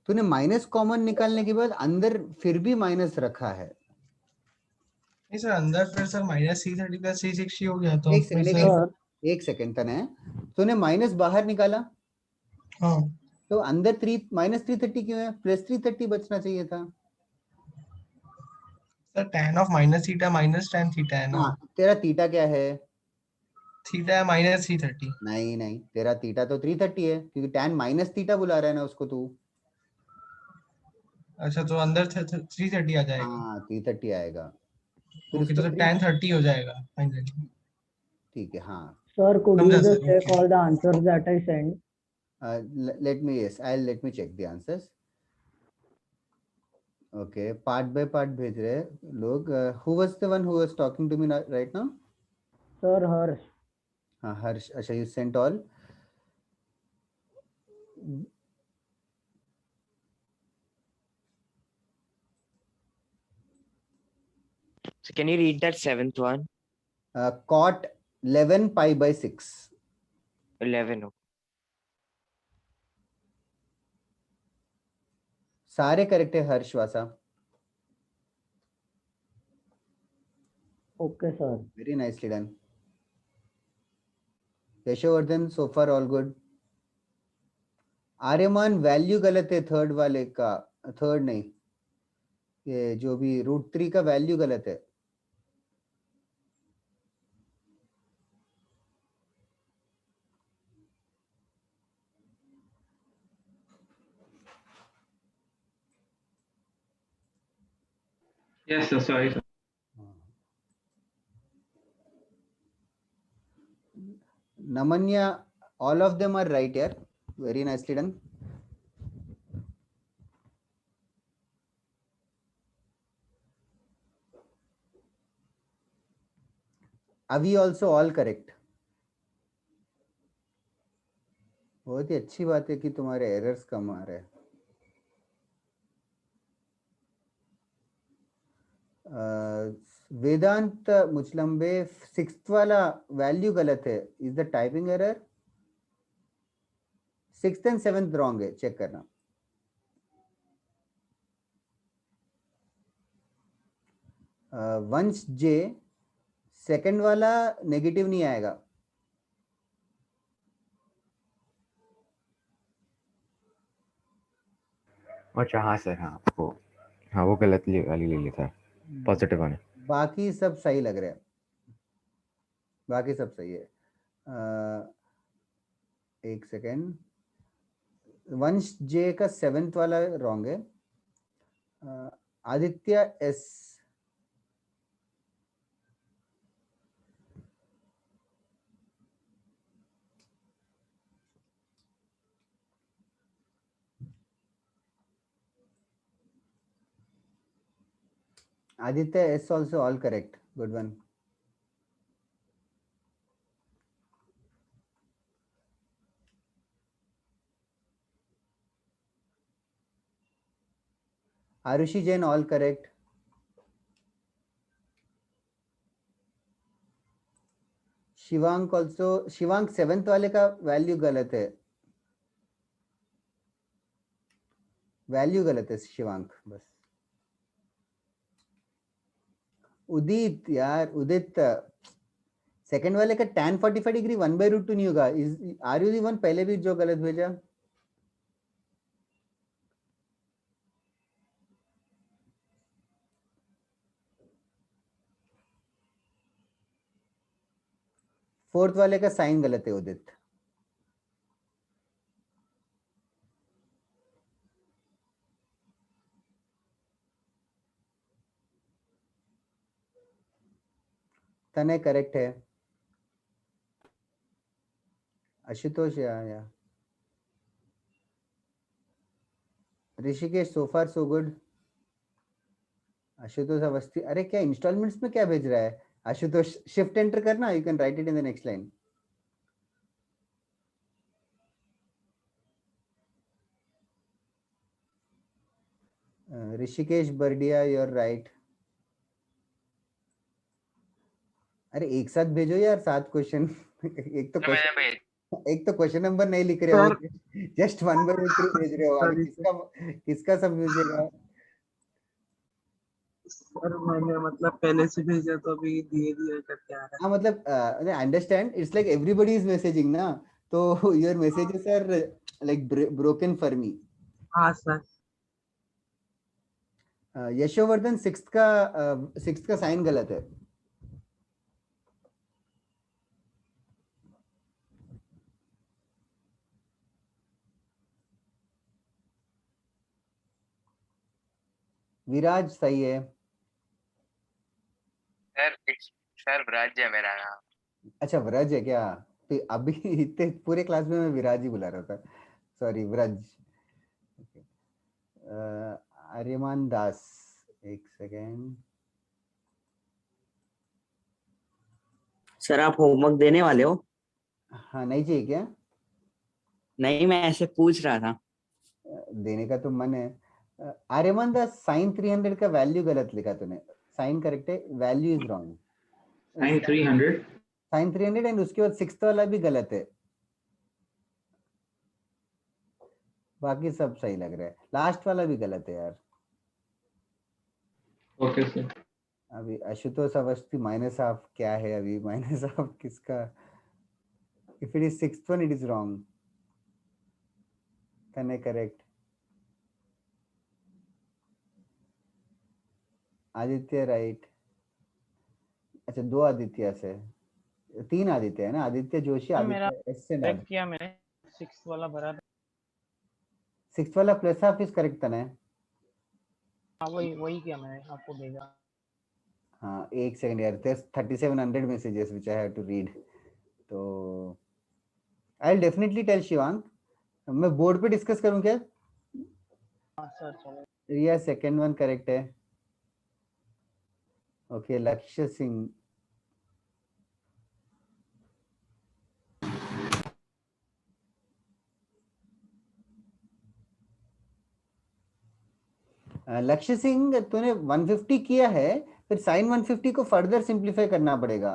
Speaker 2: तूने माइनस कॉमन निकालने के बाद अंदर फिर भी माइनस रखा है।
Speaker 13: नहीं सर, अंदर फिर sir minus C30 plus C60 हो गया तो
Speaker 2: एक
Speaker 13: फिर
Speaker 2: सेकंड
Speaker 13: सर
Speaker 2: एक सेकंड तने तूने माइनस बाहर निकाला।
Speaker 13: हाँ
Speaker 2: तो अंदर माइनस 330 क्यों है? प्लस 330 बचना चाहिए था।
Speaker 13: Sir tan of minus theta minus tan theta है ना।
Speaker 2: हाँ तेरा थीटा क्या है?
Speaker 13: थीटा है माइनस C30।
Speaker 2: नहीं तेरा थीटा तो 330 है, क्योंकि tan माइनस थीटा बुला रहा है ना उसको तू।
Speaker 13: अच्छा तो अंदर 330 आ जाएगा।
Speaker 2: हाँ 330 आएगा, फिर
Speaker 13: ओके
Speaker 2: उसको
Speaker 13: तो सर tan 30 हो जाएगा फाइनली।
Speaker 2: ठीक है। हाँ
Speaker 10: Sir, could you
Speaker 13: समझा
Speaker 10: just
Speaker 13: sir,
Speaker 10: check
Speaker 13: okay.
Speaker 10: all the answers that I sent?
Speaker 2: let me check the answers. Okay, part by part भेज रहे हैं लोग। who was the one who was talking to me right now?
Speaker 10: Sir, Harsh.
Speaker 2: हाँ हर्ष। अच्छा you sent all.
Speaker 5: So can you read that 7th one?
Speaker 2: Cot 11 pi by 6.
Speaker 5: 11.
Speaker 2: सारे correct है हर्ष वासा।
Speaker 10: Okay, sir.
Speaker 2: Very nicely done. Yashovardhan so far all good. Aryaman value गलत है third वाले का। Third नहीं, ये जो भी √3 का वैल्यू गलत है।
Speaker 14: Yes, sir. Sorry, sir.
Speaker 2: Namanya, all of them are right here. Very nicely done. Avi also all correct. बहुत ही अच्छी बात है कि तुम्हारे एरर्स कम आ रहे हैं। वेदांत मुचलंबे 6th वाला वैल्यू गलत है। Is the typing error? 6th and 7th wrong है, चेक करना। वंश जे सेकंड वाला नेगेटिव नहीं आएगा।
Speaker 9: अच्छा हाँ सर, हाँ वो, हाँ वो गलत वाली ले लेता है, पॉजिटिव वाले।
Speaker 2: बाकी सब सही लग रहा है, बाकी सब सही है। एक सेकेंड, वंश जे का 7th वाला रॉन्ग है। Aditya S, Aditya S also all correct. Good one. Arushi Jain all correct. Shivank also, Shivank 7th वाले का वैल्यू गलत है, वैल्यू गलत है शिवांक बस। उदित यार, उदित सेकंड वाले का tan 45 डिग्री 1/√2 नहीं होगा। आर यू दी वन पहले भी जो गलत भेजा? फोर्थ वाले का साइन गलत है उदित। तने करेक्ट है। आशुतोष या Rishikesh so far so good. Ashutosh Awasthi, अरे क्या इंस्टॉलमेंट्स में क्या भेज रहा है आशुतोष? शिफ्ट एंटर करना, you can write it in the next line. Rishikesh Bardia, you are right. अरे एक साथ भेजो यार 7 क्वेश्चन। एक तो क्वेश्चन नंबर नहीं लिख रहे हो, जस्ट 1/√3 भेज रहे हो। अभी किसका सब भेजेगा?
Speaker 18: सर मैंने मतलब पहले से भेजा तो अभी धीरे धीरे करके आ रहा है।
Speaker 2: हाँ मतलब I understand, it's like everybody is messaging ना, तो your messages are like broken for me.
Speaker 18: हाँ सर।
Speaker 2: यशोवर्धन 6th का साइन गलत है। विराज सही है।
Speaker 17: सर व्रज है मेरा नाम।
Speaker 2: अच्छा व्रज है क्या? तो अभी इतने पूरे क्लास में मैं विराज ही बुला रहा था, सॉरी व्रज। आर्यमान दास, एक सेकेंड।
Speaker 5: सर आप होमवर्क देने वाले हो?
Speaker 2: हाँ नहीं चाहिए क्या?
Speaker 5: नहीं, मैं ऐसे पूछ रहा था।
Speaker 2: देने का तो मन है। आर्यमान दास, साइन 300 का वैल्यू गलत लिखा तूने। साइन करेक्ट है, value is wrong.
Speaker 14: Sin 300,
Speaker 2: sine 300 and उसके बाद 6th वाला भी गलत है, बाकी सब सही लग रहा है, लास्ट वाला भी गलत है यार।
Speaker 14: okay sir.
Speaker 2: अभी आशुतोष अवस्थी माइनस हाफ क्या है अभी? माइनस हाफ किसका? If it is 6th one, it is wrong. Can I correct? Aditya right. अच्छा 2 आदित्य से 3 आदित्य है ना, आदित्य जोशी,
Speaker 15: मेरा
Speaker 2: आदित्य एस से
Speaker 15: चेक किया मैंने, 6th वाला भरा था।
Speaker 2: 6th वाला प्लस हाफ इज करेक्ट था ना?
Speaker 15: हाँ वही किया मैंने, आपको भेजा।
Speaker 2: हाँ एक सेकंड यार, 3700 messages which I have to read, तो I'll definitely tell शिवांग। मैं बोर्ड पे डिस्कस करूं क्या?
Speaker 15: हाँ सर चलो।
Speaker 2: रिया सेकंड वन करेक्ट है। ओके लक्ष्य सिंह, लक्ष्य सिंह तूने 150 किया है, फिर साइन 150 को फर्दर सिंप्लीफाई करना पड़ेगा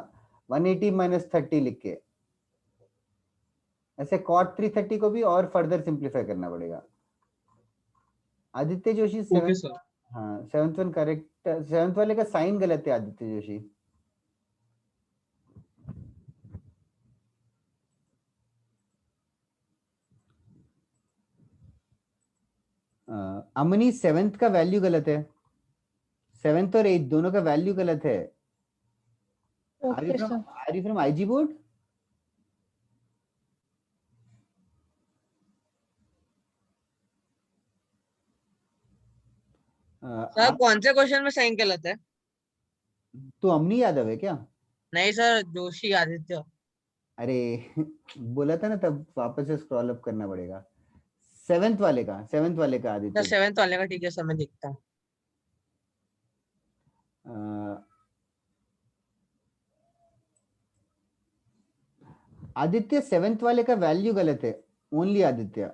Speaker 2: 180 - 30 लिख के। ऐसे cot 330 को भी और फर्दर सिंप्लीफाई करना पड़ेगा। Aditya Joshi
Speaker 15: okay sir.
Speaker 2: हाँ 7th वन करेक्ट। 7th वाले का साइन गलत है आदित्य जोशी। अमनी 7th का वैल्यू गलत है, 7th और 8th दोनों का वैल्यू गलत है।
Speaker 12: Okay sir.
Speaker 2: Are you from IG board?
Speaker 19: Sir कौन से क्वेश्चन में साइन गलत है?
Speaker 2: तो अमनी यादव है क्या?
Speaker 19: नहीं सर, जोशी आदित्य।
Speaker 2: अरे बोला था ना, तब वापस से स्क्रॉल अप करना पड़ेगा। 7th वाले का, 7th वाले का आदित्य।
Speaker 19: 7th वाले का ठीक है सर, मैं देखता हूँ।
Speaker 2: आदित्य 7th वाले का वैल्यू गलत है, ओनली आदित्य।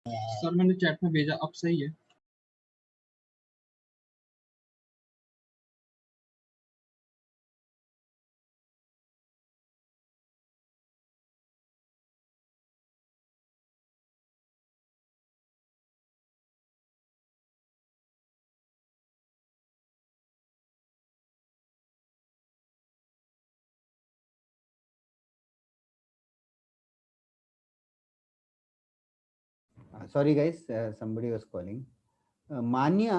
Speaker 15: सर मैंने चैट में भेजा, अब सही है।
Speaker 2: Sorry guys, somebody was calling. मान्या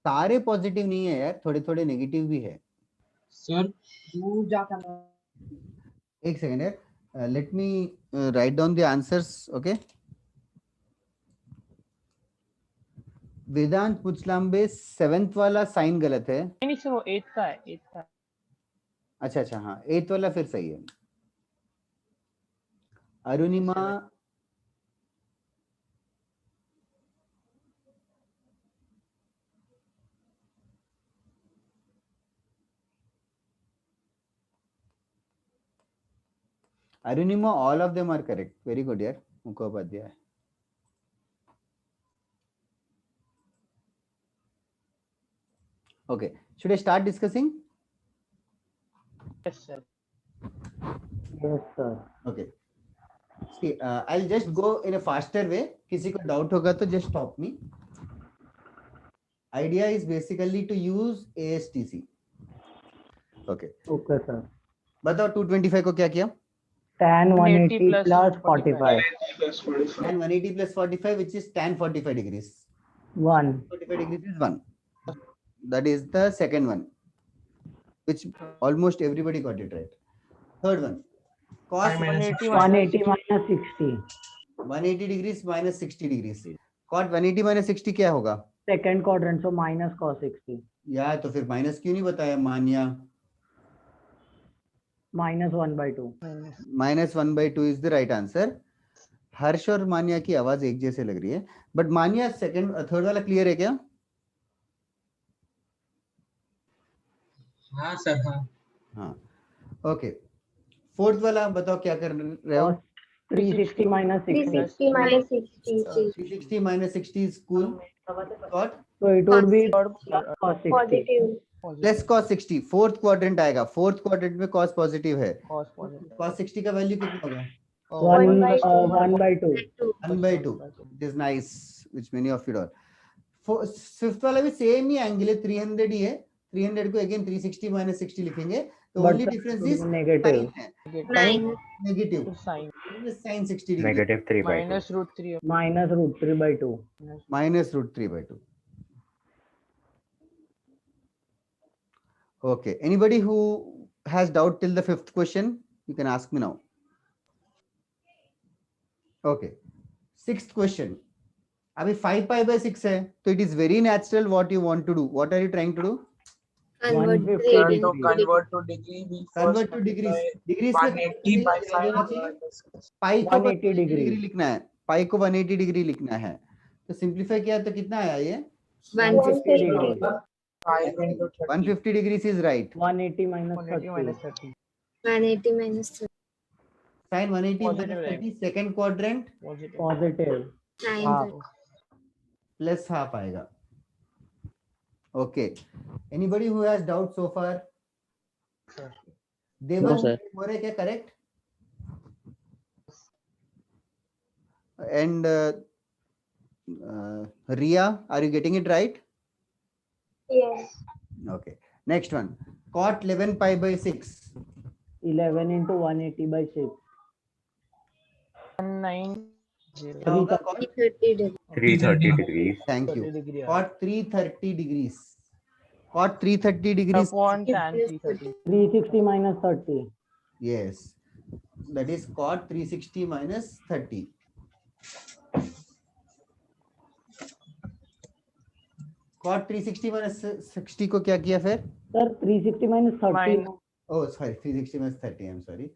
Speaker 2: सारे पॉजिटिव नहीं है यार, थोड़े थोड़े नेगेटिव भी है
Speaker 15: सर
Speaker 2: एक सेकंड यार, let me write down the answers. Okay, Vedant Puchlambe 7th वाला साइन गलत है.
Speaker 20: नहीं सर वो 8 का है, 8 का।
Speaker 2: अच्छा अच्छा, हाँ 8th वाला फिर सही है. Arunima Arunima, all of them are correct. Very good, yaar. Mukhopadhyay. Okay, should I start discussing?
Speaker 20: Yes sir.
Speaker 10: Yes sir.
Speaker 2: Okay. See, I'll just go in a faster way. किसी को doubt होगा तो just stop me. Idea is basically to use ASTC. Okay.
Speaker 10: Okay sir.
Speaker 2: बताओ 225 को क्या किया?
Speaker 10: Tan 180 plus 45.
Speaker 2: Tan 180 plus 45, which is tan 45 degrees.
Speaker 10: 1.
Speaker 2: 45 degrees is 1. That is the second one, which almost everybody got it right. Third one, cos
Speaker 10: 180 minus 60.
Speaker 2: 180 degrees minus 60 degrees. Cot 180 minus 60 क्या होगा?
Speaker 10: Second quadrant, so minus cos 60.
Speaker 2: यार तो फिर minus क्यों नहीं बताया मान्या?
Speaker 10: Minus 1 by 2.
Speaker 2: Minus 1 by 2 is the right answer. हर्ष और मान्या की आवाज एक जैसे लग रही है, बट मान्या सेकंड थर्ड वाला क्लियर है क्या?
Speaker 4: हाँ सर, हाँ
Speaker 2: हाँ ओके. फोर्थ वाला बताओ क्या कर रहे हो?
Speaker 10: 360 minus 60.
Speaker 16: 360 minus 60.
Speaker 2: 360 minus 60 is cool. Got?
Speaker 10: So it would be cos 60.
Speaker 16: Positive.
Speaker 2: Plus cos 60. Fourth quadrant आएगा. फोर्थ क्वाड्रेंट में cos पॉजिटिव है. cos 60 का वैल्यू कितना होगा?
Speaker 10: 1 by 2.
Speaker 2: 1 by 2. It is nice, which many of you know. Fifth वाला भी same ही angle है, 300 ही है. 300 को अगेन 360 minus 60 लिखेंगे. तो only difference is
Speaker 10: negative.
Speaker 2: Negative.
Speaker 20: Sin.
Speaker 2: Sin 60 degree.
Speaker 9: Negative 3 by 2.
Speaker 20: Minus root 3.
Speaker 10: Minus root 3 by 2.
Speaker 2: Minus root 3 by 2. Okay. Anybody who has doubt till the fifth question, you can ask me now. Okay. Sixth question. अभी 5 pi by 6 है, तो it is very natural what you want to do. What are you trying to do?
Speaker 19: Convert to degree.
Speaker 2: Convert to degrees. Degrees
Speaker 19: 180 by 5.
Speaker 2: पाई को
Speaker 10: 180
Speaker 2: degree लिखना है. पाई को 180 degree लिखना है. तो सिंप्लीफाई किया तो कितना आया ये?
Speaker 10: 150 degree.
Speaker 2: 150 degrees is right.
Speaker 10: 180 minus 30.
Speaker 16: 180 minus 30.
Speaker 2: Sin 180 minus 30, second quadrant
Speaker 10: Positive.
Speaker 16: Half.
Speaker 2: plus half आएगा. Okay. Anybody who has doubt so far? Devan, हो रहा है क्या correct? And Ria, are you getting it right?
Speaker 16: Yes.
Speaker 2: Okay. Next one. Cot 11 pi by 6.
Speaker 10: 11 into 180 by 6.
Speaker 16: 330 degrees.
Speaker 9: 330 degrees.
Speaker 2: Thank you. Cot 330 degrees. Cot 330 degrees.
Speaker 20: Upon tan 330.
Speaker 10: 360 minus 30.
Speaker 2: Yes. That is cot 360 minus 30. Cot 360 minus 60 को क्या किया फिर?
Speaker 10: Sir, 360 minus 30.
Speaker 2: Oh, sorry, 360 minus 30. I'm sorry.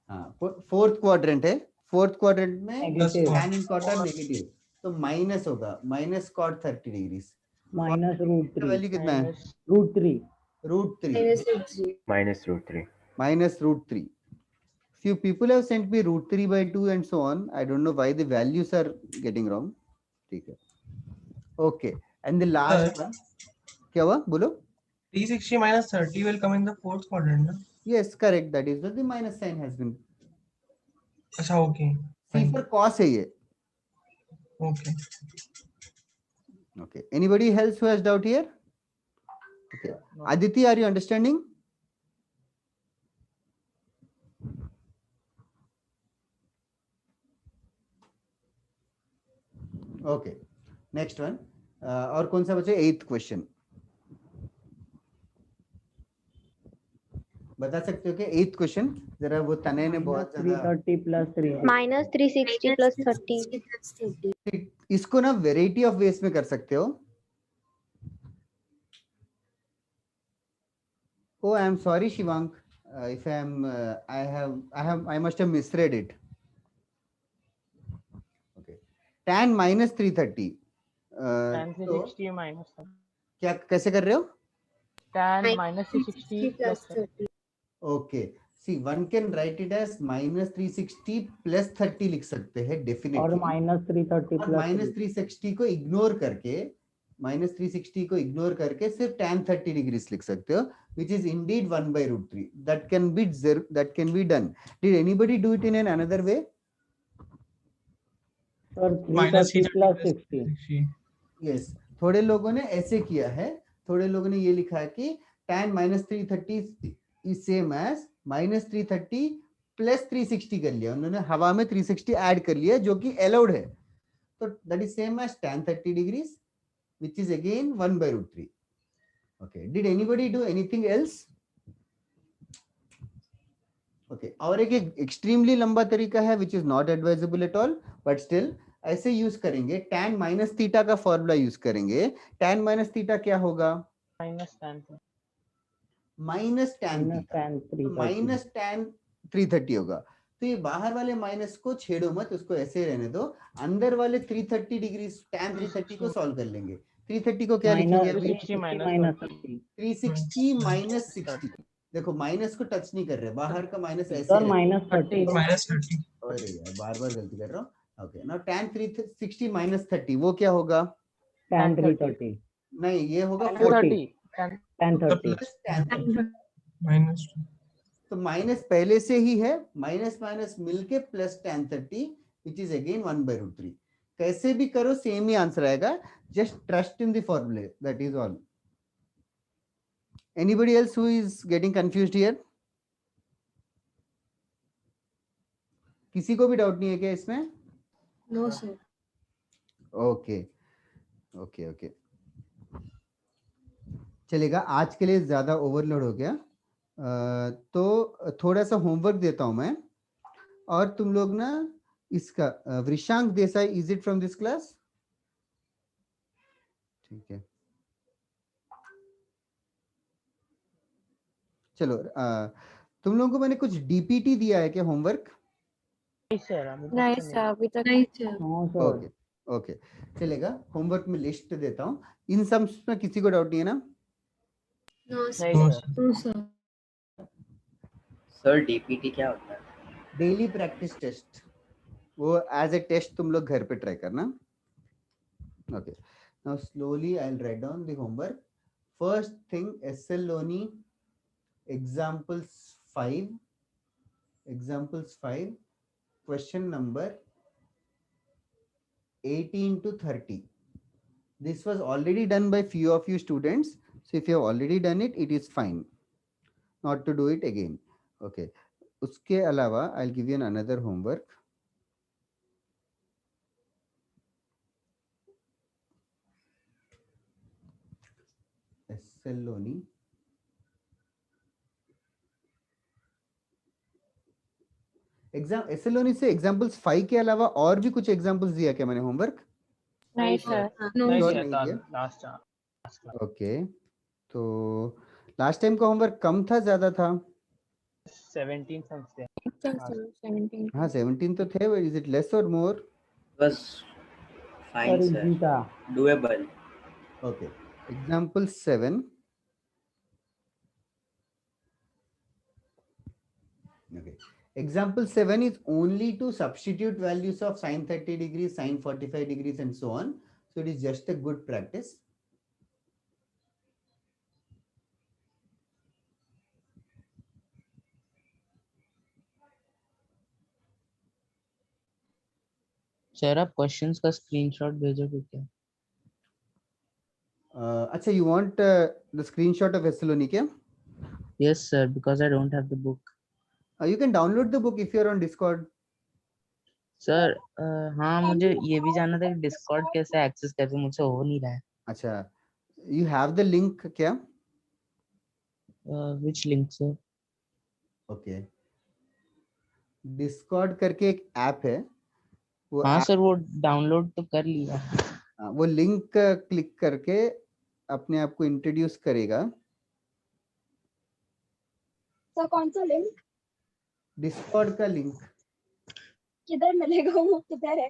Speaker 2: हाँ, fourth quadrant है. Fourth quadrant में tan and cot are negative. तो minus होगा. Minus cot 30 degrees.
Speaker 10: Minus root 3.
Speaker 2: Value कितना है?
Speaker 10: Root 3.
Speaker 2: Root 3.
Speaker 9: Minus root 3.
Speaker 2: Minus root 3. Few people have sent me root 3 by 2 and so on. I don't know why the values are getting wrong. ठीक है, okay, and the last one क्या हुआ बोलो?
Speaker 13: 360 minus 30 will come in the fourth quadrant, na?
Speaker 2: Yes, correct, that is what the minus sign has been.
Speaker 13: अच्छा, okay.
Speaker 2: C for cos है ये.
Speaker 13: Okay.
Speaker 2: Okay, anybody else who has doubt here? Okay,
Speaker 20: No.
Speaker 2: Aditi, are you understanding? Okay, next one. और कौन सा बचे? 8th question बता सकते हो क्या? 8th क्वेश्चन जरा, वो तने ने बहुत ज्यादा
Speaker 10: -330 plus 3.
Speaker 7: minus 360 plus 30.
Speaker 2: इसको ना वेराइटी ऑफ वेज में कर सकते हो. Oh, I am sorry, Shivank. If I must have misread it. Okay. Tan minus 330.
Speaker 20: tan 360 minus
Speaker 2: क्या कैसे कर रहे हो?
Speaker 20: tan minus 360 plus 30.
Speaker 2: Okay. See, one can write it as minus 360 plus 30 लिख सकते हैं definitely.
Speaker 10: और -330
Speaker 2: और
Speaker 10: plus
Speaker 2: minus 360 को इग्नोर करके, minus 360 को इग्नोर करके सिर्फ tan 30 डिग्रीज लिख सकते हो, which is indeed 1 by root 3. That can be done. Did anybody do it in another way?
Speaker 10: Sir, 330 plus 60.
Speaker 2: Yes. थोड़े लोगों ने ऐसे किया है, थोड़े लोगों ने ये लिखा है कि tan minus 330 is same as minus 330 plus 360 कर लिया उन्होंने, हवा में 360 ऐड कर लिया जो कि allowed है, तो that is same as tan 30 degrees, which is again 1 by root 3. Okay, did anybody do anything else? Okay, और एक extremely लंबा तरीका है which is not advisable at all, but still ऐसे यूज करेंगे. tan minus theta का formula use करेंगे. tan minus theta क्या होगा?
Speaker 20: minus tan
Speaker 2: minus tan minus tan 330 होगा. तो ये बाहर वाले माइनस को छेड़ो मत, उसको ऐसे रहने दो. अंदर वाले 330 डिग्री tan 330 को सॉल्व कर लेंगे. 330 को क्या लिखेंगे अभी? 360 minus 60. देखो माइनस को टच नहीं कर रहे, बाहर का माइनस ऐसे
Speaker 10: Sir, -30.
Speaker 2: अरे यार बार-बार गलती कर रहा हूँ. ओके, नाउ tan 360 minus 30 वो क्या होगा?
Speaker 10: tan 330.
Speaker 2: नहीं, ये होगा
Speaker 20: 40.
Speaker 10: tan 30.
Speaker 13: minus.
Speaker 2: तो माइनस पहले से ही है, माइनस माइनस मिलके plus tan 30 which is again 1 by root 3. कैसे भी करो सेम ही आंसर आएगा. जस्ट ट्रस्ट इन द फॉर्मूले, that is all. Anybody else who is getting confused here? किसी को भी डाउट नहीं है क्या इसमें?
Speaker 3: No, sir.
Speaker 2: Okay okay okay, चलेगा. आज के लिए ज्यादा ओवरलोड हो गया, तो थोड़ा सा होमवर्क देता हूं मैं, और तुम लोग ना इसका Vrishank Desai, is it from this class? ठीक है, चलो. तुम लोगों को मैंने कुछ डीपीटी दिया है क्या होमवर्क?
Speaker 7: नहीं सर, अभी तक
Speaker 2: ओके ओके, चलेगा. होमवर्क में लिस्ट देता हूँ. इन सब में किसी को डाउट नहीं है ना?
Speaker 3: No, sir.
Speaker 20: No,
Speaker 3: sir.
Speaker 21: Sir DPT क्या होता है?
Speaker 2: Daily practice test. वो एज ए टेस्ट तुम लोग घर पे ट्राई करना. Okay, now slowly I will write down the homework. First thing, SL Loney examples 5, question number 18 to 30. This was already done by few of you students, so if you have already done it, it is fine not to do it again. Okay, उसके अलावा I'll give you another homework. SL Loni exam, S L Loney से examples 5 के अलावा और भी कुछ examples दिया क्या मैंने होमवर्क?
Speaker 7: नहीं सर.
Speaker 20: लास्ट.
Speaker 2: ओके, तो लास्ट टाइम का होमवर्क कम था ज्यादा था?
Speaker 20: 17 समझते.
Speaker 7: 17.
Speaker 2: हाँ 17 तो थे. इज इट लेस और मोर?
Speaker 21: बस fine sir, doable.
Speaker 2: Okay, example 7. Okay, Example 7 is only to substitute values of sin 30 degrees, sin 45 degrees, and so on. So it is just a good practice.
Speaker 1: Sir आप questions का screenshot भेजोगे क्या?
Speaker 2: अच्छा, you want the screenshot of Thessaloniki?
Speaker 1: Yes sir, because I don't have the book.
Speaker 2: You can download the book if you are on Discord.
Speaker 1: Sir हाँ, मुझे ये भी जानना था कि डिस्कॉर्ड कैसे एक्सेस करते, मुझसे हो नहीं रहा है.
Speaker 2: अच्छा, you have the link क्या?
Speaker 1: Which link sir?
Speaker 2: Okay. Discord करके एक ऐप है.
Speaker 1: हाँ सर, वो डाउनलोड तो कर लिया.
Speaker 2: वो लिंक क्लिक करके अपने आप को इंट्रोड्यूस करेगा.
Speaker 16: सर कौन सा लिंक?
Speaker 2: डिस्कॉर्ड का लिंक.
Speaker 16: किधर मिलेगा वो, किधर है?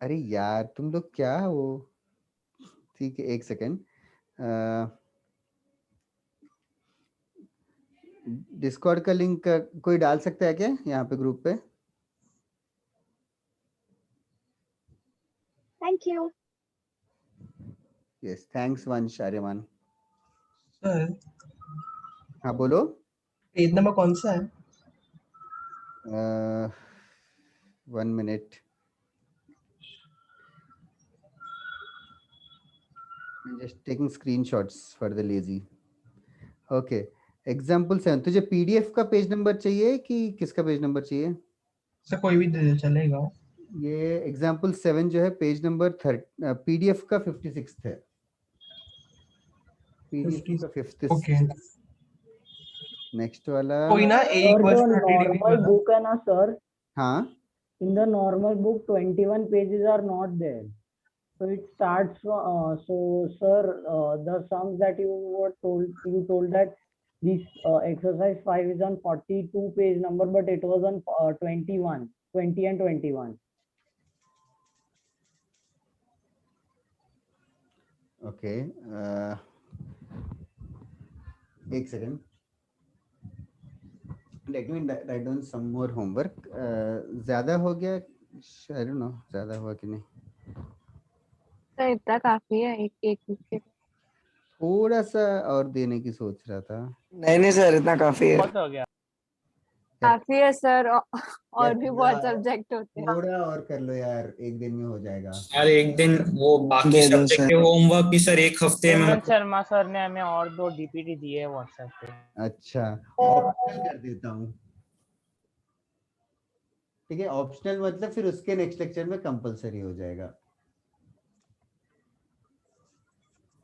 Speaker 2: अरे यार तुम लोग क्या हो. ठीक है, एक सेकेंड. डिस्कॉर्ड का लिंक कोई डाल सकता है क्या यहाँ पे ग्रुप पे?
Speaker 16: Thank you.
Speaker 2: यस, थैंक्स वंश आर्यमान.
Speaker 13: सर
Speaker 2: हाँ बोलो.
Speaker 13: पेज नंबर कौन सा है?
Speaker 2: 1 minute. I'm just taking screenshots for the lazy. Okay. Example 7. तुझे PDF का पेज नंबर चाहिए कि किसका पेज नंबर चाहिए?
Speaker 13: सर कोई भी दे दे चलेगा.
Speaker 2: ये एग्जाम्पल 7 जो है पेज नंबर PDF का 56 है. PDF का 56.
Speaker 13: ओके.
Speaker 2: नेक्स्ट वाला
Speaker 13: कोई ना A equals to 30 degree
Speaker 10: normal book है ना सर?
Speaker 2: हाँ.
Speaker 10: In the normal book 21 pages are not there. So it starts so sir the sums that you told that this exercise 5 is on 42 page number, but it was on 20 and 21.
Speaker 2: Okay. एक second. Let me write down some more homework. ज़्यादा हो गया? I don't know. ज़्यादा हुआ कि नहीं?
Speaker 7: तो इतना काफी है एक वीक के.
Speaker 2: थोड़ा सा और देने की सोच रहा था.
Speaker 8: नहीं सर, इतना काफी है.
Speaker 20: बहुत हो गया.
Speaker 7: काफी है सर, और भी बहुत सब्जेक्ट होते हैं.
Speaker 2: थोड़ा और कर लो यार, एक दिन में हो जाएगा.
Speaker 6: अरे एक दिन वो बाकी सब्जेक्ट के होमवर्क भी सर एक हफ्ते में.
Speaker 20: हेमंत शर्मा सर ने हमें और 2 DPT दिए है व्हाट्सएप पे.
Speaker 2: अच्छा, ऑप्शनल कर देता हूँ. ठीक है, ऑप्शनल मतलब फिर उसके नेक्स्ट लेक्चर में कंपलसरी हो जाएगा.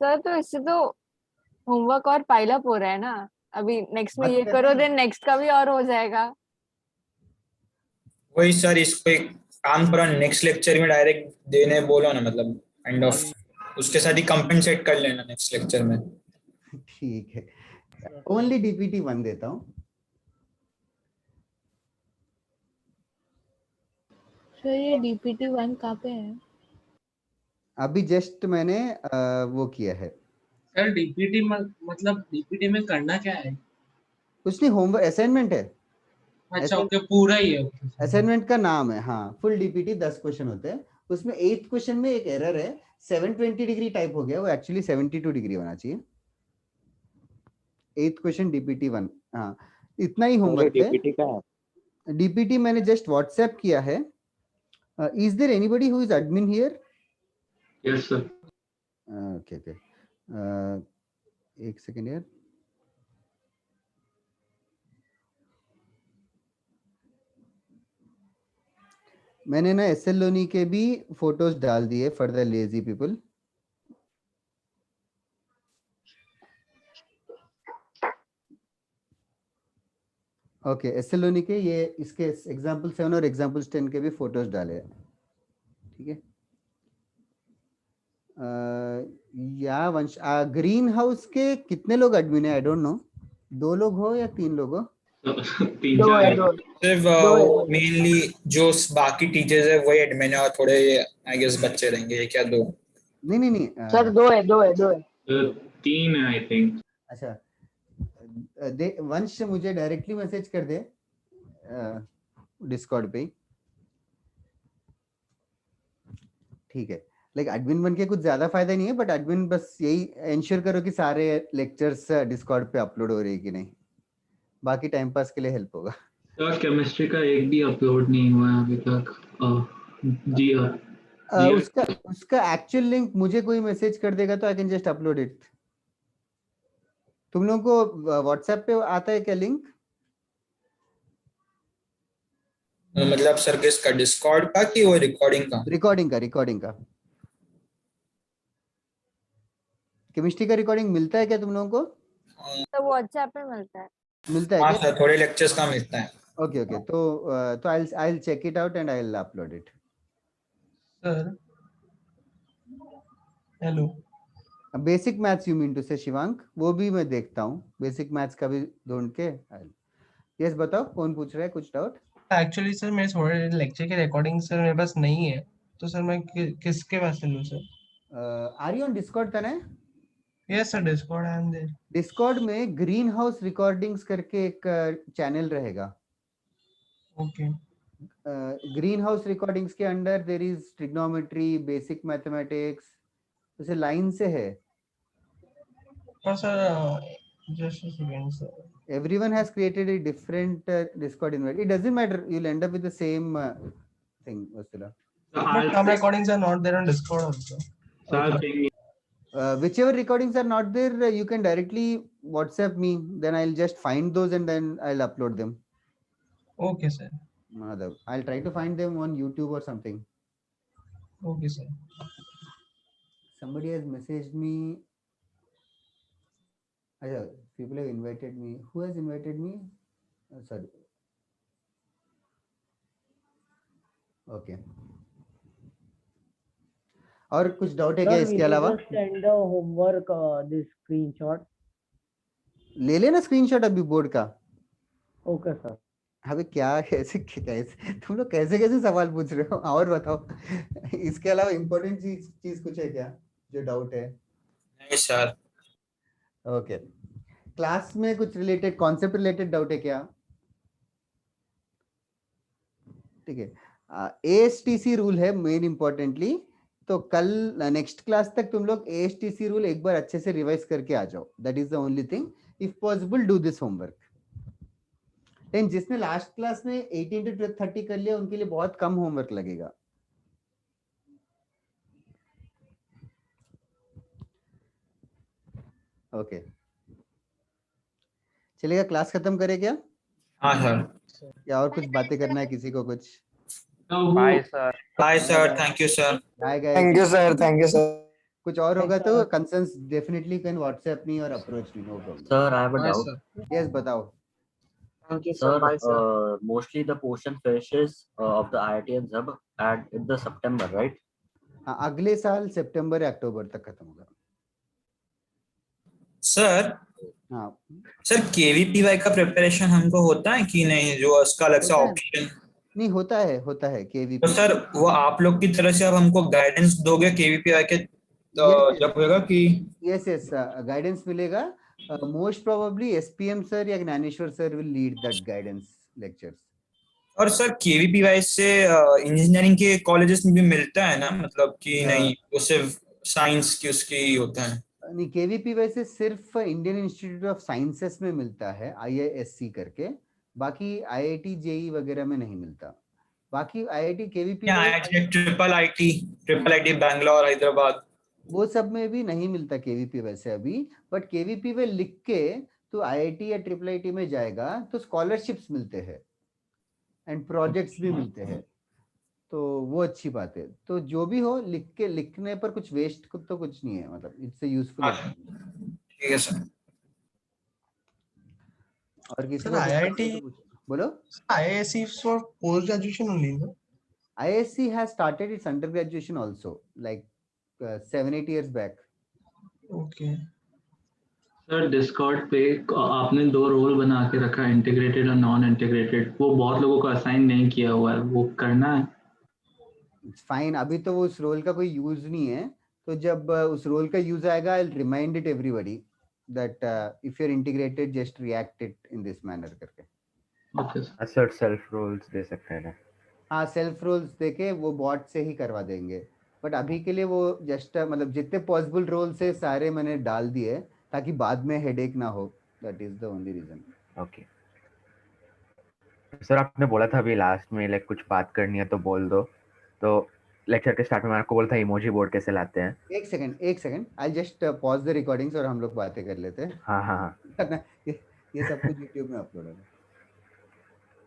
Speaker 7: सर तो इससे तो होमवर्क और पाइल अप हो रहा है ना. अभी नेक्स्ट में ये करो, देन नेक्स्ट का भी और हो जाएगा.
Speaker 6: वही सर, इस पे काम करो, नेक्स्ट लेक्चर में डायरेक्ट देने बोलो ना, मतलब काइंड ऑफ उसके साथ ही कंपेंसेट कर लेना नेक्स्ट लेक्चर में.
Speaker 2: ठीक है, ओनली DPT 1 देता हूँ.
Speaker 12: सर ये DPT 1 कहाँ पे है?
Speaker 2: अभी जस्ट मैंने वो किया है.
Speaker 4: सर DPT मतलब DPT में करना क्या है?
Speaker 2: कुछ नहीं, होमवर्क असाइनमेंट है.
Speaker 4: अच्छा ओके, पूरा ही है.
Speaker 2: असाइनमेंट का नाम है. हाँ, फुल DPT 10 क्वेश्चन होते हैं. उसमें 8th क्वेश्चन में एक एरर है, 720 डिग्री टाइप हो गया, वो एक्चुअली 72 डिग्री होना चाहिए. 8th question DPT 1. हाँ, इतना ही होमवर्क है. DPT मैंने जस्ट व्हाट्सएप किया है. Is there anybody who is admin here?
Speaker 14: Yes sir.
Speaker 2: Okay okay. एक सेकेंड यार. मैंने ना SL लोनी के भी फोटोज डाल दिए for the lazy people. Okay, SL Loni के ये इसके एग्जाम्पल 7 और एग्जाम्पल 10 के भी फोटोज डाले हैं. ठीक है. या वंश ग्रीन हाउस के कितने लोग एडमिन है? I don't know. 2 लोग हो या 3 लोग हो?
Speaker 6: सिर्फ मेनली जो बाकी टीचर्स है वही एडमिन है, और थोड़े आई गेस बच्चे रहेंगे. क्या 2?
Speaker 2: नहीं
Speaker 10: सर 2 है.
Speaker 14: 3 है आई थिंक.
Speaker 2: अच्छा, वंश मुझे डायरेक्टली मैसेज कर दे. डिस्कॉर्ड पे ही। ठीक है, लाइक एडमिन बन के कुछ ज्यादा फायदा नहीं है, बट एडमिन बस यही इंश्योर करो कि सारे लेक्चर्स डिस्कॉर्ड पे अपलोड हो रहे हैं कि नहीं, बाकी टाइम पास के लिए हेल्प होगा।
Speaker 14: सर केमिस्ट्री का एक भी अपलोड नहीं हुआ है अभी तक। जी
Speaker 2: उसका एक्चुअल लिंक मुझे कोई मैसेज कर देगा तो I can just upload it. तुम लोगों को व्हाट्सएप पे आता है क्या लिंक?
Speaker 6: मतलब सर किसका, डिस्कॉर्ड का कि वो रिकॉर्डिंग का?
Speaker 2: रिकॉर्डिंग का केमिस्ट्री का रिकॉर्डिंग मिलता है क्या तुम लोगों को?
Speaker 7: तो व्हाट्सएप पे मिलता है।
Speaker 2: मिलता है
Speaker 6: हाँ
Speaker 2: क्या?
Speaker 6: सर, थोड़े लेक्चर्स का मिलता है।
Speaker 2: ओके तो I will check it out and I will upload it.
Speaker 13: Sir hello,
Speaker 2: basic maths you mean to say Shivank? वो भी मैं देखता हूँ, बेसिक मैथ्स का भी ढूंढ के। यस बताओ, कौन पूछ रहा है कुछ डाउट?
Speaker 13: एक्चुअली सर मेरे थोड़े लेक्चर की रिकॉर्डिंग सर मेरे पास नहीं है, तो सर मैं किसके पास से लूँ सर?
Speaker 2: Are you on Discord Tanay?
Speaker 13: Yes sir, Discord I am there.
Speaker 2: Discord में ग्रीन हाउस रिकॉर्डिंग्स करके एक चैनल रहेगा।
Speaker 13: ओके।
Speaker 2: ग्रीन हाउस रिकॉर्डिंग्स के under there is trigonometry, basic mathematics, जैसे लाइन से है।
Speaker 13: पर sir just a second sir,
Speaker 2: everyone has created a different Discord invite. It doesn't matter, you'll end up with the same thing, Vasula.
Speaker 13: but some recordings are not there on Discord also.
Speaker 2: Whichever recordings are not there, you can directly WhatsApp me, then I'll just find those and then I'll upload them.
Speaker 13: Okay sir.
Speaker 2: I'll try to find them on YouTube or something.
Speaker 13: Okay sir.
Speaker 2: Somebody has messaged me. People have invited me. Who has invited me? Sorry. Okay. और कुछ doubt है क्या इसके अलावा?
Speaker 10: Send the homework this screenshot.
Speaker 2: ले लेना screenshot अभी board का।
Speaker 10: Okay sir.
Speaker 2: अबे क्या कैसे तुम लोग कैसे सवाल पूछ रहे हो? और बताओ इसके अलावा इम्पोर्टेंट चीज कुछ है क्या जो डाउट है?
Speaker 6: नहीं सर।
Speaker 2: ओके, क्लास में कुछ रिलेटेड कॉन्सेप्ट रिलेटेड डाउट है क्या? ठीक है, ASTC रूल है मेन इंपॉर्टेंटली, तो कल नेक्स्ट क्लास तक तुम लोग ASTC रूल एक बार अच्छे से रिवाइज करके आ जाओ। That is the only thing, if possible do this homework. लेकिन जिसने लास्ट क्लास में 18 to 30 कर लिया उनके लिए बहुत कम होमवर्क लगेगा। ओके चलेगा, क्लास खत्म करें क्या?
Speaker 6: हाँ सर।
Speaker 2: या और कुछ बातें करना है किसी को? कुछ
Speaker 9: bye sir.
Speaker 6: Bye sir, thank you sir.
Speaker 2: Bye guys.
Speaker 8: Thank you sir, thank you sir.
Speaker 2: कुछ और होगा तो concerns definitely can WhatsApp me और approach me, no problem.
Speaker 21: Sir, I have a doubt.
Speaker 2: Yes बताओ।
Speaker 21: Thank you, sir. Mostly the portion finishes of the IIT and ZAB at in the September, right?
Speaker 2: हाँ, अगले साल सितंबर या अक्टूबर तक खत्म होगा।
Speaker 6: Sir
Speaker 2: हाँ
Speaker 6: सर, KVPY का प्रिपरेशन हमको होता है कि नहीं, जो उसका अलग से ऑप्शन?
Speaker 2: नहीं, होता है KVPY।
Speaker 6: तो सर वो आप लोग की तरफ से अब हमको गाइडेंस दोगे KVPY के जब होगा कि?
Speaker 2: यस गाइडेंस मिलेगा। मोस्ट प्रोबेबली SPM सर या Dnyaneshwar sir will lead that guidance lectures.
Speaker 6: और सर KVPY से इंजीनियरिंग के कॉलेजेस में भी मिलता है ना, मतलब कि नहीं वो सिर्फ साइंस की उसकी होता है?
Speaker 2: नहीं, KVPY से सिर्फ इंडियन इंस्टीट्यूट ऑफ साइंसेस में मिलता है, IISc करके, बाकी IIT JEE वगैरह में नहीं मिलता। बाकी IIT KVPY
Speaker 6: triple IT Bangalore, Hyderabad,
Speaker 2: वो सब में भी नहीं मिलता KVPY से अभी। बट KVPY लिख के तो IIT या IIIT में जाएगा तो स्कॉलरशिप्स मिलते हैं एंड प्रोजेक्ट्स भी मिलते हैं, तो वो अच्छी बात है। तो जो भी हो लिखने पर कुछ वेस्ट तो कुछ नहीं है, मतलब इट्स यूजफुल।
Speaker 6: ठीक है सर।
Speaker 2: और किसी
Speaker 13: Sir, IIT
Speaker 2: बोलो।
Speaker 13: IISc for post graduation only, no?
Speaker 2: IISc has started its undergraduation also, like 7-8 years back.
Speaker 13: Okay.
Speaker 14: Sir Discord पे आपने 2 रोल बना के रखा है, इंटीग्रेटेड और नॉन इंटीग्रेटेड, वो बहुत लोगों को असाइन नहीं किया हुआ है, वो करना है?
Speaker 2: It's fine, अभी तो उस रोल का कोई यूज नहीं है, तो जब उस रोल का यूज आएगा I'll remind it everybody that if you're integrated just react it in this manner करके।
Speaker 14: ओके
Speaker 9: सर सेल्फ रोल्स दे सकते हैं ना?
Speaker 2: हाँ सेल्फ रोल्स देके वो बॉट से ही करवा देंगे, बट अभी के लिए वो जस्ट मतलब जितने पॉसिबल रोल्स है सारे मैंने डाल दिए ताकि बाद में हेडेक ना हो, that is the only reason.
Speaker 9: Okay sir, आपने बोला था अभी लास्ट में लाइक कुछ बात करनी है तो बोल दो, तो लेक्चर के स्टार्ट में मैंने आपको बोला था इमोजी बोर्ड कैसे लाते हैं।
Speaker 2: एक second I just pause the recordings और हम लोग बातें कर लेते हैं।
Speaker 9: हाँ हाँ हाँ
Speaker 2: ये सब कुछ यूट्यूब में अपलोड होगा।